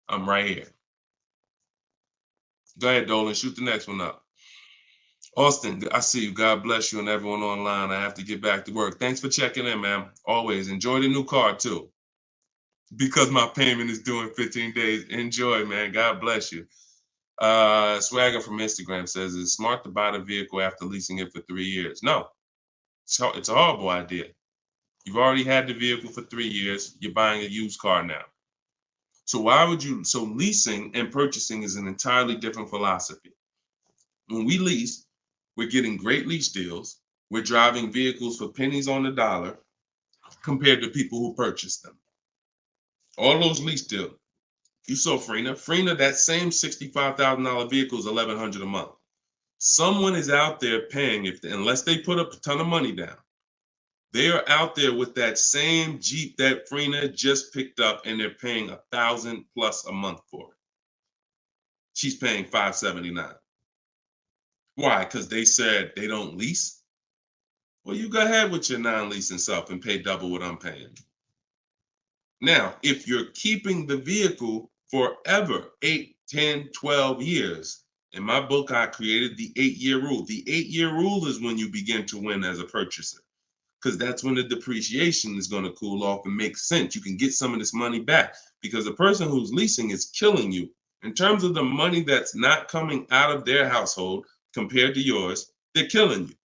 I'm right here. Go ahead, Dolan, shoot the next one up. Austin, I see you. God bless you and everyone online. I have to get back to work. Thanks for checking in, man. Always enjoy the new car too. Because my payment is due in 15 days. Enjoy, man. God bless you. Swagger from Instagram says, it's smart to buy the vehicle after leasing it for 3 years. No, it's a horrible idea. You've already had the vehicle for 3 years. You're buying a used car now. So leasing and purchasing is an entirely different philosophy. When we lease, we're getting great lease deals. We're driving vehicles for pennies on the dollar compared to people who purchase them. All those lease deals. You saw Frina, that same $65,000 vehicle is $1,100 a month. Someone is out there paying, unless they put up a ton of money down, they are out there with that same Jeep that Frina just picked up and they're paying $1,000 plus a month for it. She's paying $579. Why? Because they said they don't lease? Well, you go ahead with your non-leasing self and pay double what I'm paying. Now, if you're keeping the vehicle forever, 8, 10, 12 years, in my book, I created the 8-year rule. The 8-year rule is when you begin to win as a purchaser, because that's when the depreciation is going to cool off and make sense. You can get some of this money back because the person who's leasing is killing you. In terms of the money that's not coming out of their household compared to yours, they're killing you.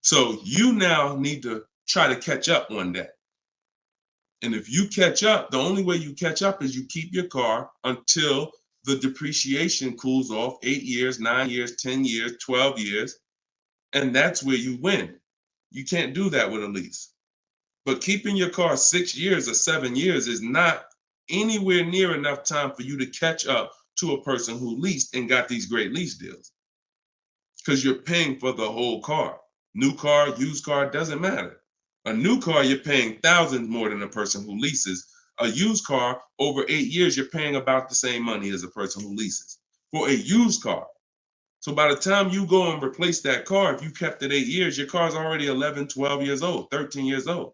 So you now need to try to catch up one day. And if you catch up, the only way you catch up is you keep your car until the depreciation cools off 8 years, 9 years, 10 years, 12 years. And that's where you win. You can't do that with a lease. But keeping your car 6 years or 7 years is not anywhere near enough time for you to catch up to a person who leased and got these great lease deals. Because you're paying for the whole car. New car, used car, doesn't matter. A new car, you're paying thousands more than a person who leases. A used car, over 8 years, you're paying about the same money as a person who leases for a used car. So by the time you go and replace that car, if you kept it 8 years, your car's already 11, 12 years old, 13 years old.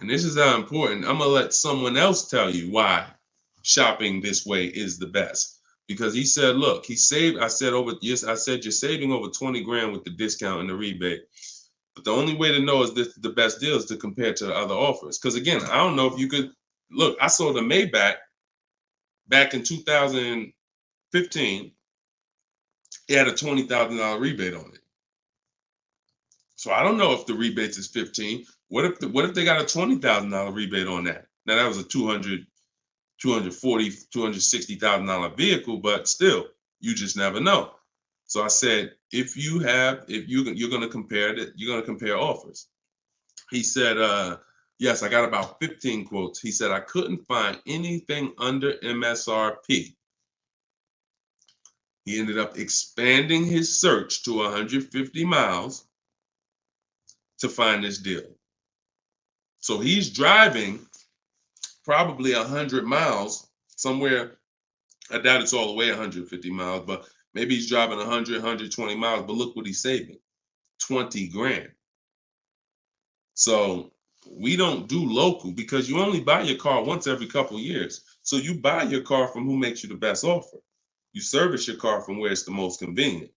And this is how important. I'm gonna let someone else tell you why shopping this way is the best. Because he said, look, he saved. I said I said you're saving over 20 grand with the discount and the rebate. But the only way to know is this the best deal is to compare to the other offers. Because again, I don't know if you could look. I sold a Maybach back in 2015. It had a $20,000 rebate on it. So I don't know if the rebates is 15. What if they got a $20,000 rebate on that? Now that was a $260,000 vehicle, but still, you just never know. So I said, if you're gonna compare it, you're gonna compare offers. He said, yes, I got about 15 quotes. He said I couldn't find anything under MSRP. He ended up expanding his search to 150 miles to find this deal. So he's driving probably 100 miles somewhere. I doubt it's all the way 150 miles, but maybe he's driving 100, 120 miles. But look what he's saving, 20 grand. So we don't do local because you only buy your car once every couple of years. So you buy your car from who makes you the best offer. You service your car from where it's the most convenient.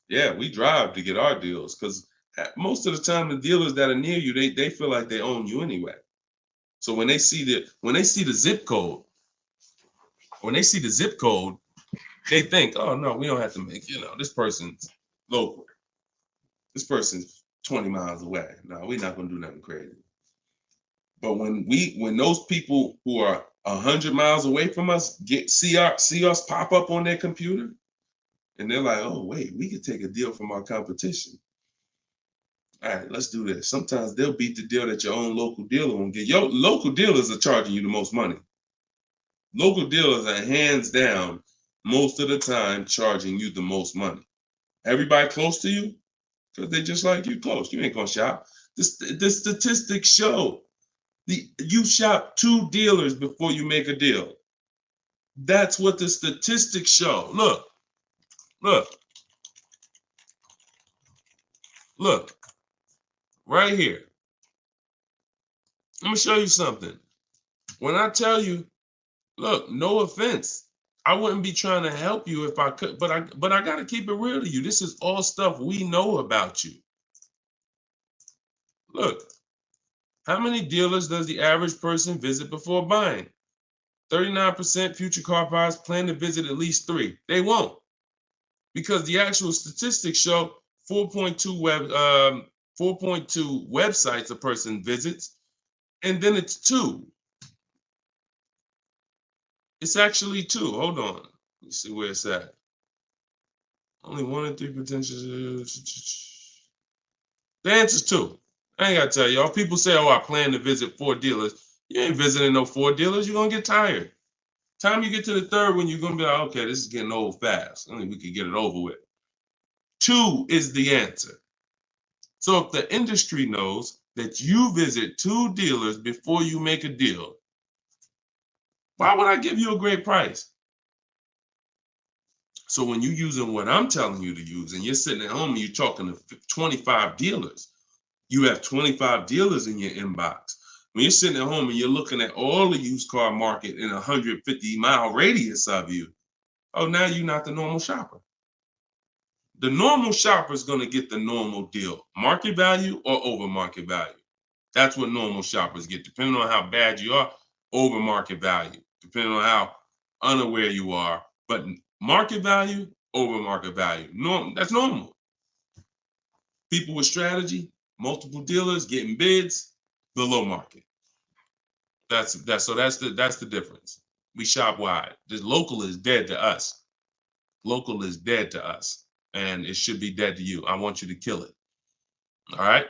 Yeah, we drive to get our deals because most of the time the dealers that are near you, they feel like they own you anyway. So when they see the zip code, they think, oh no, we don't have to make, this person's local. This person's 20 miles away. No, we're not gonna do nothing crazy. But when those people who are 100 miles away from us see us pop up on their computer, and they're like, oh wait, we could take a deal from our competition. All right, let's do this. Sometimes they'll beat the deal that your own local dealer won't get. Your local dealers are charging you the most money. Local dealers are hands down most of the time charging you the most money. Everybody close to you, because they just like you close. You ain't gonna shop. The statistics show you shop 2 dealers before you make a deal. That's what the statistics show. Look, right here. Let me show you something. When I tell you, look, no offense, I wouldn't be trying to help you if I could, but I gotta keep it real to you. This is all stuff we know about you. Look, how many dealers does the average person visit before buying? 39% future car buyers plan to visit at least 3. They won't, because the actual statistics show 4.2 websites a person visits, and then it's 2. It's actually 2. Hold on. Let's see where it's at. Only 1 in 3 potential. The answer's 2. I ain't got to tell y'all. People say, oh, I plan to visit 4 dealers. You ain't visiting no 4 dealers. You're going to get tired. Time you get to the 3rd one, you're going to be like, okay, this is getting old fast. I think we could get it over with. 2 is the answer. So if the industry knows that you visit 2 dealers before you make a deal, why would I give you a great price? So when you're using what I'm telling you to use and you're sitting at home and you're talking to 25 dealers, you have 25 dealers in your inbox. When you're sitting at home and you're looking at all the used car market in a 150-mile radius of you, oh, now you're not the normal shopper. The normal shopper is going to get the normal deal, market value or over market value. That's what normal shoppers get, depending on how bad you are, over market value, depending on how unaware you are. But market value, over market value, that's normal. People with strategy, multiple dealers getting bids, below market. That's the difference. We shop wide. This local is dead to us. Local is dead to us, and it should be dead to you. I want you to kill it. All right,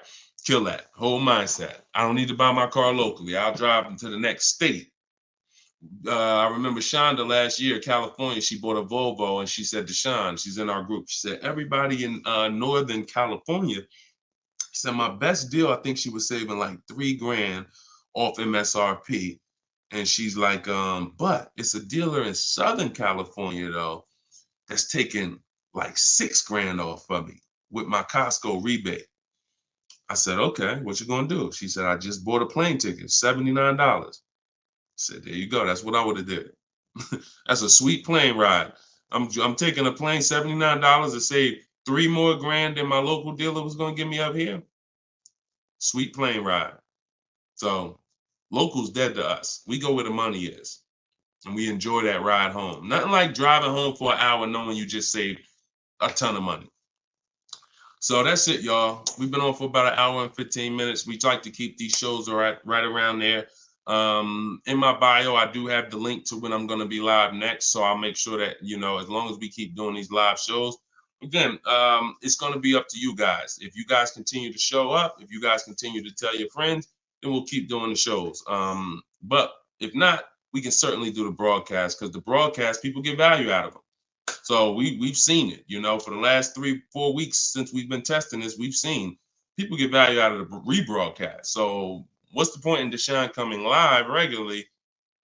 kill that whole mindset. I don't need to buy my car locally. I'll drive into the next state. I remember Shonda last year, California. She bought a Volvo, and she said to Sean, she's in our group. She said everybody in Northern California. She said my best deal. I think she was saving like $3 grand off MSRP. And she's like, but it's a dealer in Southern California, though, that's taking like $6 grand off of me with my Costco rebate. I said, okay, what you gonna do? She said, I just bought a plane ticket, $79. I said, there you go. That's what I would have did. That's a sweet plane ride. I'm taking a plane, $79 to save 3 more grand than my local dealer was gonna give me up here. Sweet plane ride. So local's dead to us. We go where the money is, and we enjoy that ride home. Nothing like driving home for an hour knowing you just saved a ton of money. So that's it, y'all. We've been on for about an hour and 15 minutes. We like to keep these shows right around there. In my bio, I do have the link to when I'm going to be live next. So I'll make sure that, as long as we keep doing these live shows, again, it's going to be up to you guys. If you guys continue to show up, if you guys continue to tell your friends, then we'll keep doing the shows. But if not, we can certainly do the broadcast, because the broadcast, people get value out of them. So we've seen it, for the last 3-4 weeks since we've been testing this, we've seen people get value out of the rebroadcast. So what's the point in Deshone coming live regularly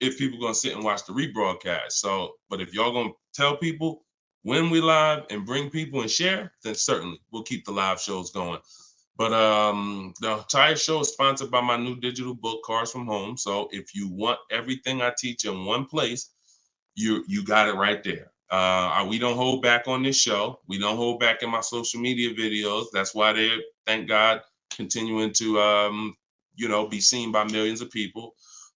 if people are gonna sit and watch the rebroadcast? So, but if y'all gonna tell people when we live and bring people and share, then certainly we'll keep the live shows going. But the entire show is sponsored by my new digital book, Cars from Home. So if you want everything I teach in one place, you got it right there. We don't hold back on this show. We don't hold back in my social media videos. That's why they're, thank God, continuing to be seen by millions of people.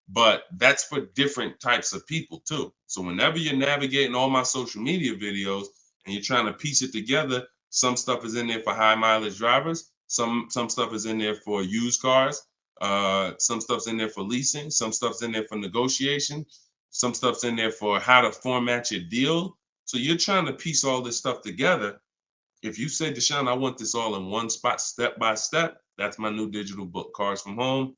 But that's for different types of people too. So whenever you're navigating all my social media videos and you're trying to piece it together, some stuff is in there for high mileage drivers. Some stuff is in there for used cars. Some stuff's in there for leasing. Some stuff's in there for negotiation. Some stuff's in there for how to format your deal. So you're trying to piece all this stuff together. If you say, Deshone, I want this all in one spot, step by step, that's my new digital book, Cars from Home,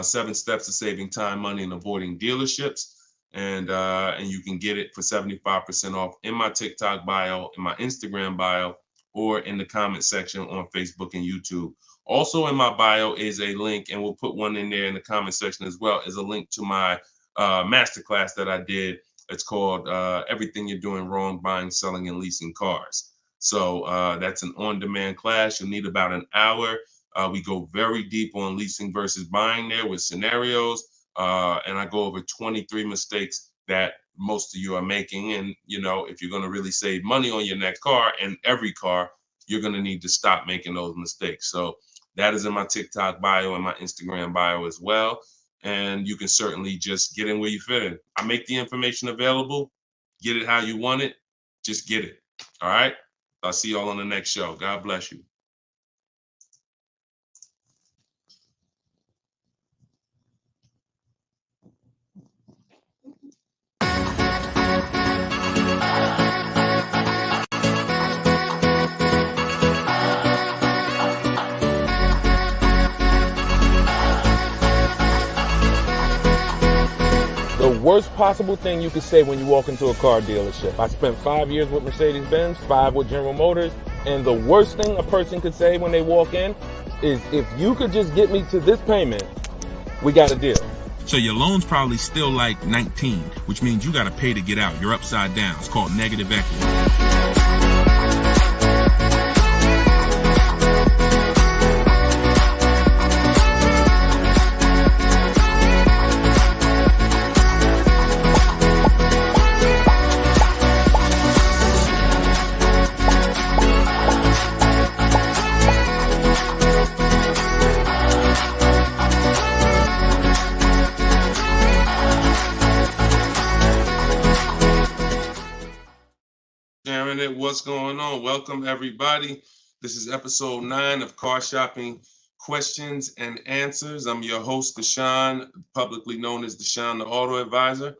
7 Steps to Saving Time, Money, and Avoiding Dealerships. And you can get it for 75% off in my TikTok bio, in my Instagram bio, or in the comment section on Facebook and YouTube. Also in my bio is a link, and we'll put one in there in the comment section as well, is a link to my masterclass that I did. It's called Everything You're Doing Wrong Buying, Selling, and Leasing Cars. So that's an on-demand class. You'll need about an hour. We go very deep on leasing versus buying there with scenarios. And I go over 23 mistakes that most of you are making. And, if you're going to really save money on your next car and every car, you're going to need to stop making those mistakes. So that is in my TikTok bio and my Instagram bio as well. And you can certainly just get in where you fit in. I make the information available. Get it how you want it. Just get it. All right. I'll see y'all on the next show. God bless you. The worst possible thing you could say when you walk into a car dealership. I spent 5 years with Mercedes-Benz, 5 with General Motors, and the worst thing a person could say when they walk in is, if you could just get me to this payment, we got a deal. So your loan's probably still like 19, which means you got to pay to get out. You're upside down. It's called negative equity. What's going on? Welcome, everybody. This is episode 9 of Car Shopping Questions and Answers. I'm your host, Deshone, publicly known as Deshone the Auto Advisor.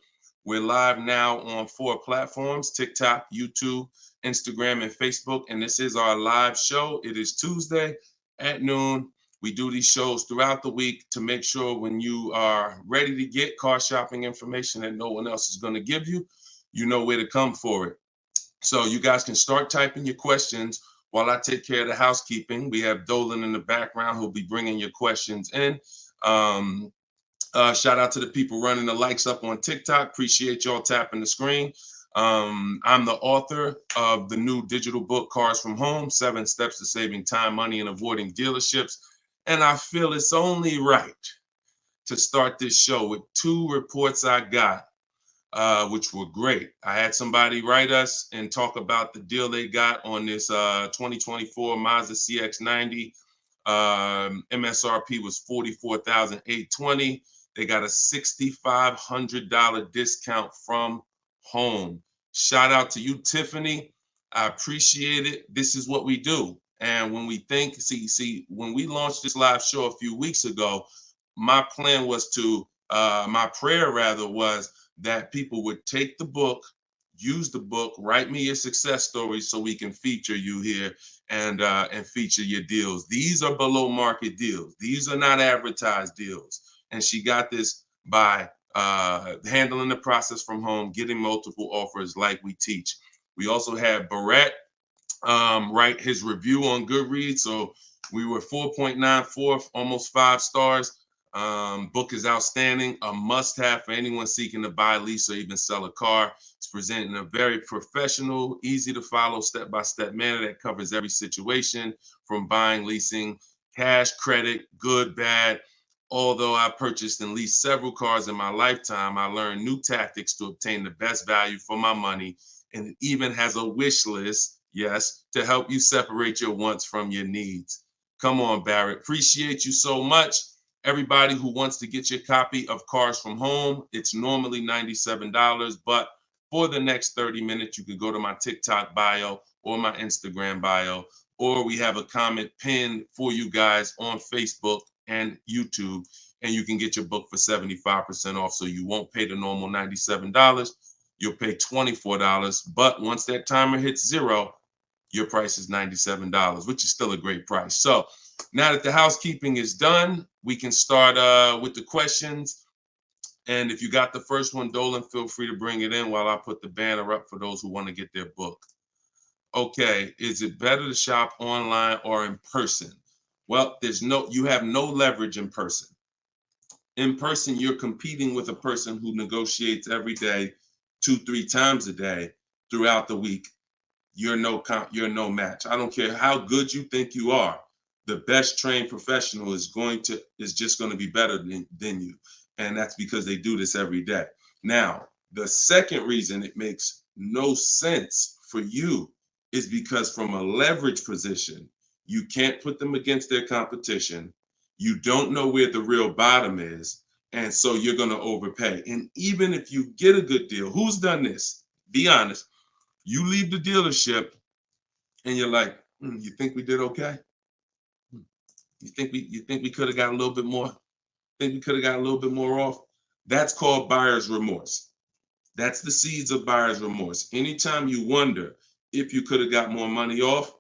We're live now on 4 platforms: TikTok, YouTube, Instagram, and Facebook. And this is our live show. It is Tuesday at noon. We do these shows throughout the week to make sure when you are ready to get car shopping information that no one else is going to give you, you know where to come for it. So you guys can start typing your questions while I take care of the housekeeping. We have Dolan in the background who'll be bringing your questions in. Shout out to the people running the likes up on TikTok. Appreciate y'all tapping the screen. I'm the author of the new digital book, Cars from Home, 7 Steps to Saving Time, Money, and Avoiding Dealerships. And I feel it's only right to start this show with two reports I got, which were great. I had somebody write us and talk about the deal they got on this 2024 Mazda CX-90. MSRP was $44,820. They got a $6,500 discount from home. Shout out to you, Tiffany. I appreciate it. This is what we do. And when we think, when we launched this live show a few weeks ago, my plan was my prayer rather was that people would take the book, use the book, write me your success stories so we can feature you here and feature your deals. These are below market deals. These are not advertised deals. And she got this by handling the process from home, getting multiple offers like we teach. We also had Barrett write his review on Goodreads. So we were 4.94, almost 5 stars. Book is outstanding, a must-have for anyone seeking to buy, lease, or even sell a car. It's presented in a very professional, easy-to-follow, step-by-step manner that covers every situation from buying, leasing, cash, credit, good, bad. Although I purchased and leased several cars in my lifetime, I learned new tactics to obtain the best value for my money, and it even has a wish list, yes, to help you separate your wants from your needs. Come on, Barrett. Appreciate you so much. Everybody who wants to get your copy of Cars from Home, it's normally $97, but for the next 30 minutes, you can go to my TikTok bio or my Instagram bio, or we have a comment pinned for you guys on Facebook and YouTube, and you can get your book for 75% off. So you won't pay the normal $97. You'll pay $24. But once that timer hits 0, your price is $97, which is still a great price. So now that the housekeeping is done, we can start with the questions. And if you got the first one, Dolan, feel free to bring it in while I put the banner up for those who want to get their book. Okay, is it better to shop online or in person? Well, you have no leverage in person. In person, you're competing with a person who negotiates every day, 2-3 times a day throughout the week. You're no match. I don't care how good you think you are. The best trained professional is just going to be better than you. And that's because they do this every day. Now, the second reason it makes no sense for you is because from a leverage position, you can't put them against their competition. You don't know where the real bottom is. And so you're going to overpay. And even if you get a good deal, who's done this? Be honest. You leave the dealership and you're like, you think we did okay? You think we could have got a little bit more? Think we could have got a little bit more off? That's called buyer's remorse. That's the seeds of buyer's remorse. Anytime you wonder if you could have got more money off,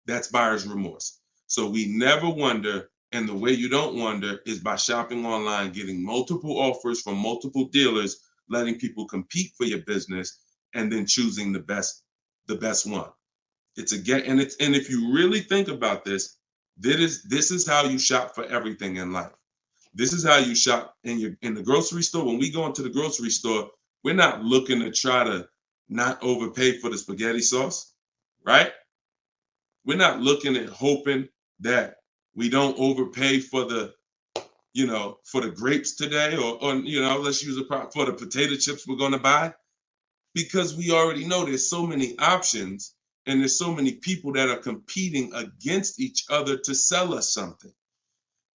that's buyer's remorse. So we never wonder, and the way you don't wonder is by shopping online, getting multiple offers from multiple dealers, letting people compete for your business, and then choosing the best one. And if you really think about this, this is how you shop for everything in life. This is how you shop in the grocery store. When we go into the grocery store, we're not looking to try to not overpay for the spaghetti sauce, right? We're not looking at hoping that we don't overpay for the grapes today, or let's use for the potato chips we're going to buy, because we already know there's so many options and there's so many people that are competing against each other to sell us something.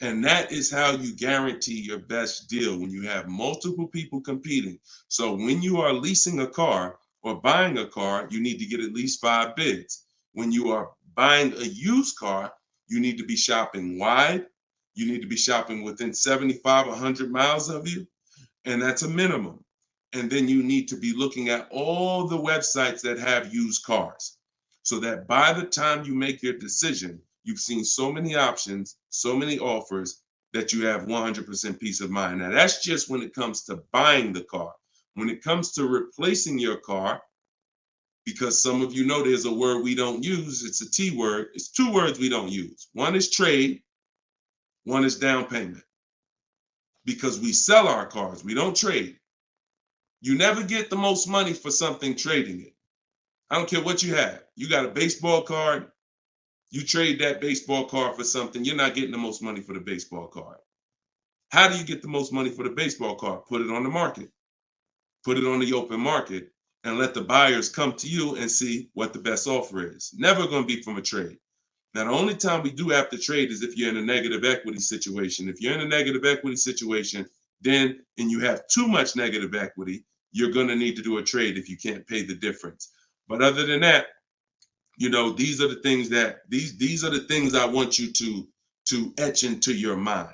And that is how you guarantee your best deal, when you have multiple people competing. So when you are leasing a car or buying a car, you need to get at least 5 bids. When you are buying a used car, you need to be shopping wide. You need to be shopping within 75, 100 miles of you. And that's a minimum. And then you need to be looking at all the websites that have used cars, so that by the time you make your decision, you've seen so many options, so many offers, that you have 100% peace of mind. Now, that's just when it comes to buying the car. When it comes to replacing your car, because some of you know there's a word we don't use, it's a T word. It's 2 words we don't use. One is trade, one is down payment. Because we sell our cars, we don't trade. You never get the most money for something trading it. I don't care what you have. You got a baseball card, You trade that baseball card for something, you're not getting the most money for the baseball card. How do you get the most money for the baseball card? Put it on the market. Put it on the open market and let the buyers come to you and see what the best offer is. Never going to be from a trade. Now, the only time we do have to trade is if you're in a negative equity situation. If you're in a negative equity situation, then, and you have too much negative equity, you're going to need to do a trade if you can't pay the difference. But other than that, you know, these are the things that these are the things I want you to etch into your mind.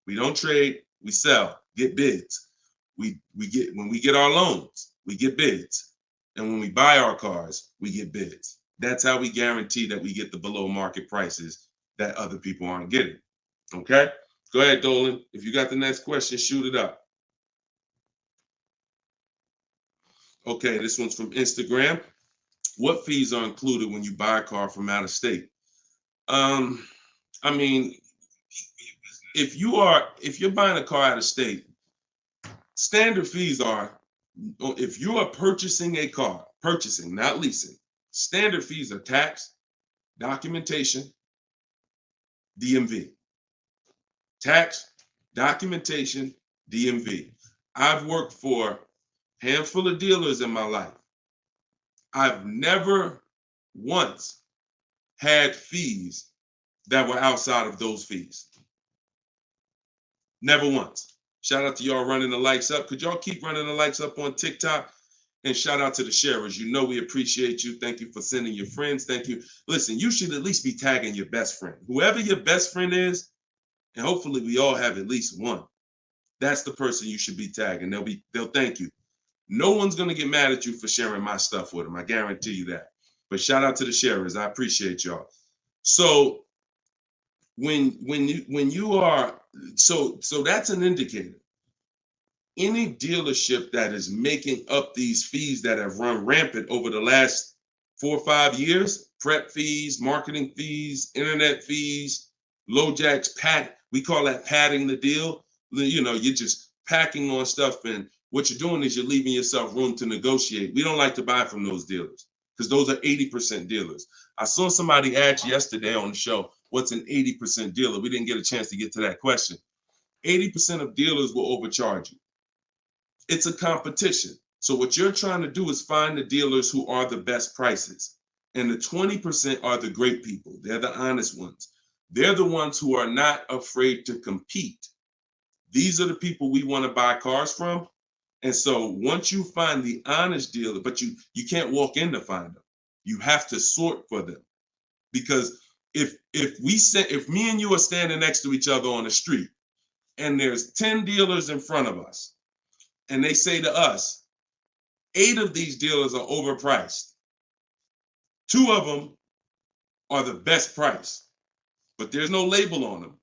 We don't trade, we sell, get bids. We get, when we get our loans, we get bids. And when we buy our cars, we get bids. That's how we guarantee that we get the below market prices that other people aren't getting. Okay? Go ahead, Dolan. If you got the next question, shoot it up. Okay, this one's from Instagram. What fees are included when you buy a car from out of state? I mean, if you're buying a car out of state, standard fees are, if you are purchasing a car, purchasing, not leasing, standard fees are tax, documentation, DMV. Tax, documentation, DMV. I've worked for a handful of dealers in my life. I've never once had fees that were outside of those fees. Never once. Shout out to y'all running the likes up. Could y'all keep running the likes up on TikTok? And shout out to the sharers. You know we appreciate you. Thank you for sending your friends. Thank you. Listen, you should at least be tagging your best friend. Whoever your best friend is, and hopefully we all have at least one. That's the person you should be tagging. They'll thank you. No one's gonna get mad at you for sharing my stuff with them. I guarantee you that. But shout out to the sharers. I appreciate y'all. So when you are, so that's an indicator. Any dealership that is making up these fees that have run rampant over the last 4 or 5 years, prep fees, marketing fees, internet fees, low jacks, we call that padding the deal. You know, you're just packing on stuff, and what you're doing is you're leaving yourself room to negotiate. We don't like to buy from those dealers because those are 80% dealers. I saw somebody ask yesterday on the show, what's an 80% dealer? We didn't get a chance to get to that question. 80% of dealers will overcharge you. It's a competition. So what you're trying to do is find the dealers who are the best prices. And the 20% are the great people. They're the honest ones. They're the ones who are not afraid to compete. These are the people we want to buy cars from. And so once you find the honest dealer, but you can't walk in to find them. You have to sort for them. Because if me and you are standing next to each other on the street and there's 10 dealers in front of us, and they say to us, 8 of these dealers are overpriced. 2 of them are the best price, but there's no label on them.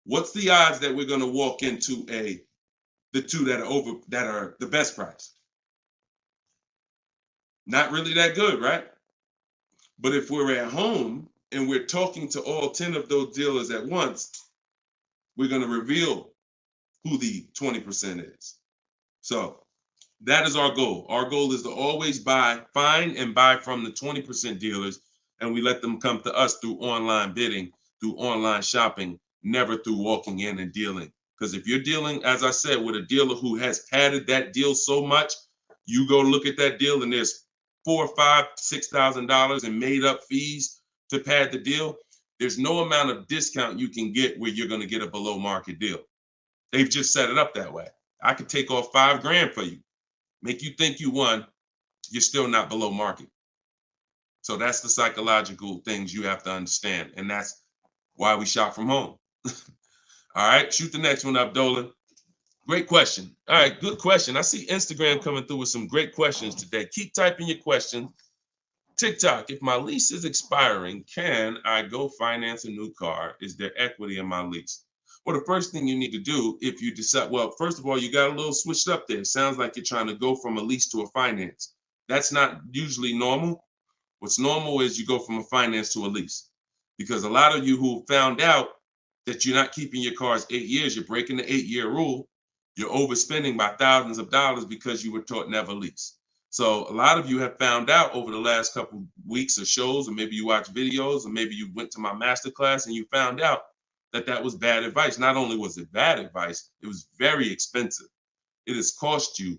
What's the odds that we're going to walk into the 2 that are the best price? Not really that good, right? But if we're at home and we're talking to all 10 of those dealers at once, we're going to reveal who the 20% is. So that is our goal. Our goal is to always find and buy from the 20% dealers, and we let them come to us through online bidding, through online shopping, never through walking in and dealing. Because if you're dealing, as I said, with a dealer who has padded that deal so much, you go look at that deal and there's $4,000, $5,000, $6,000 in made up fees to pad the deal. There's no amount of discount you can get where you're going to get a below market deal. They've just set it up that way. I could take off $5,000 for you, make you think you won, you're still not below market. So that's the psychological things you have to understand. And that's why we shop from home. All right, shoot the next one up, Dolan. Great question. All right, good question. I see Instagram coming through with some great questions today. Keep typing your questions. TikTok, if my lease is expiring, can I go finance a new car? Is there equity in my lease? Well, the first thing you need to do if you decide, well, first of all, you got a little switched up there. It sounds like you're trying to go from a lease to a finance. That's not usually normal. What's normal is you go from a finance to a lease. Because a lot of you who found out that you're not keeping your cars 8 years, you're breaking the 8-year rule, you're overspending by thousands of dollars because you were taught never lease. So a lot of you have found out over the last couple weeks of shows, or maybe you watch videos, or maybe you went to my masterclass and you found out that that was bad advice. Not only was it bad advice, it was very expensive. It has cost you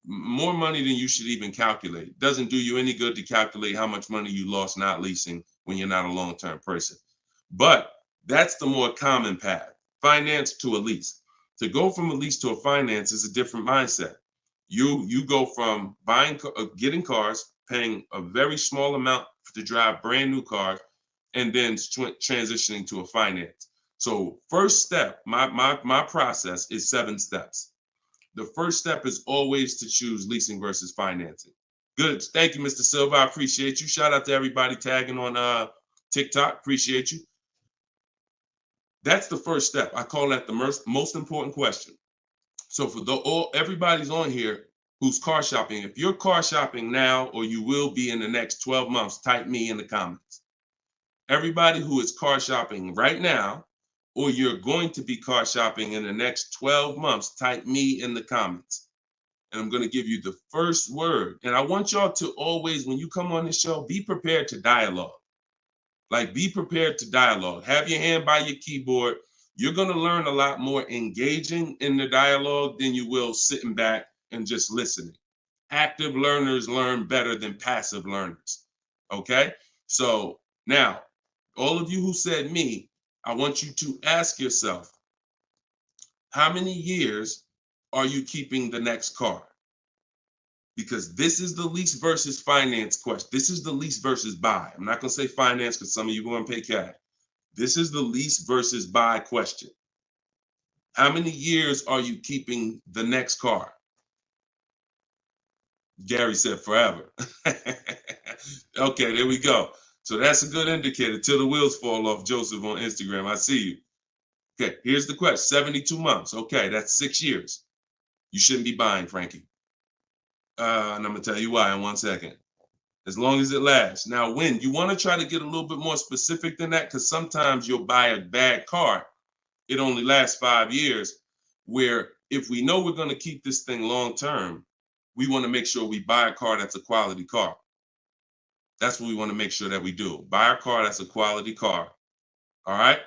more money than you should even calculate. It doesn't do you any good to calculate how much money you lost not leasing when you're not a long-term person. But that's the more common path, finance to a lease. To go from a lease to a finance is a different mindset. You go from getting cars, paying a very small amount to drive brand new cars, and then transitioning to a finance. So first step, my process is 7 steps. The first step is always to choose leasing versus financing. Good. Thank you, Mr. Silva. I appreciate you. Shout out to everybody tagging on TikTok. Appreciate you. That's the first step. I call that the most important question. So for everybody's on here who's car shopping, if you're car shopping now or you will be in the next 12 months, type me in the comments. Everybody who is car shopping right now, or you're going to be car shopping in the next 12 months, type me in the comments. And I'm going to give you the first word. And I want y'all to always, when you come on this show, be prepared to dialogue. Like, be prepared to dialogue. Have your hand by your keyboard. You're going to learn a lot more engaging in the dialogue than you will sitting back and just listening. Active learners learn better than passive learners. Okay? So now, all of you who said me, I want you to ask yourself, how many years are you keeping the next car? Because this is the lease versus finance question. This is the lease versus buy. I'm not going to say finance because some of you are going to pay cash. This is the lease versus buy question. How many years are you keeping the next car? Gary said forever. Okay, there we go. So that's a good indicator till the wheels fall off, Joseph on Instagram. I see you. Okay, here's the question. 72 months. Okay, that's 6 years. You shouldn't be buying, Frankie. And I'm going to tell you why in 1 second. As long as it lasts. Now, when you want to try to get a little bit more specific than that, because sometimes you'll buy a bad car. It only lasts 5 years, where if we know we're going to keep this thing long term, we want to make sure we buy a car that's a quality car. That's what we want to make sure that we do. Buy a car that's a quality car. All right.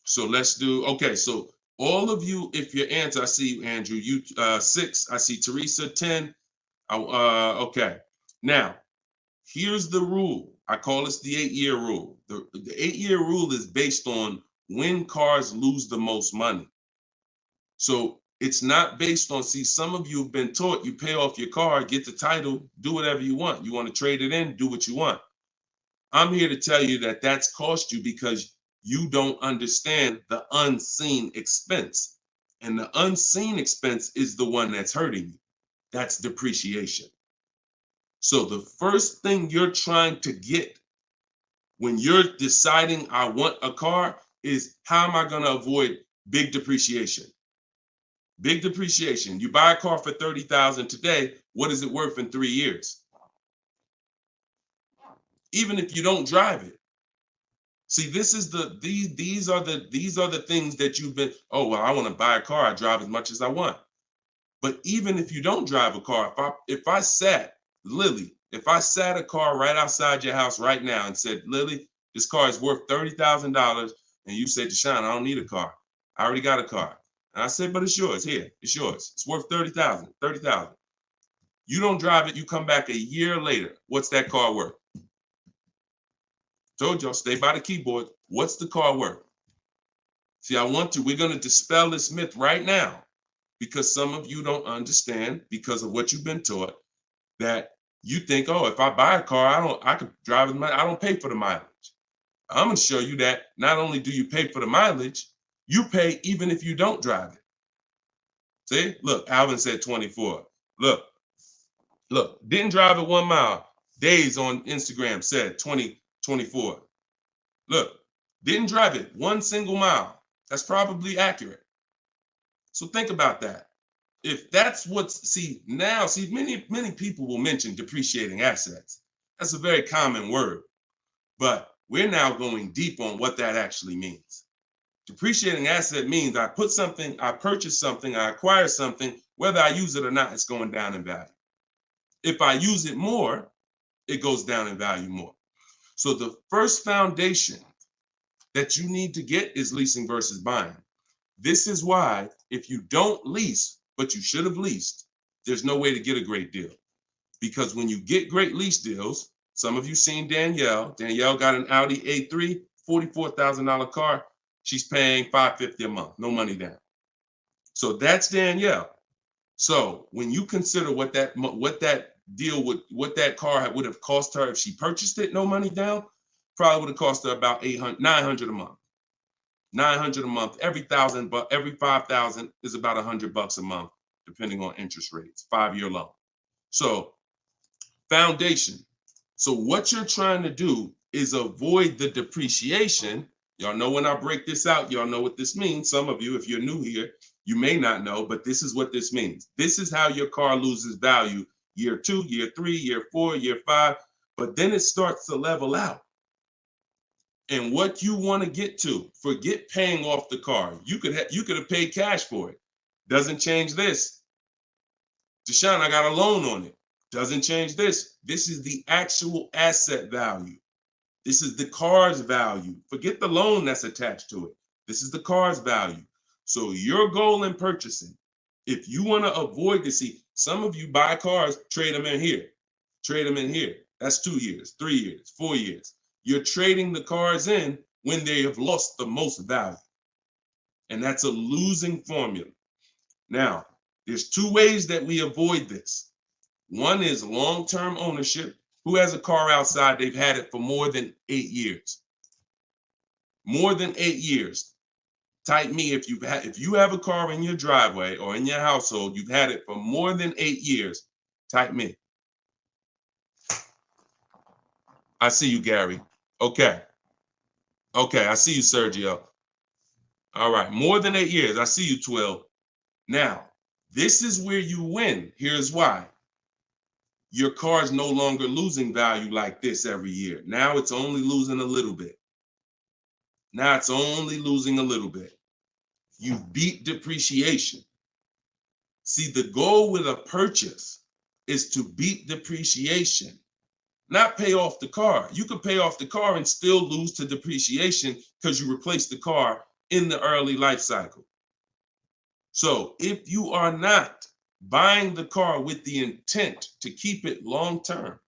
So let's do, okay. So all of you, if your answer, I see you, Andrew, you 6, I see Teresa 10. Okay. Now, here's the rule. I call this the 8-year rule. The 8-year rule is based on when cars lose the most money. So it's not based on, see, some of you have been taught you pay off your car, get the title, do whatever you want. You want to trade it in, do what you want. I'm here to tell you that that's cost you because you don't understand the unseen expense. And the unseen expense is the one that's hurting you. That's depreciation. So the first thing you're trying to get when you're deciding I want a car is, how am I going to avoid big depreciation? Big depreciation. You buy a car for $30,000 today. What is it worth in 3 years? Even if you don't drive it. See, this is these are the things that you've been, oh, well, I want to buy a car. I drive as much as I want. But even if you don't drive a car, if I sat a car right outside your house right now and said, Lily, this car is worth $30,000, and you said, Deshone, I don't need a car. I already got a car. And I said, but it's yours. Here, it's yours. It's worth $30,000. You don't drive it. You come back a year later. What's that car worth? Told y'all, stay by the keyboard. What's the car worth? See, we're going to dispel this myth right now, because some of you don't understand, because of what you've been taught, that you think, oh, if I buy a car, I could drive it. I don't pay for the mileage. I'm going to show you that not only do you pay for the mileage, you pay even if you don't drive it. See, look, Alvin said 24. Look, didn't drive it 1 mile. Days on Instagram said 24. Look, didn't drive it 1 single mile. That's probably accurate. So think about that. If that's many people will mention depreciating assets. That's a very common word, but we're now going deep on what that actually means. Depreciating asset means I purchase something, I acquire something, whether I use it or not, it's going down in value. If I use it more, it goes down in value more. So the first foundation that you need to get is leasing versus buying. This is why if you don't lease, but you should have leased, there's no way to get a great deal. Because when you get great lease deals, some of you seen Danielle. Danielle got an Audi A3, $44,000 car. She's paying $550 a month, no money down. So that's Danielle. So when you consider what that deal would, what that car would have cost her if she purchased it, no money down, probably would have cost her about $900 a month. $900 a month. Every 1,000, but every 5,000 is about $100 a month, depending on interest rates. 5-year loan. So foundation. So what you're trying to do is avoid the depreciation. Y'all know when I break this out, y'all know what this means. Some of you, if you're new here, you may not know, but this is what this means. This is how your car loses value year 2, year 3, year 4, year 5, but then it starts to level out. And what you want to get to, forget paying off the car. You could have paid cash for it. Doesn't change this. Deshone, I got a loan on it. Doesn't change this. This is the actual asset value. This is the car's value. Forget the loan that's attached to it. This is the car's value. So your goal in purchasing, if you want to avoid this, see, some of you buy cars, trade them in here. Trade them in here. That's 2 years, 3 years, 4 years. You're trading the cars in when they have lost the most value. And that's a losing formula. Now, there's 2 ways that we avoid this. One is long-term ownership. Who has a car outside? They've had it for more than 8 years. More than 8 years. Type me if you have a car in your driveway or in your household, you've had it for more than 8 years. Type me. I see you, Gary. Okay. Okay, I see you, Sergio. All right, more than 8 years. I see you, Twill. Now, this is where you win. Here's why. Your car is no longer losing value like this every year. Now it's only losing a little bit. Now it's only losing a little bit. You beat depreciation. See, the goal with a purchase is to beat depreciation, not pay off the car. You could pay off the car and still lose to depreciation because you replaced the car in the early life cycle. So if you are not buying the car with the intent to keep it long term,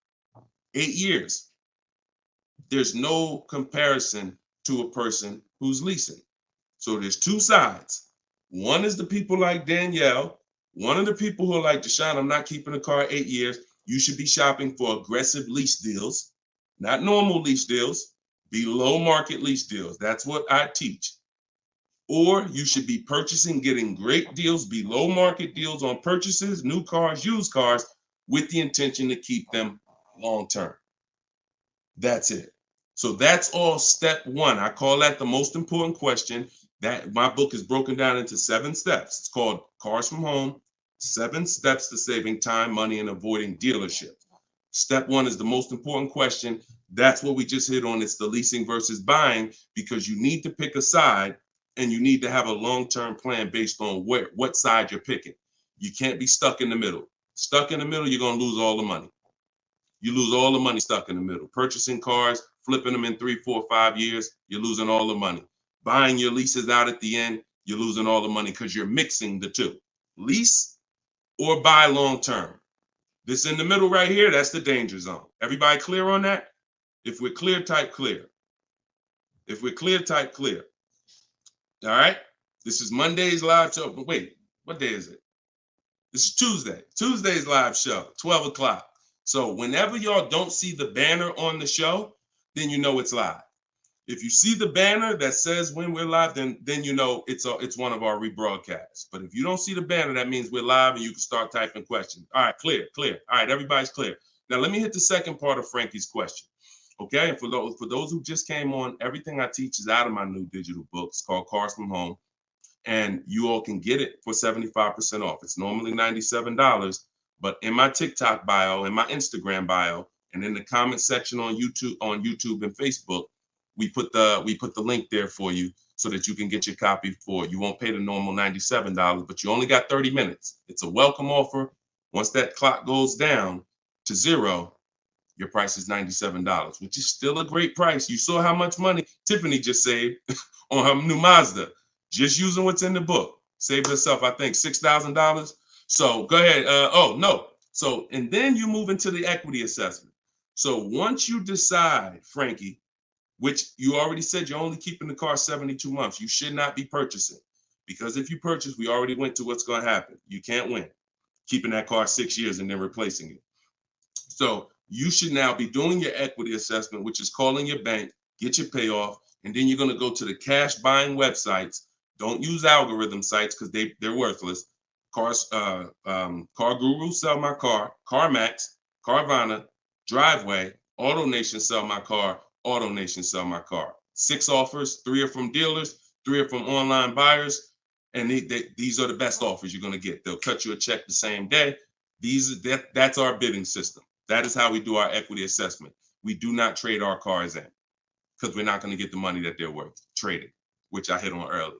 8 years, there's no comparison to a person who's leasing. So there's 2 sides. One is the people like Danielle. One of the people who are like, Deshone, I'm not keeping a car 8 years. You should be shopping for aggressive lease deals, not normal lease deals, below market lease deals. That's what I teach. Or you should be purchasing, getting great deals, below market deals on purchases, new cars, used cars, with the intention to keep them long term. That's it. So that's all step 1. I call that the most important question. That my book is broken down into 7 steps. It's called Cars from Home, 7 Steps to Saving Time, Money, and Avoiding Dealership. Step 1 is the most important question. That's what we just hit on. It's the leasing versus buying, because you need to pick a side and you need to have a long-term plan based on what side you're picking. You can't be stuck in the middle. Stuck in the middle, you're going to lose all the money. You lose all the money stuck in the middle. Purchasing cars, flipping them in 3, 4, 5 years, you're losing all the money. Buying your leases out at the end, you're losing all the money because you're mixing the 2. Lease or buy long-term. This in the middle right here, that's the danger zone. Everybody clear on that? If we're clear, type clear. If we're clear, type clear. All right? This is Monday's live show. But wait, what day is it? This is Tuesday. Tuesday's live show, 12 o'clock. So whenever y'all don't see the banner on the show, then you know it's live. If you see the banner that says when we're live, then you know it's one of our rebroadcasts. But if you don't see the banner, that means we're live and you can start typing questions. All right, clear. All right, everybody's clear. Now let me hit the second part of Frankie's question. Okay, and for those who just came on, everything I teach is out of my new digital book. It's called Cars from Home, and you all can get it for 75% off. It's normally $97, but in my TikTok bio, in my Instagram bio, and in the comment section on YouTube and Facebook, we put the link there for you so that you can get your copy for it. You won't pay the normal $97, but you only got 30 minutes. It's a welcome offer. Once that clock goes down, to zero, your price is $97, which is still a great price. You saw how much money Tiffany just saved on her new Mazda, just using what's in the book. Saved herself, I think, $6,000. So go ahead. Oh, no. So, and then you move into the equity assessment. So once you decide, Frankie, which you already said you're only keeping the car 72 months, you should not be purchasing. Because if you purchase, we already went to what's going to happen. You can't win keeping that car 6 years and then replacing it. So you should now be doing your equity assessment, which is calling your bank, get your payoff, and then you're going to go to the cash buying websites. Don't use algorithm sites because they're worthless. Car Guru, Sell My Car, CarMax, Carvana, Driveway, AutoNation, Sell My Car, AutoNation, Sell My Car. 6 offers, 3 are from dealers, 3 are from online buyers, and these are the best offers you're going to get. They'll cut you a check the same day. That's our bidding system. That is how we do our equity assessment. We do not trade our cars in because we're not going to get the money that they're worth traded, which I hit on earlier.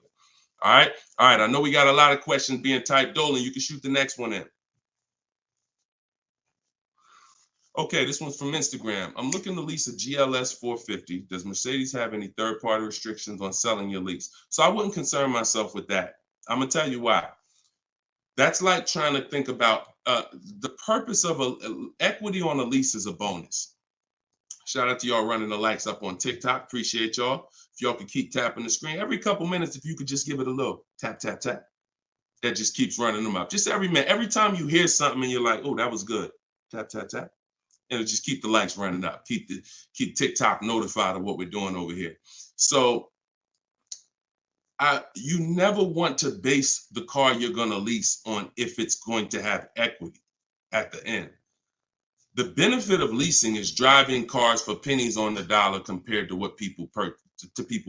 All right. I know we got a lot of questions being typed. Dolan, you can shoot the next one in. Okay, this one's from Instagram. I'm looking to lease a GLS 450. Does Mercedes have any third-party restrictions on selling your lease? So I wouldn't concern myself with that. I'm gonna tell you why. That's like trying to think about the purpose of equity on a lease is a bonus. Shout out to y'all running the likes up on TikTok. Appreciate y'all. If y'all could keep tapping the screen every couple minutes, if you could just give it a little tap, tap, tap. That just keeps running them up. Just every minute. Every time you hear something and you're like, oh, that was good. Tap, tap, tap. And it'll just keep the likes running up. Keep TikTok notified of what we're doing over here. So you never want to base the car you're going to lease on if it's going to have equity at the end. The benefit of leasing is driving cars for pennies on the dollar compared to what people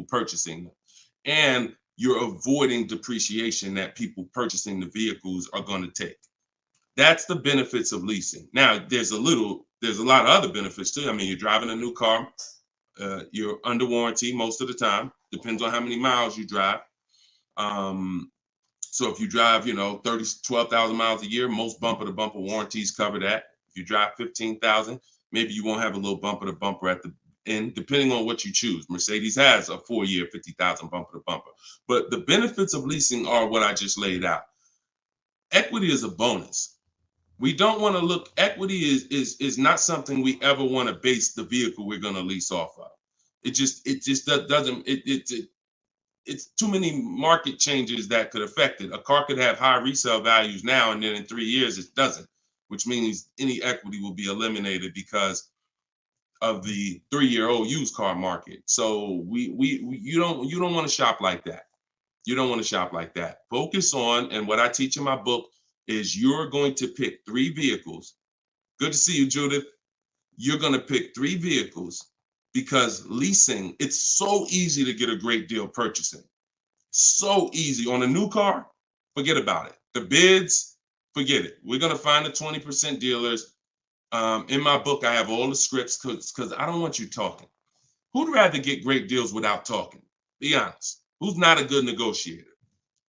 purchasing them. And you're avoiding depreciation that people purchasing the vehicles are going to take. That's the benefits of leasing. Now, there's a lot of other benefits too. I mean, you're driving a new car, you're under warranty most of the time. Depends on how many miles you drive. So if you drive, 12,000 miles a year, most bumper to bumper warranties cover that. If you drive 15,000, maybe you won't have a little bumper to bumper at the end, depending on what you choose. Mercedes has a 4-year 50,000 bumper to bumper. But the benefits of leasing are what I just laid out. Equity is a bonus. We don't want to look, equity is not something we ever want to base the vehicle we're going to lease off of. It just doesn't, it's too many market changes that could affect it. A car could have high resale values now, and then in 3 years it doesn't, which means any equity will be eliminated because of the 3-year-old used car market. So you don't want to shop like that. You don't want to shop like that. Focus on, and what I teach in my book is you're going to pick 3 vehicles. Good to see you, Judith. You're going to pick 3 vehicles because leasing, it's so easy to get a great deal purchasing. So easy. On a new car, forget about it. The bids, forget it. We're going to find the 20% dealers. In my book, I have all the scripts because I don't want you talking. Who'd rather get great deals without talking? Be honest. Who's not a good negotiator?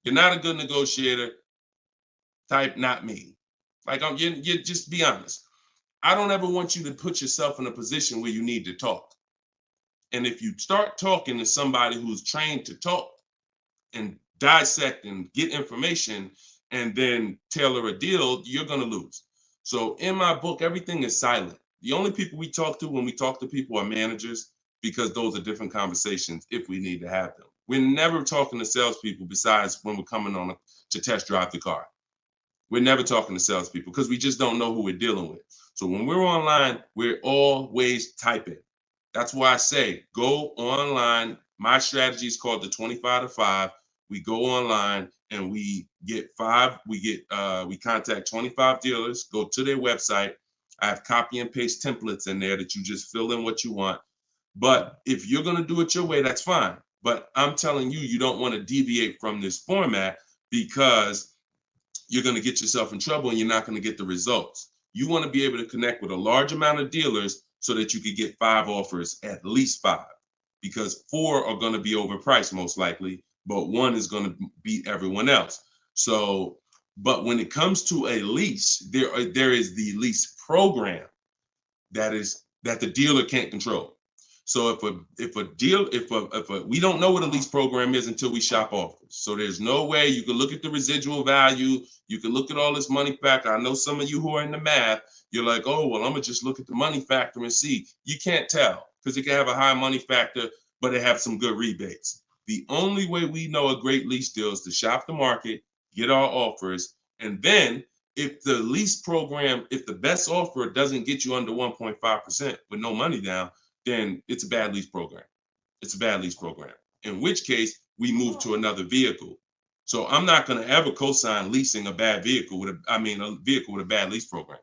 You're not a good negotiator. Type not me. Like you just be honest. I don't ever want you to put yourself in a position where you need to talk. And if you start talking to somebody who's trained to talk and dissect and get information and then tailor a deal, you're going to lose. So in my book, everything is silent. The only people we talk to when we talk to people are managers, because those are different conversations if we need to have them. We're never talking to salespeople besides when we're coming on to test drive the car. We're never talking to salespeople because we just don't know who we're dealing with. So when we're online, we're always typing. That's why I say go online. My strategy is called the 25 to 5. We go online and we contact 25 dealers, go to their website. I have copy and paste templates in there that you just fill in what you want. But if you're going to do it your way, that's fine. But I'm telling you, you don't want to deviate from this format because you're going to get yourself in trouble and you're not going to get the results. You want to be able to connect with a large amount of dealers so that you could get 5 offers, at least 5, because 4 are going to be overpriced most likely, but 1 is going to beat everyone else. So, but when it comes to a lease, there is the lease program. that the dealer can't control. So if we don't know what a lease program is until we shop offers. So there's no way you can look at the residual value. You can look at all this money factor. I know some of you who are in the math, you're like, oh, well, I'm gonna just look at the money factor and see. You can't tell because it can have a high money factor, but it have some good rebates. The only way we know a great lease deal is to shop the market, get our offers, and then if the lease program, if the best offer doesn't get you under 1.5% with no money down, then it's a bad lease program. It's a bad lease program. In which case, we move to another vehicle. So I'm not going to ever co-sign leasing a bad vehicle a vehicle with a bad lease program.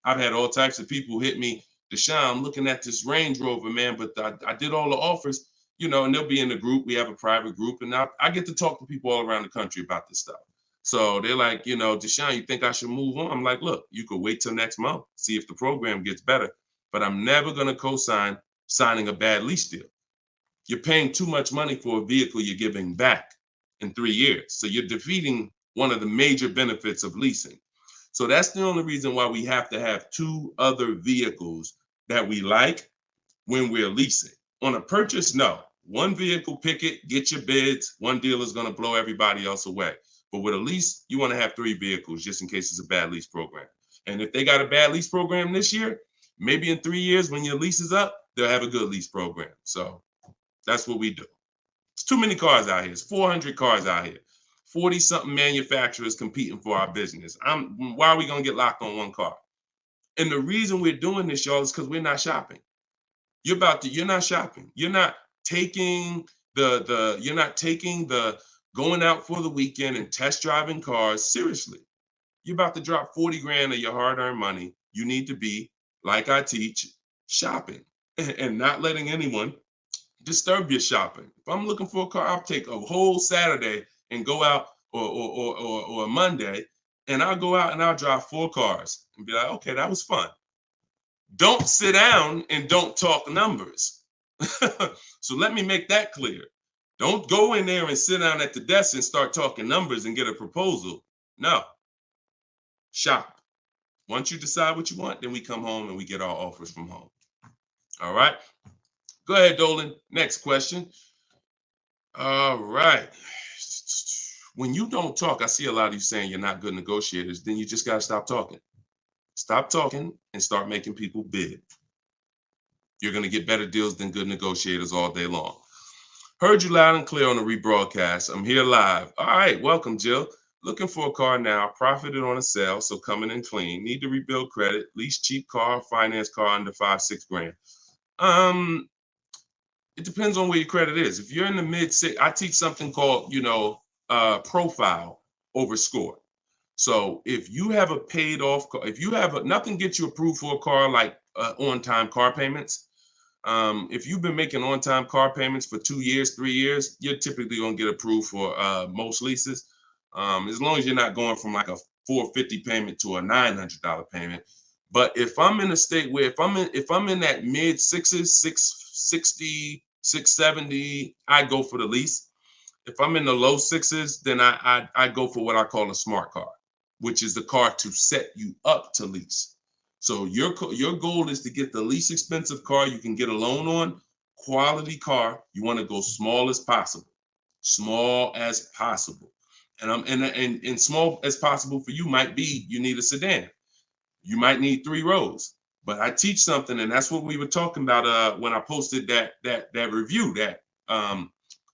I've had all types of people hit me, Deshone, I'm looking at this Range Rover, man, but I did all the offers, and they'll be in the group. We have a private group, and I get to talk to people all around the country about this stuff. So they're like, Deshone, you think I should move on? I'm like, look, you could wait till next month, see if the program gets better, but I'm never going to co-sign signing a bad lease deal. You're paying too much money for a vehicle you're giving back in 3 years. So you're defeating one of the major benefits of leasing. So that's the only reason why we have to have 2 other vehicles that we like when we're leasing. On a purchase, no. One vehicle, pick it, get your bids. One dealer is going to blow everybody else away. But with a lease, you want to have 3 vehicles just in case it's a bad lease program. And if they got a bad lease program this year, maybe in 3 years when your lease is up, they'll have a good lease program. So that's what we do. It's too many cars out here. It's 400 cars out here. 40-something manufacturers competing for our business. Why are we going to get locked on one car? And the reason we're doing this, y'all, is because we're not shopping. You're not shopping. You're not taking the going out for the weekend and test driving cars seriously. You're about to drop 40 grand of your hard-earned money. You need to be, like I teach, shopping and not letting anyone disturb your shopping. If I'm looking for a car, I'll take a whole Saturday and go out or a Monday, and I'll go out and I'll drive 4 cars and be like, okay, that was fun. Don't sit down and don't talk numbers. So let me make that clear. Don't go in there and sit down at the desk and start talking numbers and get a proposal. No. Shop. Once you decide what you want, then we come home and we get our offers from home. All right. Go ahead, Dolan. Next question. All right. When you don't talk, I see a lot of you saying you're not good negotiators. Then you just got to stop talking. Stop talking and start making people bid. You're going to get better deals than good negotiators all day long. Heard you loud and clear on the rebroadcast. I'm here live. All right. Welcome, Jill. Looking for a car now. Profited on a sale, so coming in clean. Need to rebuild credit. Lease cheap car, finance car under 5-6 grand. It depends on where your credit is. If you're in the mid-6, I teach something called, profile over score. So if you have a paid off car, if you have nothing gets you approved for a car like on-time car payments. If you've been making on-time car payments for 2 years, 3 years, you're typically gonna get approved for most leases. As long as you're not going from like a $450 payment to a $900 payment. But if I'm in a state where if I'm in that mid-6s, 660, 670, I go for the lease. If I'm in the low 6s, then I go for what I call a smart car, which is the car to set you up to lease. So your goal is to get the least expensive car you can get a loan on, quality car. You want to go small as possible, and small as possible for you might be you need a sedan. You might need 3 rows. But I teach something, and that's what we were talking about when I posted that review that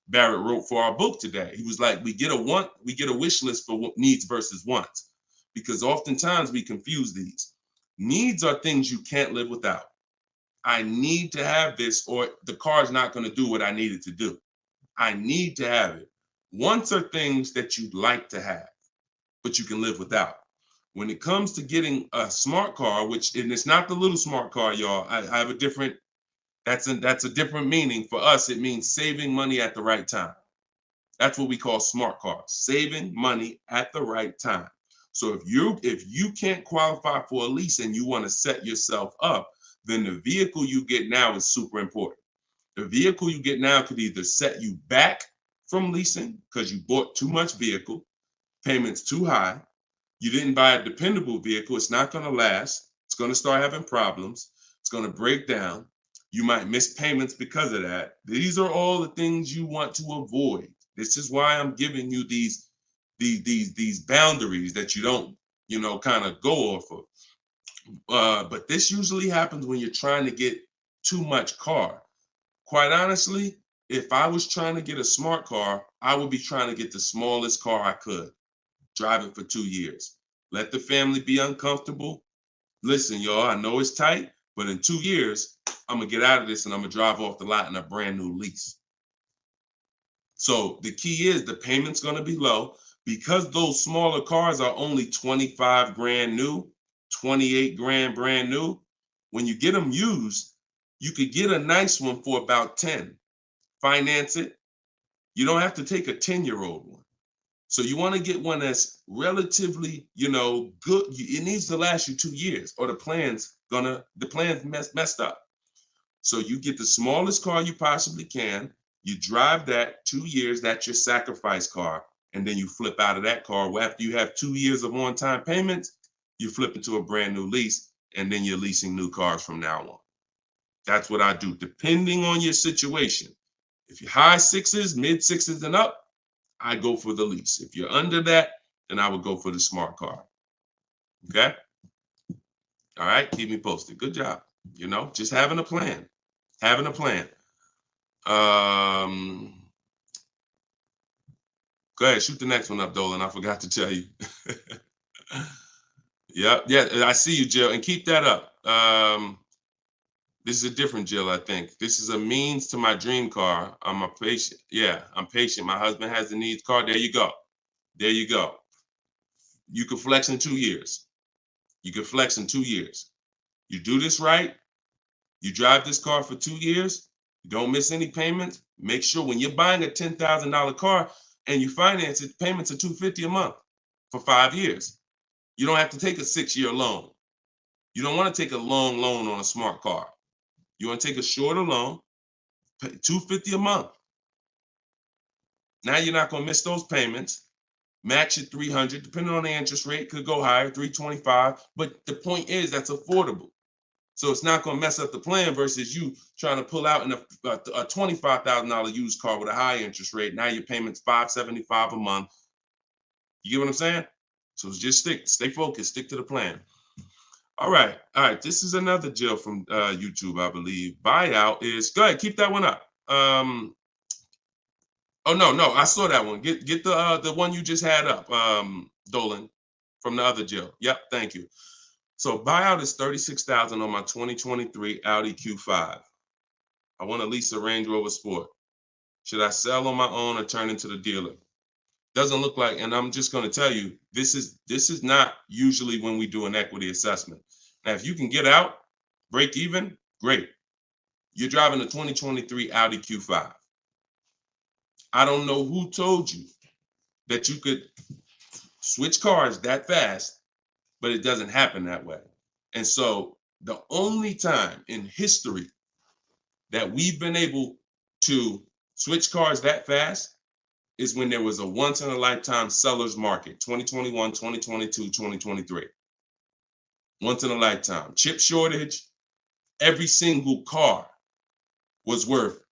Barrett wrote for our book today. He was like, we get a wish list for needs versus wants, because oftentimes we confuse these. Needs are things you can't live without. I need to have this, or the car's not going to do what I need it to do. I need to have it. Wants are things that you'd like to have, but you can live without. When it comes to getting a smart car, and it's not the little smart car, y'all. I have a different. That's a different meaning for us. It means saving money at the right time. That's what we call smart cars. Saving money at the right time. So if you can't qualify for a lease and you want to set yourself up, then the vehicle you get now is super important. The vehicle you get now could either set you back from leasing because you bought too much vehicle, payments too high. You didn't buy a dependable vehicle. It's not going to last. It's going to start having problems. It's going to break down. You might miss payments because of that. These are all the things you want to avoid. This is why I'm giving you these boundaries that you don't, kind of go off of. But this usually happens when you're trying to get too much car. Quite honestly, if I was trying to get a smart car, I would be trying to get the smallest car I could, drive it for 2 years. Let the family be uncomfortable. Listen, y'all, I know it's tight, but in 2 years, I'm gonna get out of this and I'm gonna drive off the lot in a brand new lease. So the key is the payment's gonna be low because those smaller cars are only 25 grand new, 28 grand brand new. When you get them used, you could get a nice one for about 10. Finance it. You don't have to take a 10-year-old one. So you want to get one that's relatively, good. It needs to last you 2 years, or the plan's messed up. So you get the smallest car you possibly can. You drive that 2 years. That's your sacrifice car, and then you flip out of that car. Well, after you have 2 years of on-time payments, you flip into a brand new lease, and then you're leasing new cars from now on. That's what I do, depending on your situation. If you're high sixes, mid sixes, and up, I go for the lease. If you're under that, then I would go for the smart car. Okay? All right, keep me posted. Good job. Just having a plan. Having a plan. Go ahead, shoot the next one up, Dolan. I forgot to tell you. Yeah, I see you, Jill, and keep that up. This is a different Jill, I think. This is a means to my dream car. I'm a patient. Yeah, I'm patient. My husband has the needs car. There you go. There you go. You can flex in 2 years. You can flex in 2 years. You do this right. You drive this car for 2 years. You don't miss any payments. Make sure when you're buying a $10,000 car and you finance it, payments are $250 a month for 5 years. You don't have to take a 6-year loan. You don't want to take a long loan on a smart car. You want to take a shorter loan, pay $250 a month. Now you're not going to miss those payments. Max at 300, depending on the interest rate, could go higher, 325. But the point is that's affordable. So it's not going to mess up the plan versus you trying to pull out in a $25,000 used car with a high interest rate. Now your payment's $575 a month. You get what I'm saying? So just stay focused, stick to the plan. All right. This is another Jill from YouTube, I believe. Buyout is, go ahead, keep that one up. Oh no, I saw that one. Get the one you just had up, Dolan, from the other Jill. Yep, thank you. So buyout is $36,000 on my 2023 Audi Q5. I want to lease a Range Rover Sport. Should I sell on my own or turn into the dealer? Doesn't look like, and I'm just going to tell you, this is not usually when we do an equity assessment. Now, if you can get out, break even, great. You're driving a 2023 Audi Q5. I don't know who told you that you could switch cars that fast, but it doesn't happen that way. And so the only time in history that we've been able to switch cars that fast is when there was a once in a lifetime seller's market, 2021, 2022, 2023. Once in a lifetime. Chip shortage, every single car was worth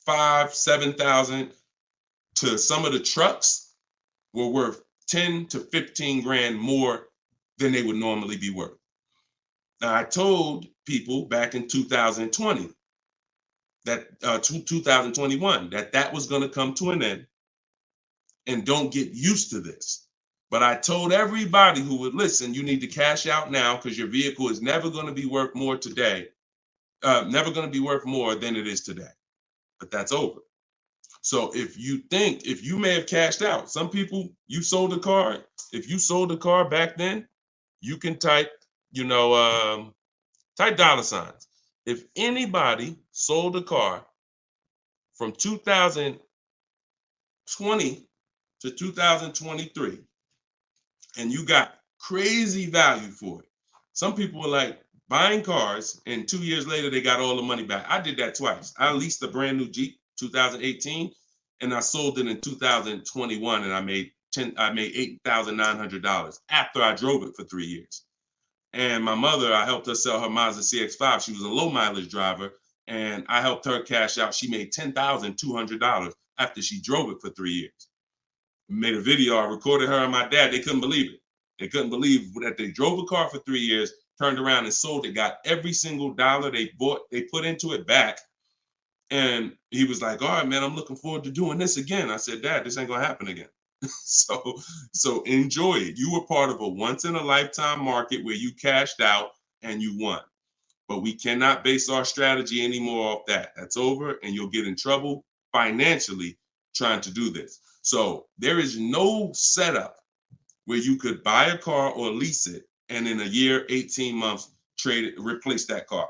5,000, 7,000, to some of the trucks were worth 10 to 15 grand more than they would normally be worth. Now, I told people back in 2020 that 2021 that was going to come to an end, and don't get used to this. But I told everybody who would listen, you need to cash out now because your vehicle is never going to be worth more today, never going to be worth more than it is today. But that's over. So if you may have cashed out, some people, you sold a car. If you sold a car back then, you can type, type dollar signs. If anybody sold a car from 2020 to 2023, and you got crazy value for it. Some people were like buying cars, and 2 years later, they got all the money back. I did that twice. I leased a brand new Jeep, 2018, and I sold it in 2021, and I made $8,900 after I drove it for 3 years. And my mother, I helped her sell her Mazda CX-5. She was a low mileage driver, and I helped her cash out. She made $10,200 after she drove it for 3 years. Made a video. I recorded her and my dad. They couldn't believe it. They couldn't believe that they drove a car for 3 years, turned around and sold it, got every single dollar they put into it back. And he was like, all right, man, I'm looking forward to doing this again. I said, Dad, this ain't gonna happen again. So enjoy it. You were part of a once in a lifetime market where you cashed out and you won. But we cannot base our strategy anymore off that. That's over, and you'll get in trouble financially trying to do this. So there is no setup where you could buy a car or lease it and in a year, 18 months, trade it, replace that car.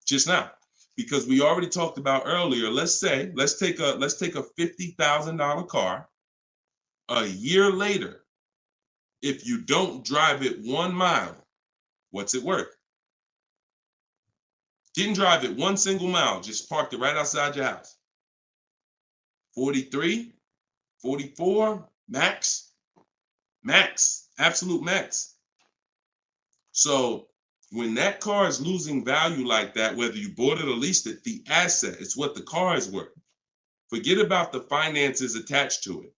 Just now. Because we already talked about earlier, let's take a $50,000 car. A year later, if you don't drive it 1 mile, what's it worth? Didn't drive it 1 single mile, just parked it right outside your house. 43, 44, max, absolute max. So when that car is losing value like that, whether you bought it or leased it, the asset, it's what the car is worth. Forget about the finances attached to it.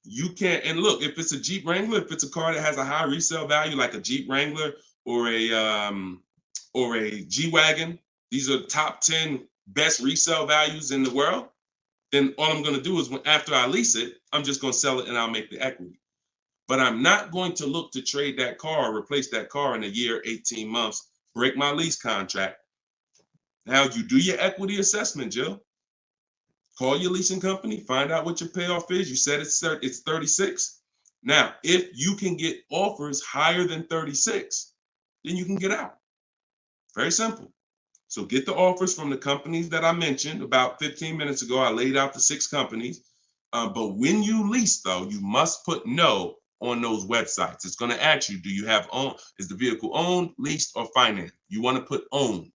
You can't, and look, if it's a Jeep Wrangler, if it's a car that has a high resale value, like a Jeep Wrangler or a G-Wagon, these are top 10 best resale values in the world, then all I'm gonna do is after I lease it, I'm just gonna sell it and I'll make the equity. But I'm not going to look to trade that car or replace that car in a year, 18 months, break my lease contract. Now you do your equity assessment, Jill. Call your leasing company, find out what your payoff is. You said it's 36. Now, if you can get offers higher than 36, then you can get out. Very simple. So get the offers from the companies that I mentioned about 15 minutes ago. I laid out the 6 companies. But when you lease, though, you must put no on those websites. It's going to ask you, do you have is the vehicle owned, leased, or financed? You want to put owned,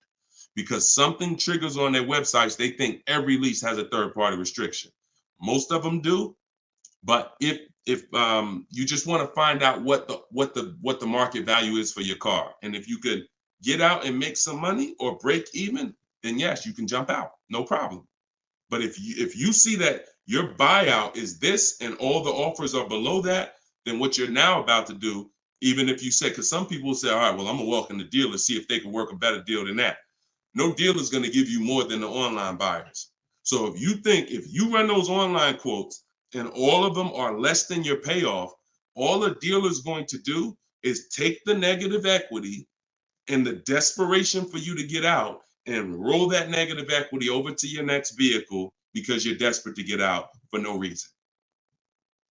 because something triggers on their websites. They think every lease has a third-party restriction. Most of them do, but if you just want to find out what the market value is for your car, and if you could get out and make some money or break even, then yes, you can jump out, no problem. But if you see that your buyout is this and all the offers are below that, then what you're now about to do, even if you say, because some people will say, all right, well, I'm gonna walk in the dealer, see if they can work a better deal than that. No dealer is going to give you more than the online buyers. So if you run those online quotes and all of them are less than your payoff, all a dealer is going to do is take the negative equity and the desperation for you to get out and roll that negative equity over to your next vehicle because you're desperate to get out for no reason.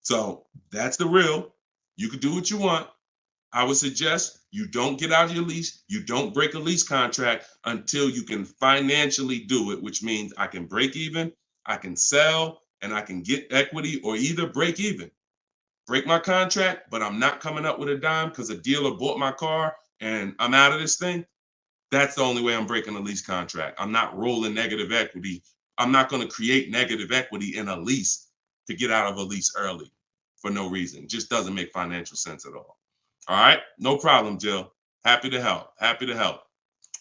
So that's the real. You can do what you want. I would suggest you don't get out of your lease. You don't break a lease contract until you can financially do it, which means I can break even, I can sell, and I can get equity, or either break even. Break my contract, but I'm not coming up with a dime because a dealer bought my car and I'm out of this thing. That's the only way I'm breaking a lease contract. I'm not rolling negative equity. I'm not going to create negative equity in a lease to get out of a lease early for no reason. It just doesn't make financial sense at all. All right, no problem, Jill. Happy to help. Happy to help.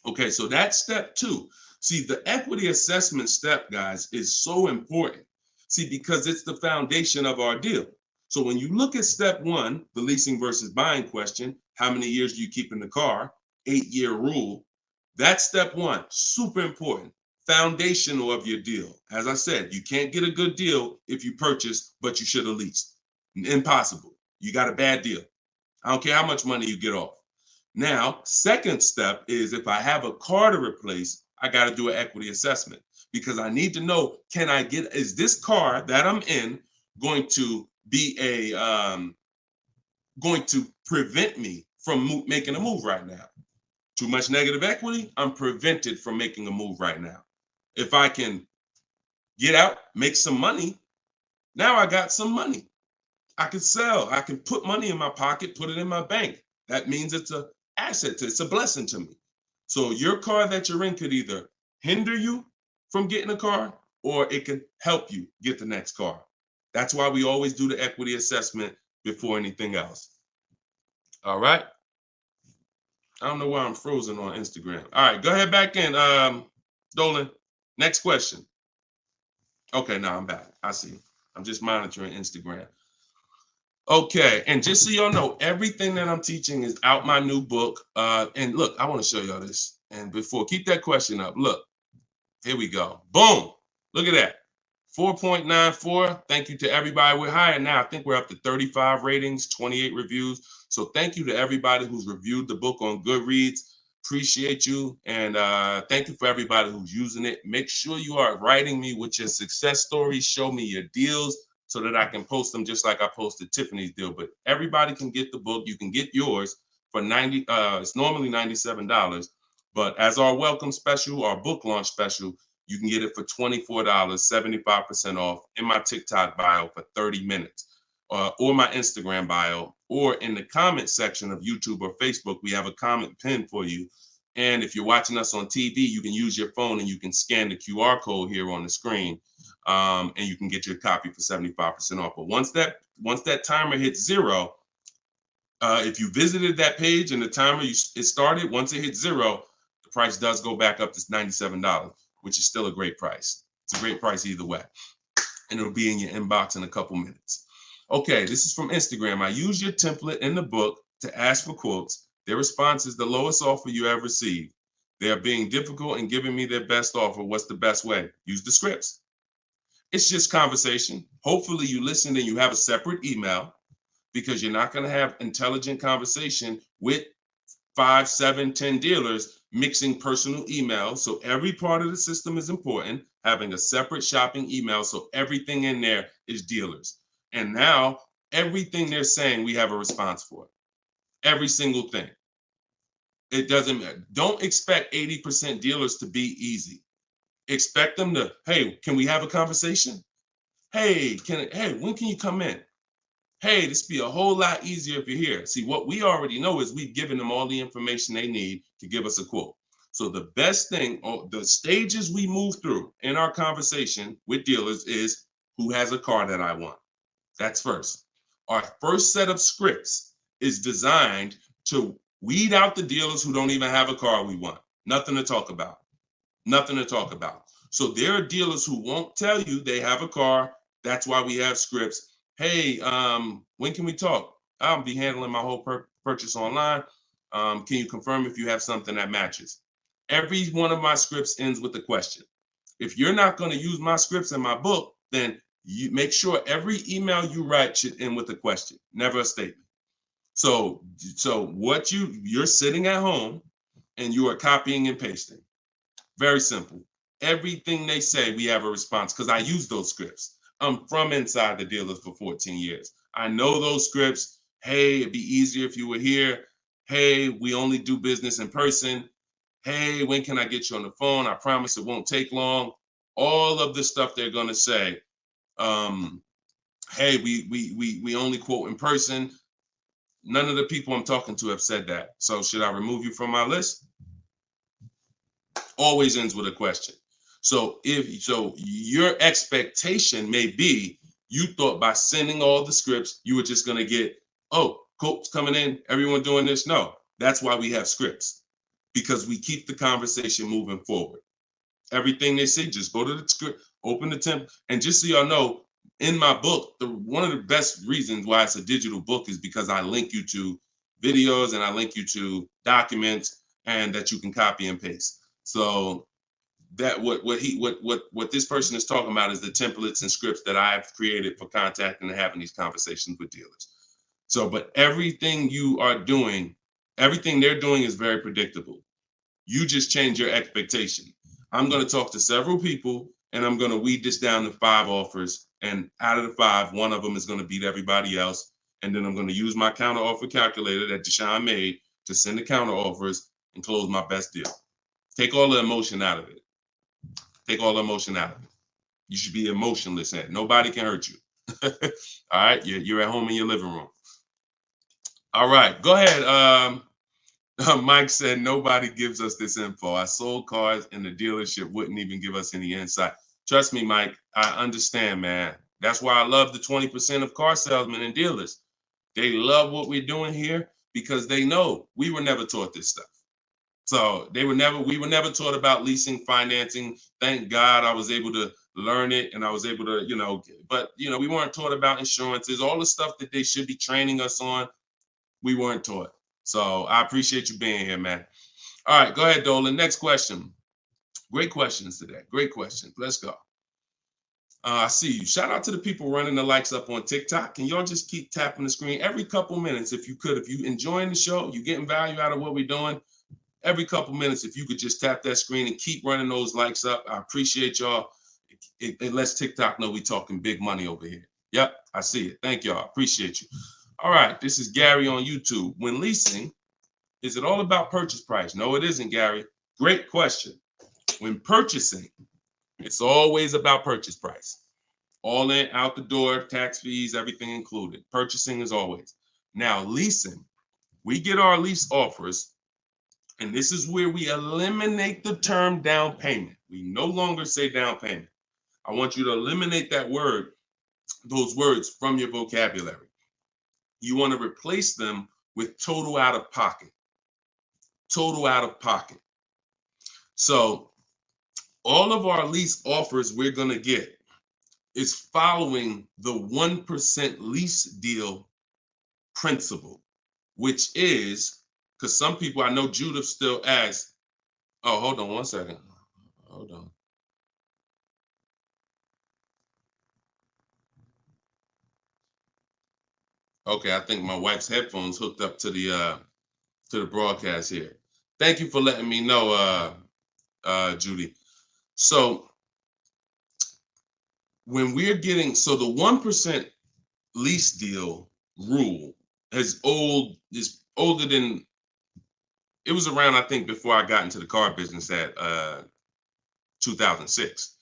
Okay, so that's step 2. See, the equity assessment step, guys, is so important. See, because it's the foundation of our deal. So when you look at step 1, the leasing versus buying question, how many years do you keep in the car? 8-year rule. That's step 1, super important. Foundational of your deal. As I said, you can't get a good deal if you purchase, but you should have leased. Impossible. You got a bad deal. I don't care how much money you get off. Now, second step is if I have a car to replace, I got to do an equity assessment because I need to know, is this car that I'm in going to be going to prevent me from making a move right now? Too much negative equity, I'm prevented from making a move right now. If I can get out, make some money, now I got some money. I can sell. I can put money in my pocket, put it in my bank. That means it's an asset. It's a blessing to me. So your car that you're in could either hinder you from getting a car or it can help you get the next car. That's why we always do the equity assessment before anything else. All right. I don't know why I'm frozen on Instagram. All right, go ahead back in, Dolan. Next question. Okay, now I'm back. I see. I'm just monitoring Instagram. Okay, and just so y'all know, everything that I'm teaching is out my new book. And look, I want to show y'all this. And before, keep that question up. Look, here we go. Boom. Look at that. 4.94. Thank you to everybody. We're higher now. I think we're up to 35 ratings, 28 reviews. So thank you to everybody who's reviewed the book on Goodreads. Appreciate you. And thank you for everybody who's using it. Make sure you are writing me with your success stories. Show me your deals so that I can post them just like I posted Tiffany's deal. But everybody can get the book. You can get yours for $90. It's normally $97. But as our welcome special, our book launch special, you can get it for $24, 75% off in my TikTok bio for 30 minutes, or my Instagram bio, or in the comment section of YouTube or Facebook. We have a comment pin for you. And if you're watching us on TV, you can use your phone and you can scan the QR code here on the screen, and you can get your copy for 75% off. But once that timer hits 0, if you visited that page and the timer it started, once it hits 0, the price does go back up to $97, which is still a great price. It's a great price either way. And it'll be in your inbox in a couple minutes. Okay, this is from Instagram. I use your template in the book to ask for quotes. Their response is the lowest offer you ever received. They are being difficult and giving me their best offer. What's the best way? Use the scripts. It's just conversation. Hopefully you listen and you have a separate email, because you're not going to have intelligent conversation with 5, 7, 10 dealers mixing personal emails. So every part of the system is important, having a separate shopping email. So everything in there is dealers. And now everything they're saying, we have a response for. Every single thing. It doesn't matter. Don't expect 80% dealers to be easy. Expect them to, hey, can we have a conversation? Hey, when can you come in? Hey, this be a whole lot easier if you're here. See, what we already know is we've given them all the information they need to give us a quote. So the best thing, or the stages we move through in our conversation with dealers, is who has a car that I want. That's first. Our first set of scripts is designed to weed out the dealers who don't even have a car we want. Nothing to talk about. Nothing to talk about. So there are dealers who won't tell you they have a car. That's why we have scripts. Hey, when can we talk? I'll be handling my whole purchase online. Can you confirm if you have something that matches? Every one of my scripts ends with a question. If you're not going to use my scripts in my book, then you make sure every email you write should end with a question, never a statement. So what you're sitting at home and you are copying and pasting. Very simple. Everything they say, we have a response, because I use those scripts. I'm from inside the dealers for 14 years. I know those scripts. Hey, it'd be easier if you were here. Hey, we only do business in person. Hey, when can I get you on the phone? I promise it won't take long. All of the stuff they're going to say. Hey, we only quote in person. None of the people I'm talking to have said that. So should I remove you from my list? Always ends with a question. So your expectation may be, you thought by sending all the scripts, you were just going to get, oh, quotes coming in, everyone doing this. No, that's why we have scripts, because we keep the conversation moving forward. Everything they say, just go to the script, open the template. And just so y'all know, in my book, one of the best reasons why it's a digital book is because I link you to videos and I link you to documents, and that you can copy and paste. So that what this person is talking about is the templates and scripts that I've created for contacting and having these conversations with dealers. So, but everything you are doing, everything they're doing is very predictable. You just change your expectation. I'm going to talk to several people and I'm going to weed this down to 5 offers. And out of the 5, one of them is going to beat everybody else. And then I'm going to use my counter offer calculator that Deshone made to send the counter offers and close my best deal. Take all the emotion out of it. Take all the emotion out of it. You should be emotionless at it. Nobody can hurt you. All right, you're at home in your living room. All right, go ahead. Mike said nobody gives us this info. I sold cars and the dealership wouldn't even give us any insight. Trust me, Mike, I understand, man. That's why I love the 20% of car salesmen and dealers. They love what we're doing here because they know we were never taught this stuff. So we were never taught about leasing, financing. Thank God I was able to learn it, and I was able to, but we weren't taught about insurances, all the stuff that they should be training us on. We weren't taught. So I appreciate you being here, man. All right, go ahead, Dolan. Next question. Great questions today. Great questions. Let's go. I see you. Shout out to the people running the likes up on TikTok. Can y'all just keep tapping the screen every couple minutes if you could? If you enjoying the show, you getting value out of what we're doing, every couple minutes, if you could just tap that screen and keep running those likes up. I appreciate y'all. It lets TikTok know we talking big money over here. Yep, I see it. Thank y'all. Appreciate you. All right, this is Gary on YouTube. When leasing, is it all about purchase price? No, it isn't, Gary. Great question. When purchasing, it's always about purchase price. All in, out the door, tax fees, everything included. Purchasing is always. Now, leasing, we get our lease offers, and this is where we eliminate the term down payment. We no longer say down payment. I want you to eliminate that word, those words from your vocabulary. You want to replace them with total out of pocket. Total out of pocket. So all of our lease offers we're going to get is following the 1% lease deal principle, which is, because some people, I know Judith still asks, oh, hold on one second. Hold on. Okay, I think my wife's headphones hooked up to the broadcast here. Thank you for letting me know, Judy. So when we're getting, so the 1% lease deal rule is older than, it was around, I think, before I got into the car business at 2006.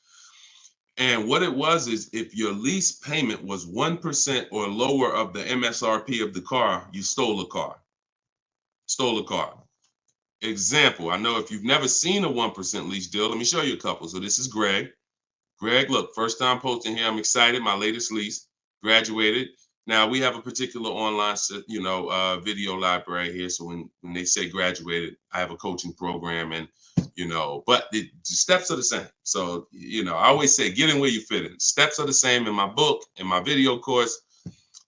And what it was is if your lease payment was 1% or lower of the MSRP of the car, you stole a car. Stole a car. Example, I know if you've never seen a 1% lease deal, let me show you a couple. So this is Greg. Greg, look, first time posting here. I'm excited. My latest lease, graduated. Now we have a particular online, video library here. So when they say graduated, I have a coaching program, and but the steps are the same. So I always say, get in where you fit in. Steps are the same in my book, in my video course.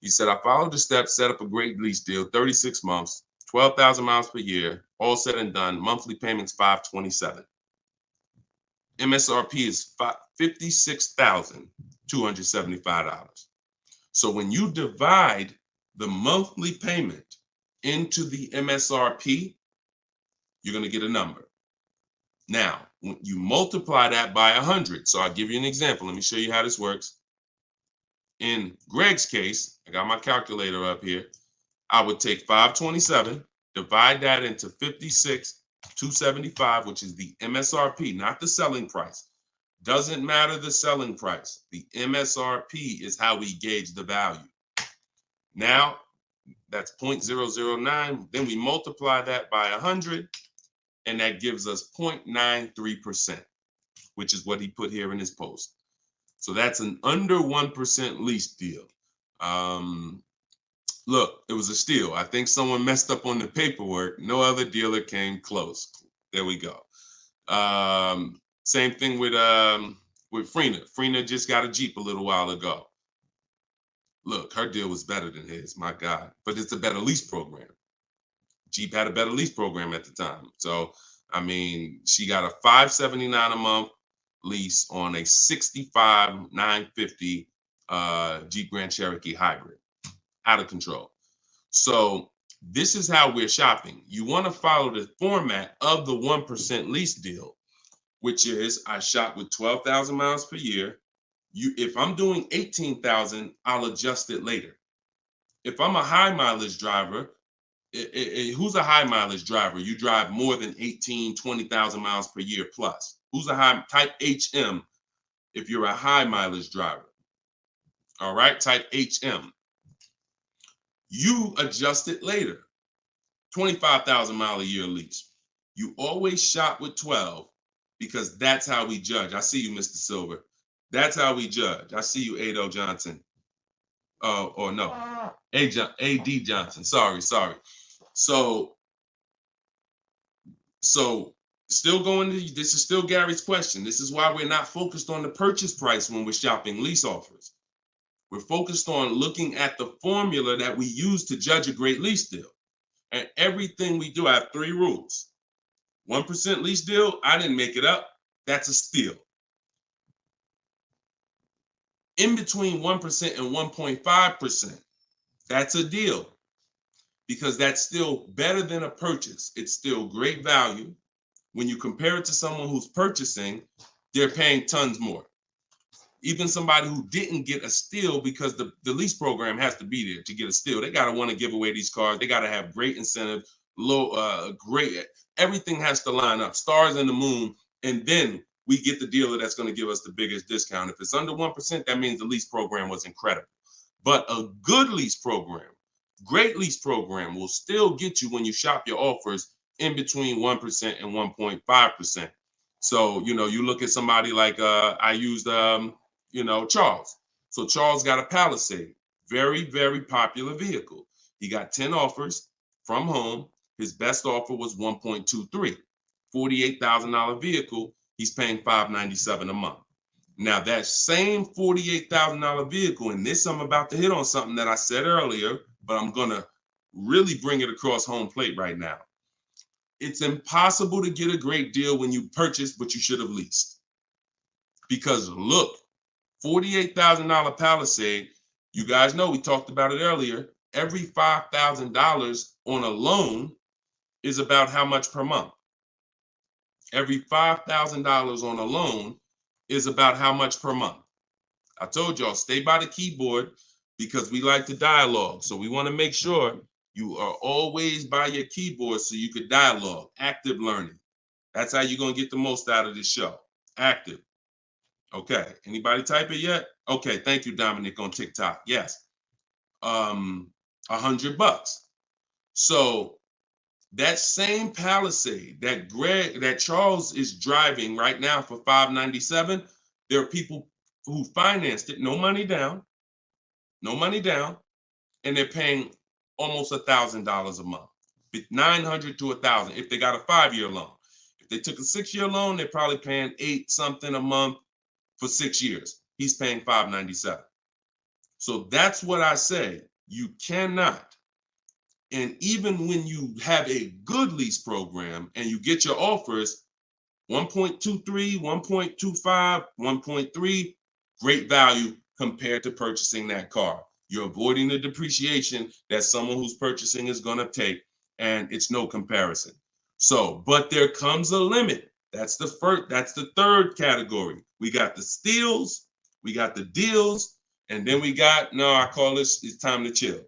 He said, I followed the steps, set up a great lease deal, 36 months, 12,000 miles per year, all said and done. Monthly payments $527. MSRP is $56,275. So when you divide the monthly payment into the MSRP, you're going to get a number. Now, when you multiply that by 100, so I'll give you an example. Let me show you how this works. In Greg's case, I got my calculator up here. I would take 527, divide that into 56,275, which is the MSRP, not the selling price. Doesn't matter the selling price. The MSRP is how we gauge the value. Now, that's 0.009. Then we multiply that by 100, and that gives us 0.93%, which is what he put here in his post. So that's an under 1% lease deal. Look, it was a steal. I think someone messed up on the paperwork. No other dealer came close. There we go. Same thing with Freena. Freena just got a Jeep a little while ago. Look, her deal was better than his, my God. But it's a better lease program. Jeep had a better lease program at the time. So, I mean, she got a $579 a month lease on a 65,950 Jeep Grand Cherokee hybrid. Out of control. So this is how we're shopping. You want to follow the format of the 1% lease deal, which is I shop with 12,000 miles per year. If I'm doing 18,000, I'll adjust it later. If I'm a high mileage driver, who's a high mileage driver? You drive more than 20,000 miles per year plus. Who's a high type HM if you're a high mileage driver? All right, type HM. You adjust it later. 25,000 mile a year lease. You always shop with 12 because that's how we judge. I see you, Mr. Silver. That's how we judge. I see you, Ado Johnson. Or no, AD Johnson. Sorry. So still going to, this is still Gary's question. This is why we're not focused on the purchase price when we're shopping lease offers. We're focused on looking at the formula that we use to judge a great lease deal. And everything we do, I have 3 rules. 1% lease deal, I didn't make it up. That's a steal. In between 1% and 1.5%, that's a deal, because that's still better than a purchase. It's still great value. When you compare it to someone who's purchasing, they're paying tons more. Even somebody who didn't get a steal, because the lease program has to be there to get a steal. They got to want to give away these cars. They got to have great incentive, great, everything has to line up, stars in the moon, and then we get the dealer that's going to give us the biggest discount. If it's under 1%, that means the lease program was incredible. But a good lease program, great lease program, will still get you, when you shop your offers, in between 1% and 1.5%. So, you look at somebody like, I used, Charles. So Charles got a Palisade, very, very popular vehicle. He got 10 offers from home. His best offer was 1.23, $48,000 vehicle. He's paying $597 a month. Now that same $48,000 vehicle, and this, I'm about to hit on something that I said earlier, but I'm gonna really bring it across home plate right now. It's impossible to get a great deal when you purchase, but you should have leased. Because look, $48,000 Palisade, you guys know, we talked about it earlier, every $5,000 on a loan is about how much per month? Every $5,000 on a loan is about how much per month? I told y'all, stay by the keyboard, because we like to dialogue. So we want to make sure you are always by your keyboard so you could dialogue. Active learning. That's how you're going to get the most out of this show. Active. Okay. Anybody type it yet? Okay. Thank you, Dominic, on TikTok. Yes. $100. So that same Palisade that Charles is driving right now for $597, there are people who financed it, no money down, and they're paying almost $1,000 a month, $900 to $1,000 if they got a 5-year loan. If they took a 6-year loan, they're probably paying $8 something a month for 6 years. He's paying $597. So that's what I say. You cannot. And even when you have a good lease program and you get your offers, 1.23, 1.25, 1.3, great value compared to purchasing that car. You're avoiding the depreciation that someone who's purchasing is going to take, and it's no comparison. So, but there comes a limit. That's the third category. We got the steals, we got the deals, and then we got, no, I call this, it's time to chill.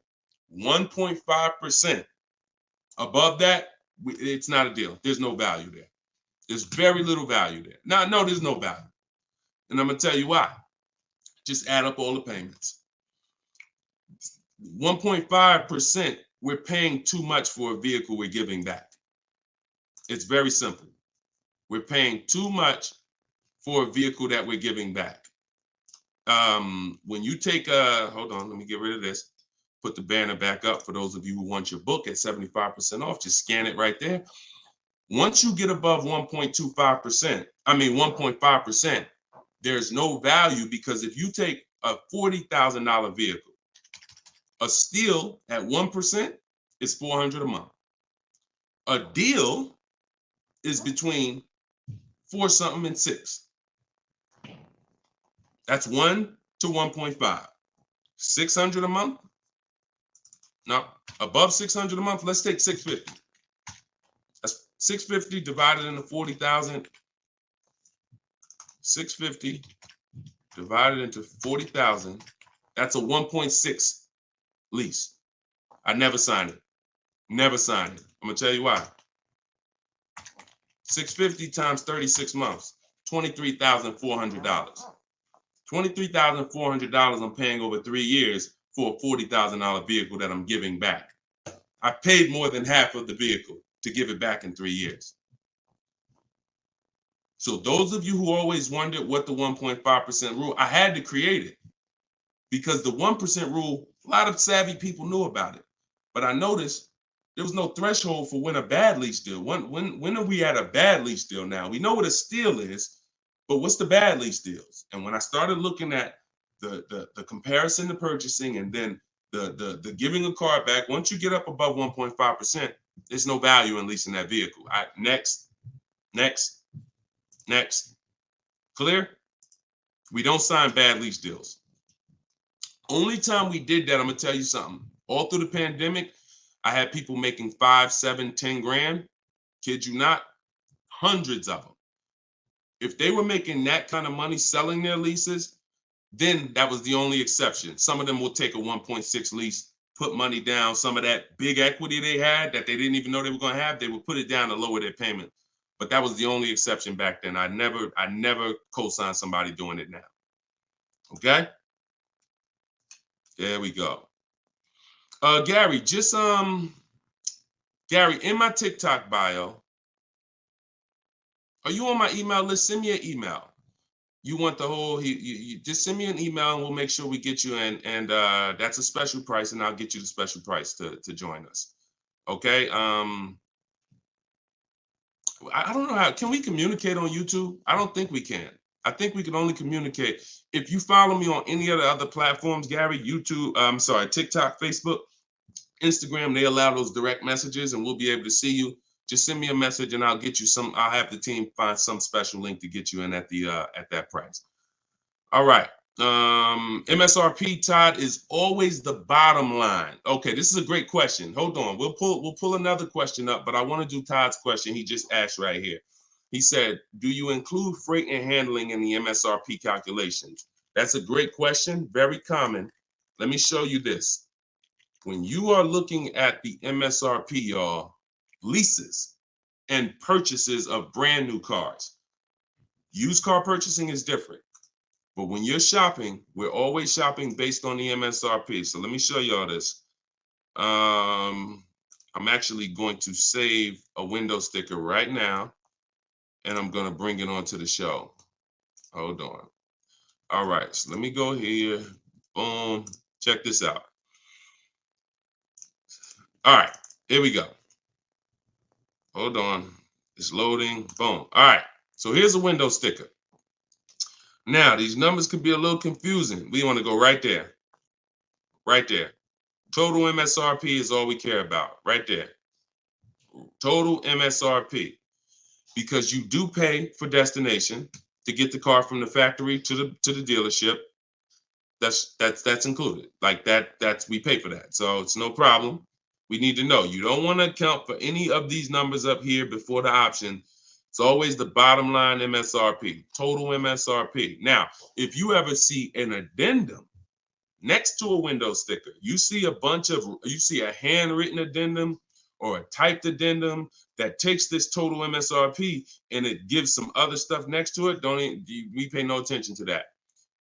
1.5%. Above that, it's not a deal. There's no value there. There's very little value there. Now, no, there's no value. And I'm going to tell you why. Just add up all the payments. 1.5%, we're paying too much for a vehicle we're giving back. It's very simple. We're paying too much for a vehicle that we're giving back. When you take hold on, let me get rid of this. Put the banner back up for those of you who want your book at 75% off. Just scan it right there. Once you get above 1.5%, there's no value, because if you take a $40,000 vehicle, a steal at 1% is $400 a month. A deal is between 4 something and 6. That's 1 to 1.5. 600 a month. Now, above 600 a month, let's take 650. That's 650 divided into 40,000. 650 divided into 40,000. That's a 1.6 lease. I never signed it. Never signed it. I'm gonna tell you why. 650 times 36 months, $23,400. $23,400 I'm paying over 3 years for a $40,000 vehicle that I'm giving back. I paid more than half of the vehicle to give it back in 3 years. So those of you who always wondered what the 1.5% rule, I had to create it, because the 1% rule, a lot of savvy people knew about it. But I noticed There was no threshold for when a bad lease deal. When are we at a bad lease deal now? We know what a steal is, but what's the bad lease deals? And when I started looking at the comparison to purchasing and then the giving a car back, once you get up above 1.5%, there's no value in leasing that vehicle. Next. Clear? We don't sign bad lease deals. Only time we did that, I'm gonna tell you something. All through the pandemic, I had people making 5, 7, 10 grand. Kid you not, hundreds of them. If they were making that kind of money selling their leases, then that was the only exception. Some of them will take a 1.6 lease, put money down. Some of that big equity they had that they didn't even know they were going to have, they would put it down to lower their payment. But that was the only exception back then. I never co-signed somebody doing it now. Okay? There we go. Gary, Gary, in my TikTok bio, are you on my email list? Send me an email. You want the whole, you just send me an email and we'll make sure we get you in. And that's a special price, and I'll get you the special price to join us. Okay. I don't know how, can we communicate on YouTube? I don't think we can. I think we can only communicate. If you follow me on any of the other platforms, Gary, YouTube, TikTok, Facebook, Instagram, they allow those direct messages and we'll be able to see you. Just send me a message and I'll get you I'll have the team find some special link to get you in at that price. All right. MSRP, Todd, is always the bottom line. Okay, this is a great question. Hold on. We'll pull another question up, but I want to do Todd's question he just asked right here. He said, do you include freight and handling in the MSRP calculations? That's a great question. Very common. Let me show you this. When you are looking at the MSRP, y'all, leases and purchases of brand new cars, used car purchasing is different. But when you're shopping, we're always shopping based on the MSRP. So let me show y'all this. I'm actually going to save a window sticker right now, and I'm going to bring it onto the show. Hold on. All right, so let me go here. Boom. Check this out. All right, here we go. Hold on. It's loading. Boom. All right, so here's a window sticker. Now, these numbers can be a little confusing. We want to go right there. Right there. Total MSRP is all we care about. Right there. Total MSRP. Because you do pay for destination to get the car from the factory to the dealership. That's included. Like that's we pay for that. So it's no problem. We need to know. You don't want to account for any of these numbers up here before the option. It's always the bottom line MSRP, total MSRP. Now, if you ever see an addendum next to a window sticker, you see a handwritten addendum or a typed addendum that takes this total MSRP and it gives some other stuff next to it, we pay no attention to that.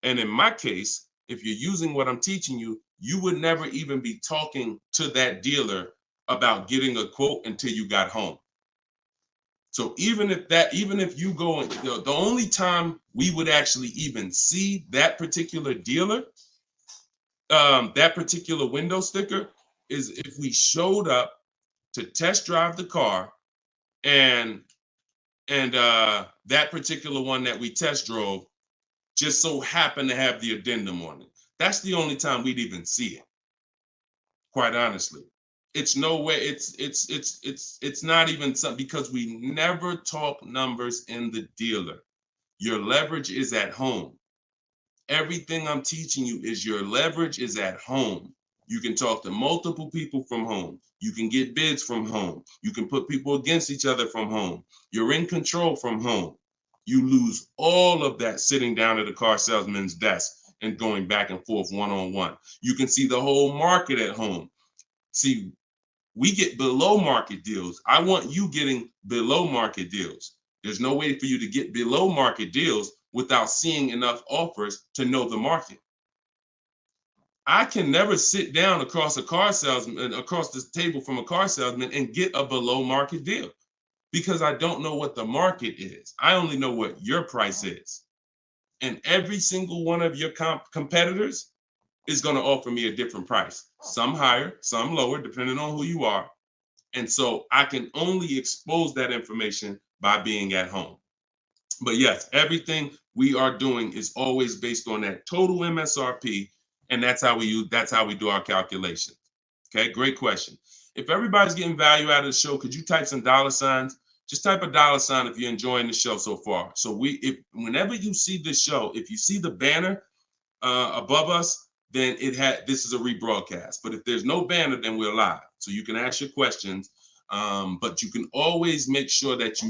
And in my case, if you're using what I'm teaching you, you would never even be talking to that dealer about getting a quote until you got home. So even if you go, the only time we would actually even see that particular dealer, that particular window sticker, is if we showed up to test drive the car and that particular one that we test drove just so happened to have the addendum on it. That's the only time we'd even see it. Quite honestly. It's no way, it's not even something, because we never talk numbers in the dealer. Your leverage is at home. Everything I'm teaching you is your leverage is at home. You can talk to multiple people from home. You can get bids from home. You can put people against each other from home. You're in control from home. You lose all of that sitting down at a car salesman's desk and going back and forth one-on-one. You can see the whole market at home. See, we get below market deals. I want you getting below market deals. There's no way for you to get below market deals without seeing enough offers to know the market. I can never sit down across the table from a car salesman and get a below market deal because I don't know what the market is. I only know what your price is. And every single one of your competitors is going to offer me a different price. Some higher, some lower, depending on who you are. And so I can only expose that information by being at home. But yes, everything we are doing is always based on that total MSRP, and that's how we do our calculations. Okay, great question. If everybody's getting value out of the show, could you type some dollar signs? Just type a dollar sign if you're enjoying the show so far. So if whenever you see this show, if you see the banner above us, then this is a rebroadcast. But if there's no banner, then we're live. So you can ask your questions, but you can always make sure that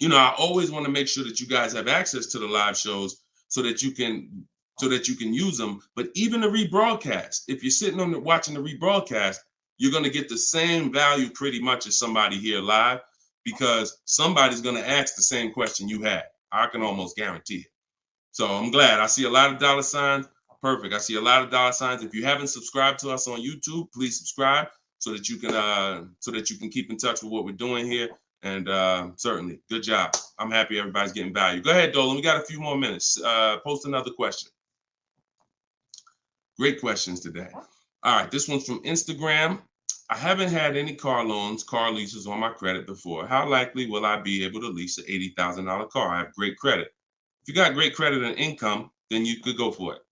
I always want to make sure that you guys have access to the live shows so that you can use them. But even the rebroadcast, if you're sitting watching the rebroadcast, you're going to get the same value pretty much as somebody here live, because somebody's going to ask the same question you had. I can almost guarantee it. So I'm glad. I see a lot of dollar signs. Perfect. I see a lot of dollar signs. If you haven't subscribed to us on YouTube, please subscribe so that you can keep in touch with what we're doing here. And certainly, good job. I'm happy everybody's getting value. Go ahead, Dolan. We got a few more minutes. Post another question. Great questions today. All right, this one's from Instagram. I haven't had any car leases on my credit before. How likely will I be able to lease an $80,000 car? I have great credit. If you got great credit and income, then you could go for it.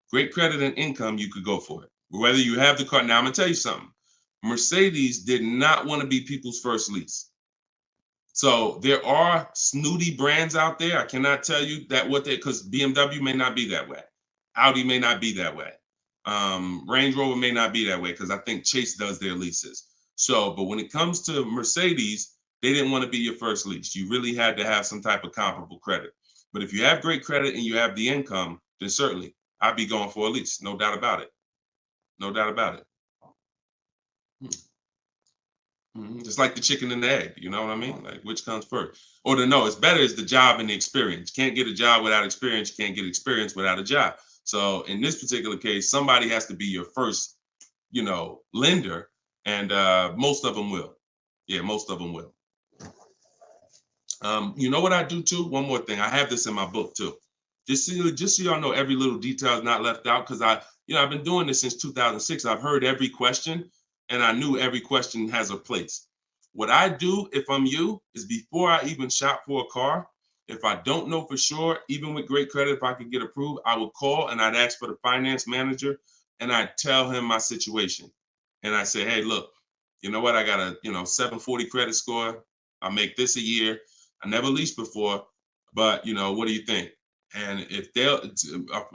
Great credit and income, you could go for it. Whether you have the car. Now, I'm going to tell you something. Mercedes did not want to be people's first lease. So there are snooty brands out there. I cannot tell you that because BMW may not be that way. Audi may not be that way. Range Rover may not be that way, because I think Chase does their leases. So, but when it comes to Mercedes, they didn't want to be your first lease. You really had to have some type of comparable credit. But if you have great credit and you have the income, then certainly I'd be going for a lease. No doubt about it. No doubt about it. Just like the chicken and the egg, you know what I mean? Like, which comes first? Or it's better is the job and the experience. You can't get a job without experience. You can't get experience without a job. So in this particular case, somebody has to be your first, lender, and most of them will. Yeah, most of them will. You know what I do too? One more thing. I have this in my book too. Just so y'all know, every little detail is not left out, because I've been doing this since 2006. I've heard every question, and I knew every question has a place. What I do, if I'm you, is before I even shop for a car, if I don't know for sure, even with great credit, if I could get approved, I would call and I'd ask for the finance manager, and I'd tell him my situation. And I say, hey, look, you know what? I got a 740 credit score. I make this a year. I never leased before, but what do you think? And if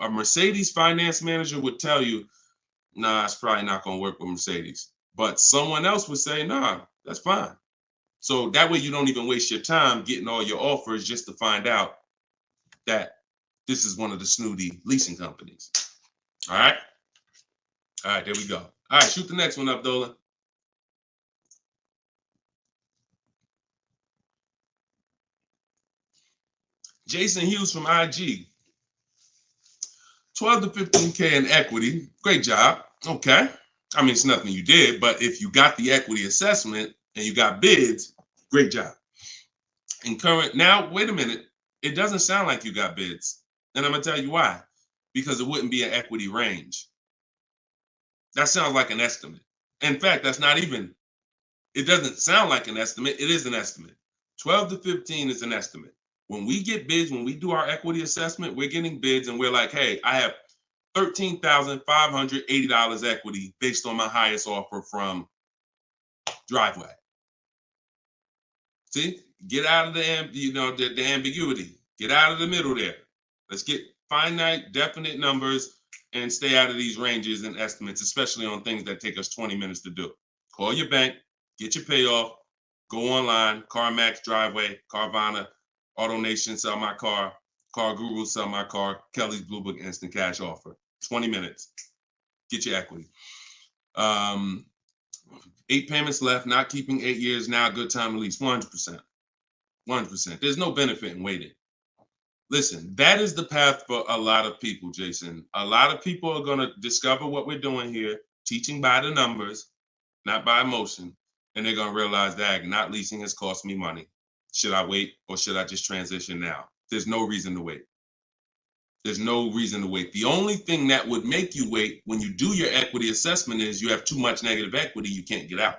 a Mercedes finance manager would tell you, nah, it's probably not going to work with Mercedes. But someone else would say, nah, that's fine. So that way you don't even waste your time getting all your offers just to find out that this is one of the snooty leasing companies. All right. All right, there we go. All right, shoot the next one up, Dolan. Jason Hughes from IG. 12 to 15K in equity. Great job. Okay. I mean, it's nothing you did, but if you got the equity assessment and you got bids, great job. Now, wait a minute. It doesn't sound like you got bids. And I'm going to tell you why. Because it wouldn't be an equity range. That sounds like an estimate. In fact, it doesn't sound like an estimate. It is an estimate. 12 to 15 is an estimate. When we get bids, when we do our equity assessment, we're getting bids and we're like, hey, I have $13,580 equity based on my highest offer from Driveway. See, get out of the ambiguity. Get out of the middle there. Let's get finite, definite numbers and stay out of these ranges and estimates, especially on things that take us 20 minutes to do. Call your bank, get your payoff, go online, CarMax, Driveway, Carvana, AutoNation, sell my car, Car Guru, sell my car, Kelly's Blue Book instant cash offer. 20 minutes. Get your equity. 8 payments left, not keeping 8 years, now a good time to lease. 100%. 100%. There's no benefit in waiting. Listen, that is the path for a lot of people, Jason. A lot of people are going to discover what we're doing here, teaching by the numbers, not by emotion. And they're going to realize that not leasing has cost me money. Should I wait or should I just transition now? There's no reason to wait. There's no reason to wait. The only thing that would make you wait when you do your equity assessment is you have too much negative equity, you can't get out.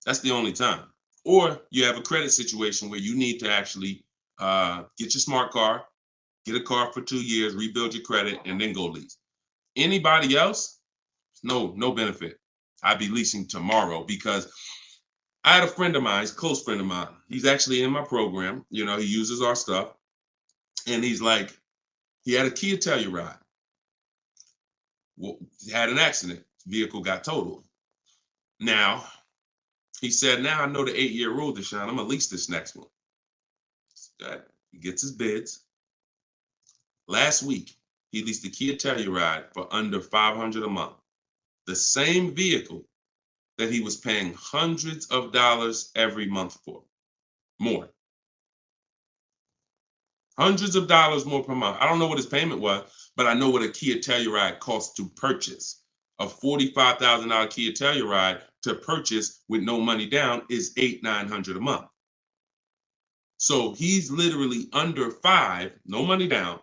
That's the only time. Or you have a credit situation where you need to actually get your smart car, get a car for 2 years, rebuild your credit, and then go lease. Anybody else, no benefit. I'd be leasing tomorrow because I had a friend of mine, he's a close friend of mine. He's actually in my program. You know, he uses our stuff. And he's like, he had a Kia Telluride. Well, he had an accident. Vehicle got totaled. Now, he said, now I know the 8-year rule, Deshone. I'm going to lease this next one. He gets his bids. Last week, he leased the Kia Telluride for under $500 a month. The same vehicle that he was paying hundreds of dollars every month for. More. Hundreds of dollars more per month. I don't know what his payment was, but I know what a Kia Telluride costs to purchase. A $45,000 Kia Telluride to purchase with no money down is $800-900 a month. So he's literally under $5, no money down,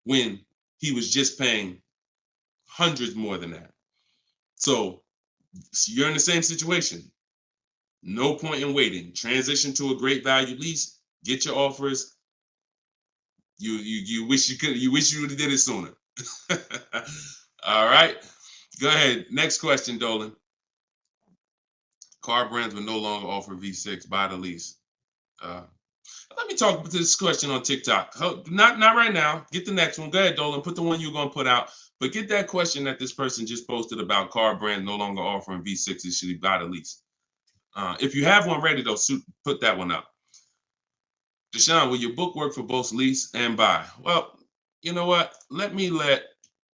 when he was just paying hundreds more than that. So you're in the same situation. No point in waiting. Transition to a great value lease. Get your offers. You wish you could. You wish you would have did it sooner. All right. Go ahead. Next question, Dolan. Car brands will no longer offer V6. Buy the lease. Let me talk about this question on TikTok. Not right now. Get the next one. Go ahead, Dolan. Put the one you're going to put out. But get that question that this person just posted about car brands no longer offering V6s. Should he buy the lease? If you have one ready, though, put that one up. Deshone, will your book work for both lease and buy? Well, you know what? Let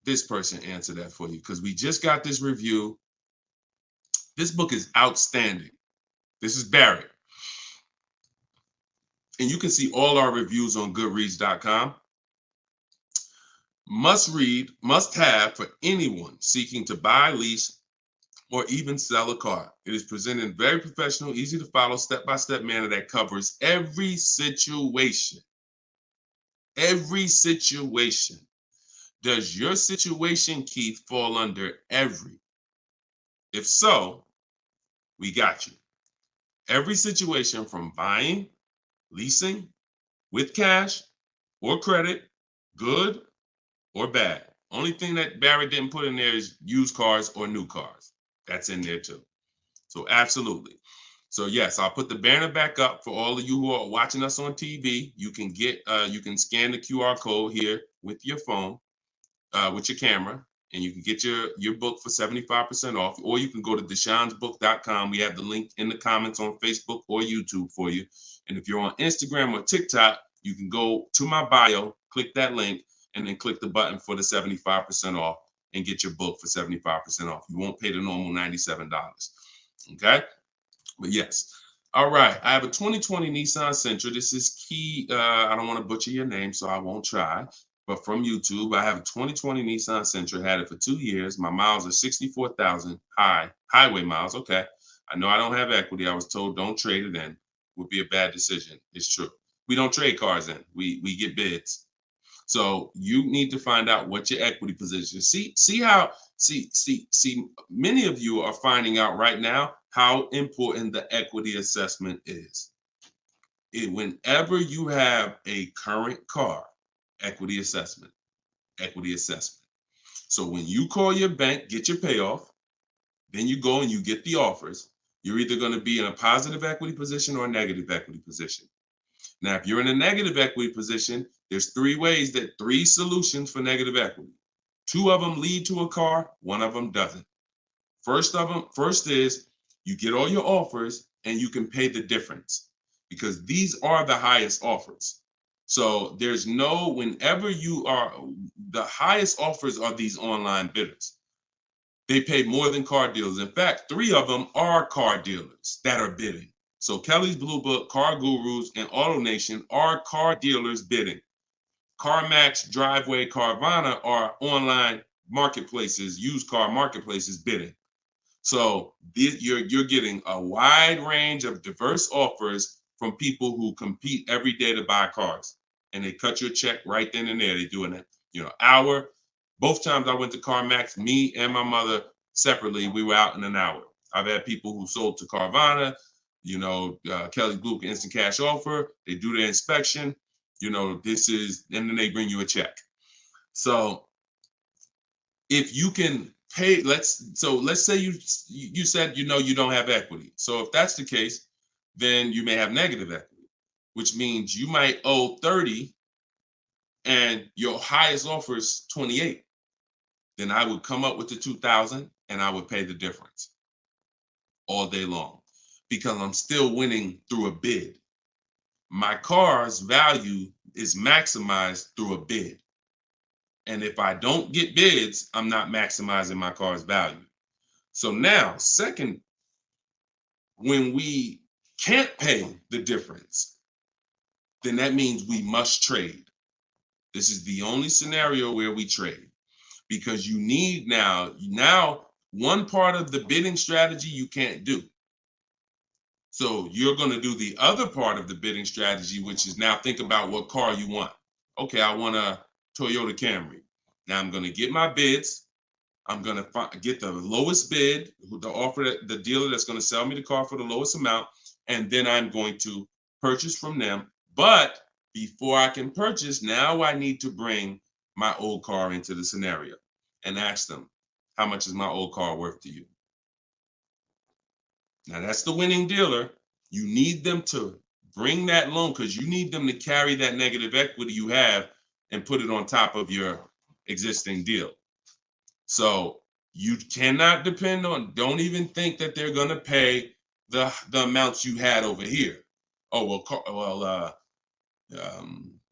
this person answer that for you because we just got this review. This book is outstanding. This is Barrett. And you can see all our reviews on goodreads.com. Must read, must have for anyone seeking to buy, lease, or even sell a car. It is presented in very professional, easy to follow, step-by-step manner that covers every situation. Every situation. Does your situation, Keith, fall under every? If so, we got you. Every situation from buying, leasing, with cash or credit, good or bad. Only thing that Barrett didn't put in there is used cars or new cars. That's in there too. So absolutely. So yes, I'll put the banner back up for all of you who are watching us on TV. You can you can scan the QR code here with your phone, with your camera, and you can get your book for 75% off, or you can go to deshonesbook.com. We have the link in the comments on Facebook or YouTube for you. And if you're on Instagram or TikTok, you can go to my bio, click that link, and then click the button for the 75% off and get your book for 75% off. You won't pay the normal $97. Okay? But yes. All right. I have a 2020 Nissan Sentra. This is Key. I don't want to butcher your name, so I won't try. But from YouTube, I have a 2020 Nissan Sentra. Had it for 2 years. My miles are 64,000 highway miles. Okay. I know I don't have equity. I was told don't trade it in. Would be a bad decision. It's true. We don't trade cars in. We get bids. So you need to find out what your equity position. See, many of you are finding out right now how important the equity assessment is. Whenever you have a current car, equity assessment. So when you call your bank, get your payoff, then you go and you get the offers, you're either going to be in a positive equity position or a negative equity position. Now, if you're in a negative equity position, there's three solutions for negative equity. 2 of them lead to a car, 1 of them doesn't. First is you get all your offers and you can pay the difference because these are the highest offers. So whenever the highest offers are these online bidders. They pay more than car dealers. In fact, 3 of them are car dealers that are bidding. So Kelly's Blue Book, Car Gurus, and AutoNation are car dealers bidding. CarMax, Driveway, Carvana are online marketplaces, used car marketplaces bidding. So you're getting a wide range of diverse offers from people who compete every day to buy cars. and they cut you a check right then and there. They do an hour. Both times I went to CarMax, me and my mother separately, we were out in an hour. I've had people who sold to Carvana, Kelly Blue Instant Cash Offer. They do their inspection. And then they bring you a check. So if you can pay, let's say you said you don't have equity. So if that's the case, then you may have negative equity, which means you might owe 30 and your highest offer is 28. Then I would come up with the 2,000 and I would pay the difference all day long because I'm still winning through a bid. My car's value is maximized through a bid. And if I don't get bids, I'm not maximizing my car's value. So now, second, when we can't pay the difference, then that means we must trade. This is the only scenario where we trade because you need now one part of the bidding strategy you can't do. So you're going to do the other part of the bidding strategy, which is now think about what car you want. Okay, I want a Toyota Camry. Now I'm going to get my bids. I'm going to get the lowest bid, the dealer that's going to sell me the car for the lowest amount, and then I'm going to purchase from them. But before I can purchase, now I need to bring my old car into the scenario and ask them, how much is my old car worth to you? Now that's the winning dealer. You need them to bring that loan because you need them to carry that negative equity you have and put it on top of your existing deal. So you cannot depend on, don't even think that they're going to pay the amounts you had over here. Oh,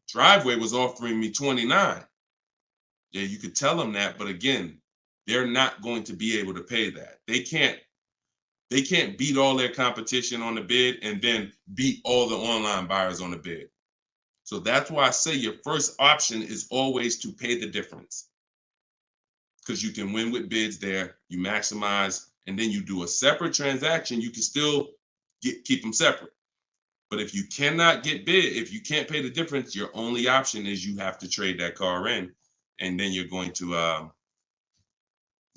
Driveway was offering me 29. Yeah, you could tell them that, but again, they're not going to be able to pay that. They can't beat all their competition on the bid and then beat all the online buyers on the bid. So that's why I say your first option is always to pay the difference. Because you can win with bids there, you maximize, and then you do a separate transaction, you can still keep them separate. But if you cannot get bid, if you can't pay the difference, your only option is you have to trade that car in, and then you're going to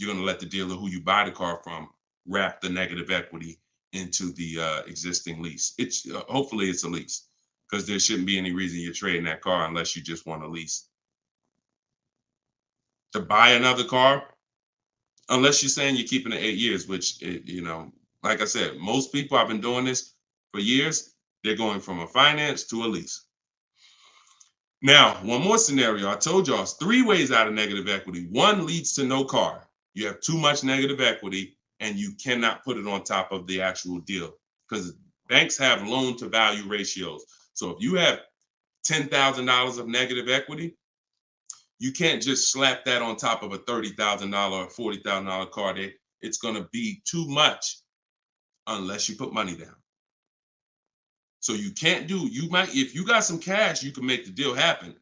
let the dealer who you buy the car from wrap the negative equity into the existing lease. It's hopefully it's a lease because there shouldn't be any reason you're trading that car unless you just want a lease. To buy another car, unless you're saying you're keeping it 8 years, which, like I said, most people, I've been doing this for years, they're going from a finance to a lease. Now, one more scenario. I told y'all 3 ways out of negative equity. One leads to no car. You have too much negative equity and you cannot put it on top of the actual deal because banks have loan to value ratios. So if you have $10,000 of negative equity, you can't just slap that on top of a $30,000 or $40,000 car. It's going to be too much unless you put money down. So you can't if you got some cash, you can make the deal happen,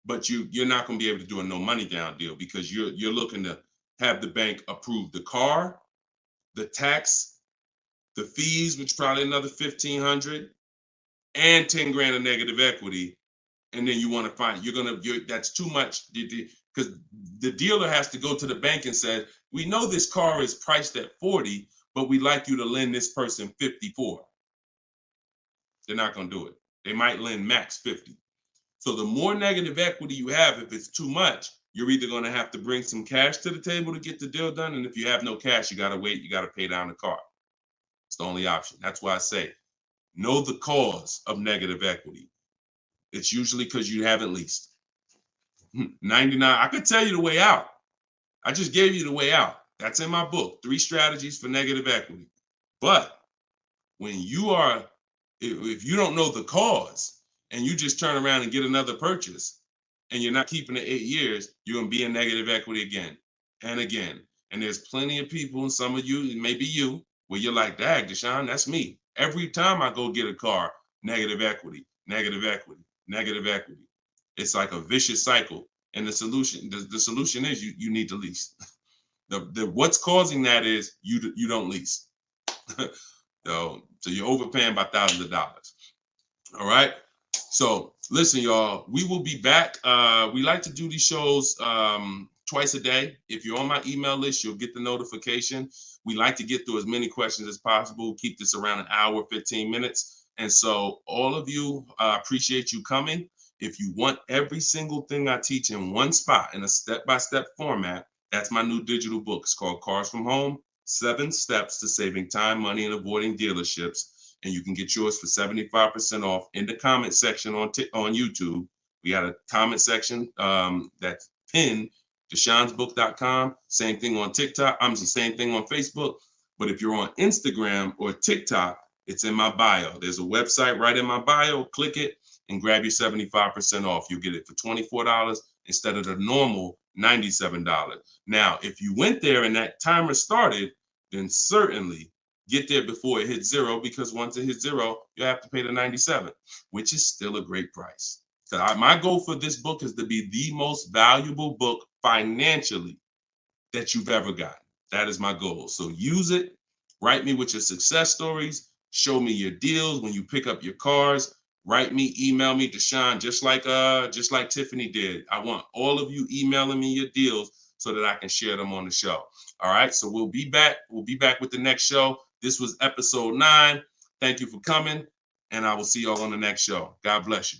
but you're not going to be able to do a no money down deal because you're looking to have the bank approve the car, the tax, the fees, which probably another $1,500, and 10 grand of negative equity. And then you want to find that's too much because the dealer has to go to the bank and say, we know this car is priced at 40, but we'd like you to lend this person 54. They're not going to do it. They might lend max 50. So the more negative equity you have, if it's too much, you're either going to have to bring some cash to the table to get the deal done. And if you have no cash, you got to wait. You got to pay down the car. It's the only option. That's why I say, know the cause of negative equity. It's usually because you haven't leased. 99, I could tell you the way out. I just gave you the way out. That's in my book, 3 strategies for negative equity. But when if you don't know the cause and you just turn around and get another purchase and you're not keeping it 8 years, you're going to be in negative equity again and again. And there's plenty of people, and some of you, and maybe you, where you're like, dag, Deshone, that's me. Every time I go get a car, negative equity, negative equity, negative equity. It's like a vicious cycle. And the solution is you need to lease. What's causing that is you don't lease. So you're overpaying by thousands of dollars. All right. So Listen, y'all, we will be back. We like to do these shows twice a day. If you're on my email list, you'll get the notification. We like to get through as many questions as possible, keep this around an hour, 15 minutes. And so all of you, appreciate you coming. If you want every single thing I teach in one spot in a step-by-step format, that's my new digital book. It's called Cars from Home, 7 Steps to Saving Time, Money, and Avoiding Dealerships. And you can get yours for 75% off in the comment section on YouTube. We got a comment section that's pinned, deshonsbook.com. Same thing on TikTok. I'm the same thing on Facebook. But if you're on Instagram or TikTok, it's in my bio. There's a website right in my bio. Click it and grab your 75% off. You'll get it for $24 instead of the normal $97. Now, if you went there and that timer started, then certainly get there before it hits zero, because once it hits zero, you have to pay the 97, which is still a great price. So my goal for this book is to be the most valuable book financially that you've ever gotten. That is my goal. So use it. Write me with your success stories. Show me your deals when you pick up your cars. Write me, email me, Deshone, just like Tiffany did. I want all of you emailing me your deals so that I can share them on the show. All right. So we'll be back. We'll be back with the next show. This was episode 9. Thank you for coming, and I will see y'all on the next show. God bless you.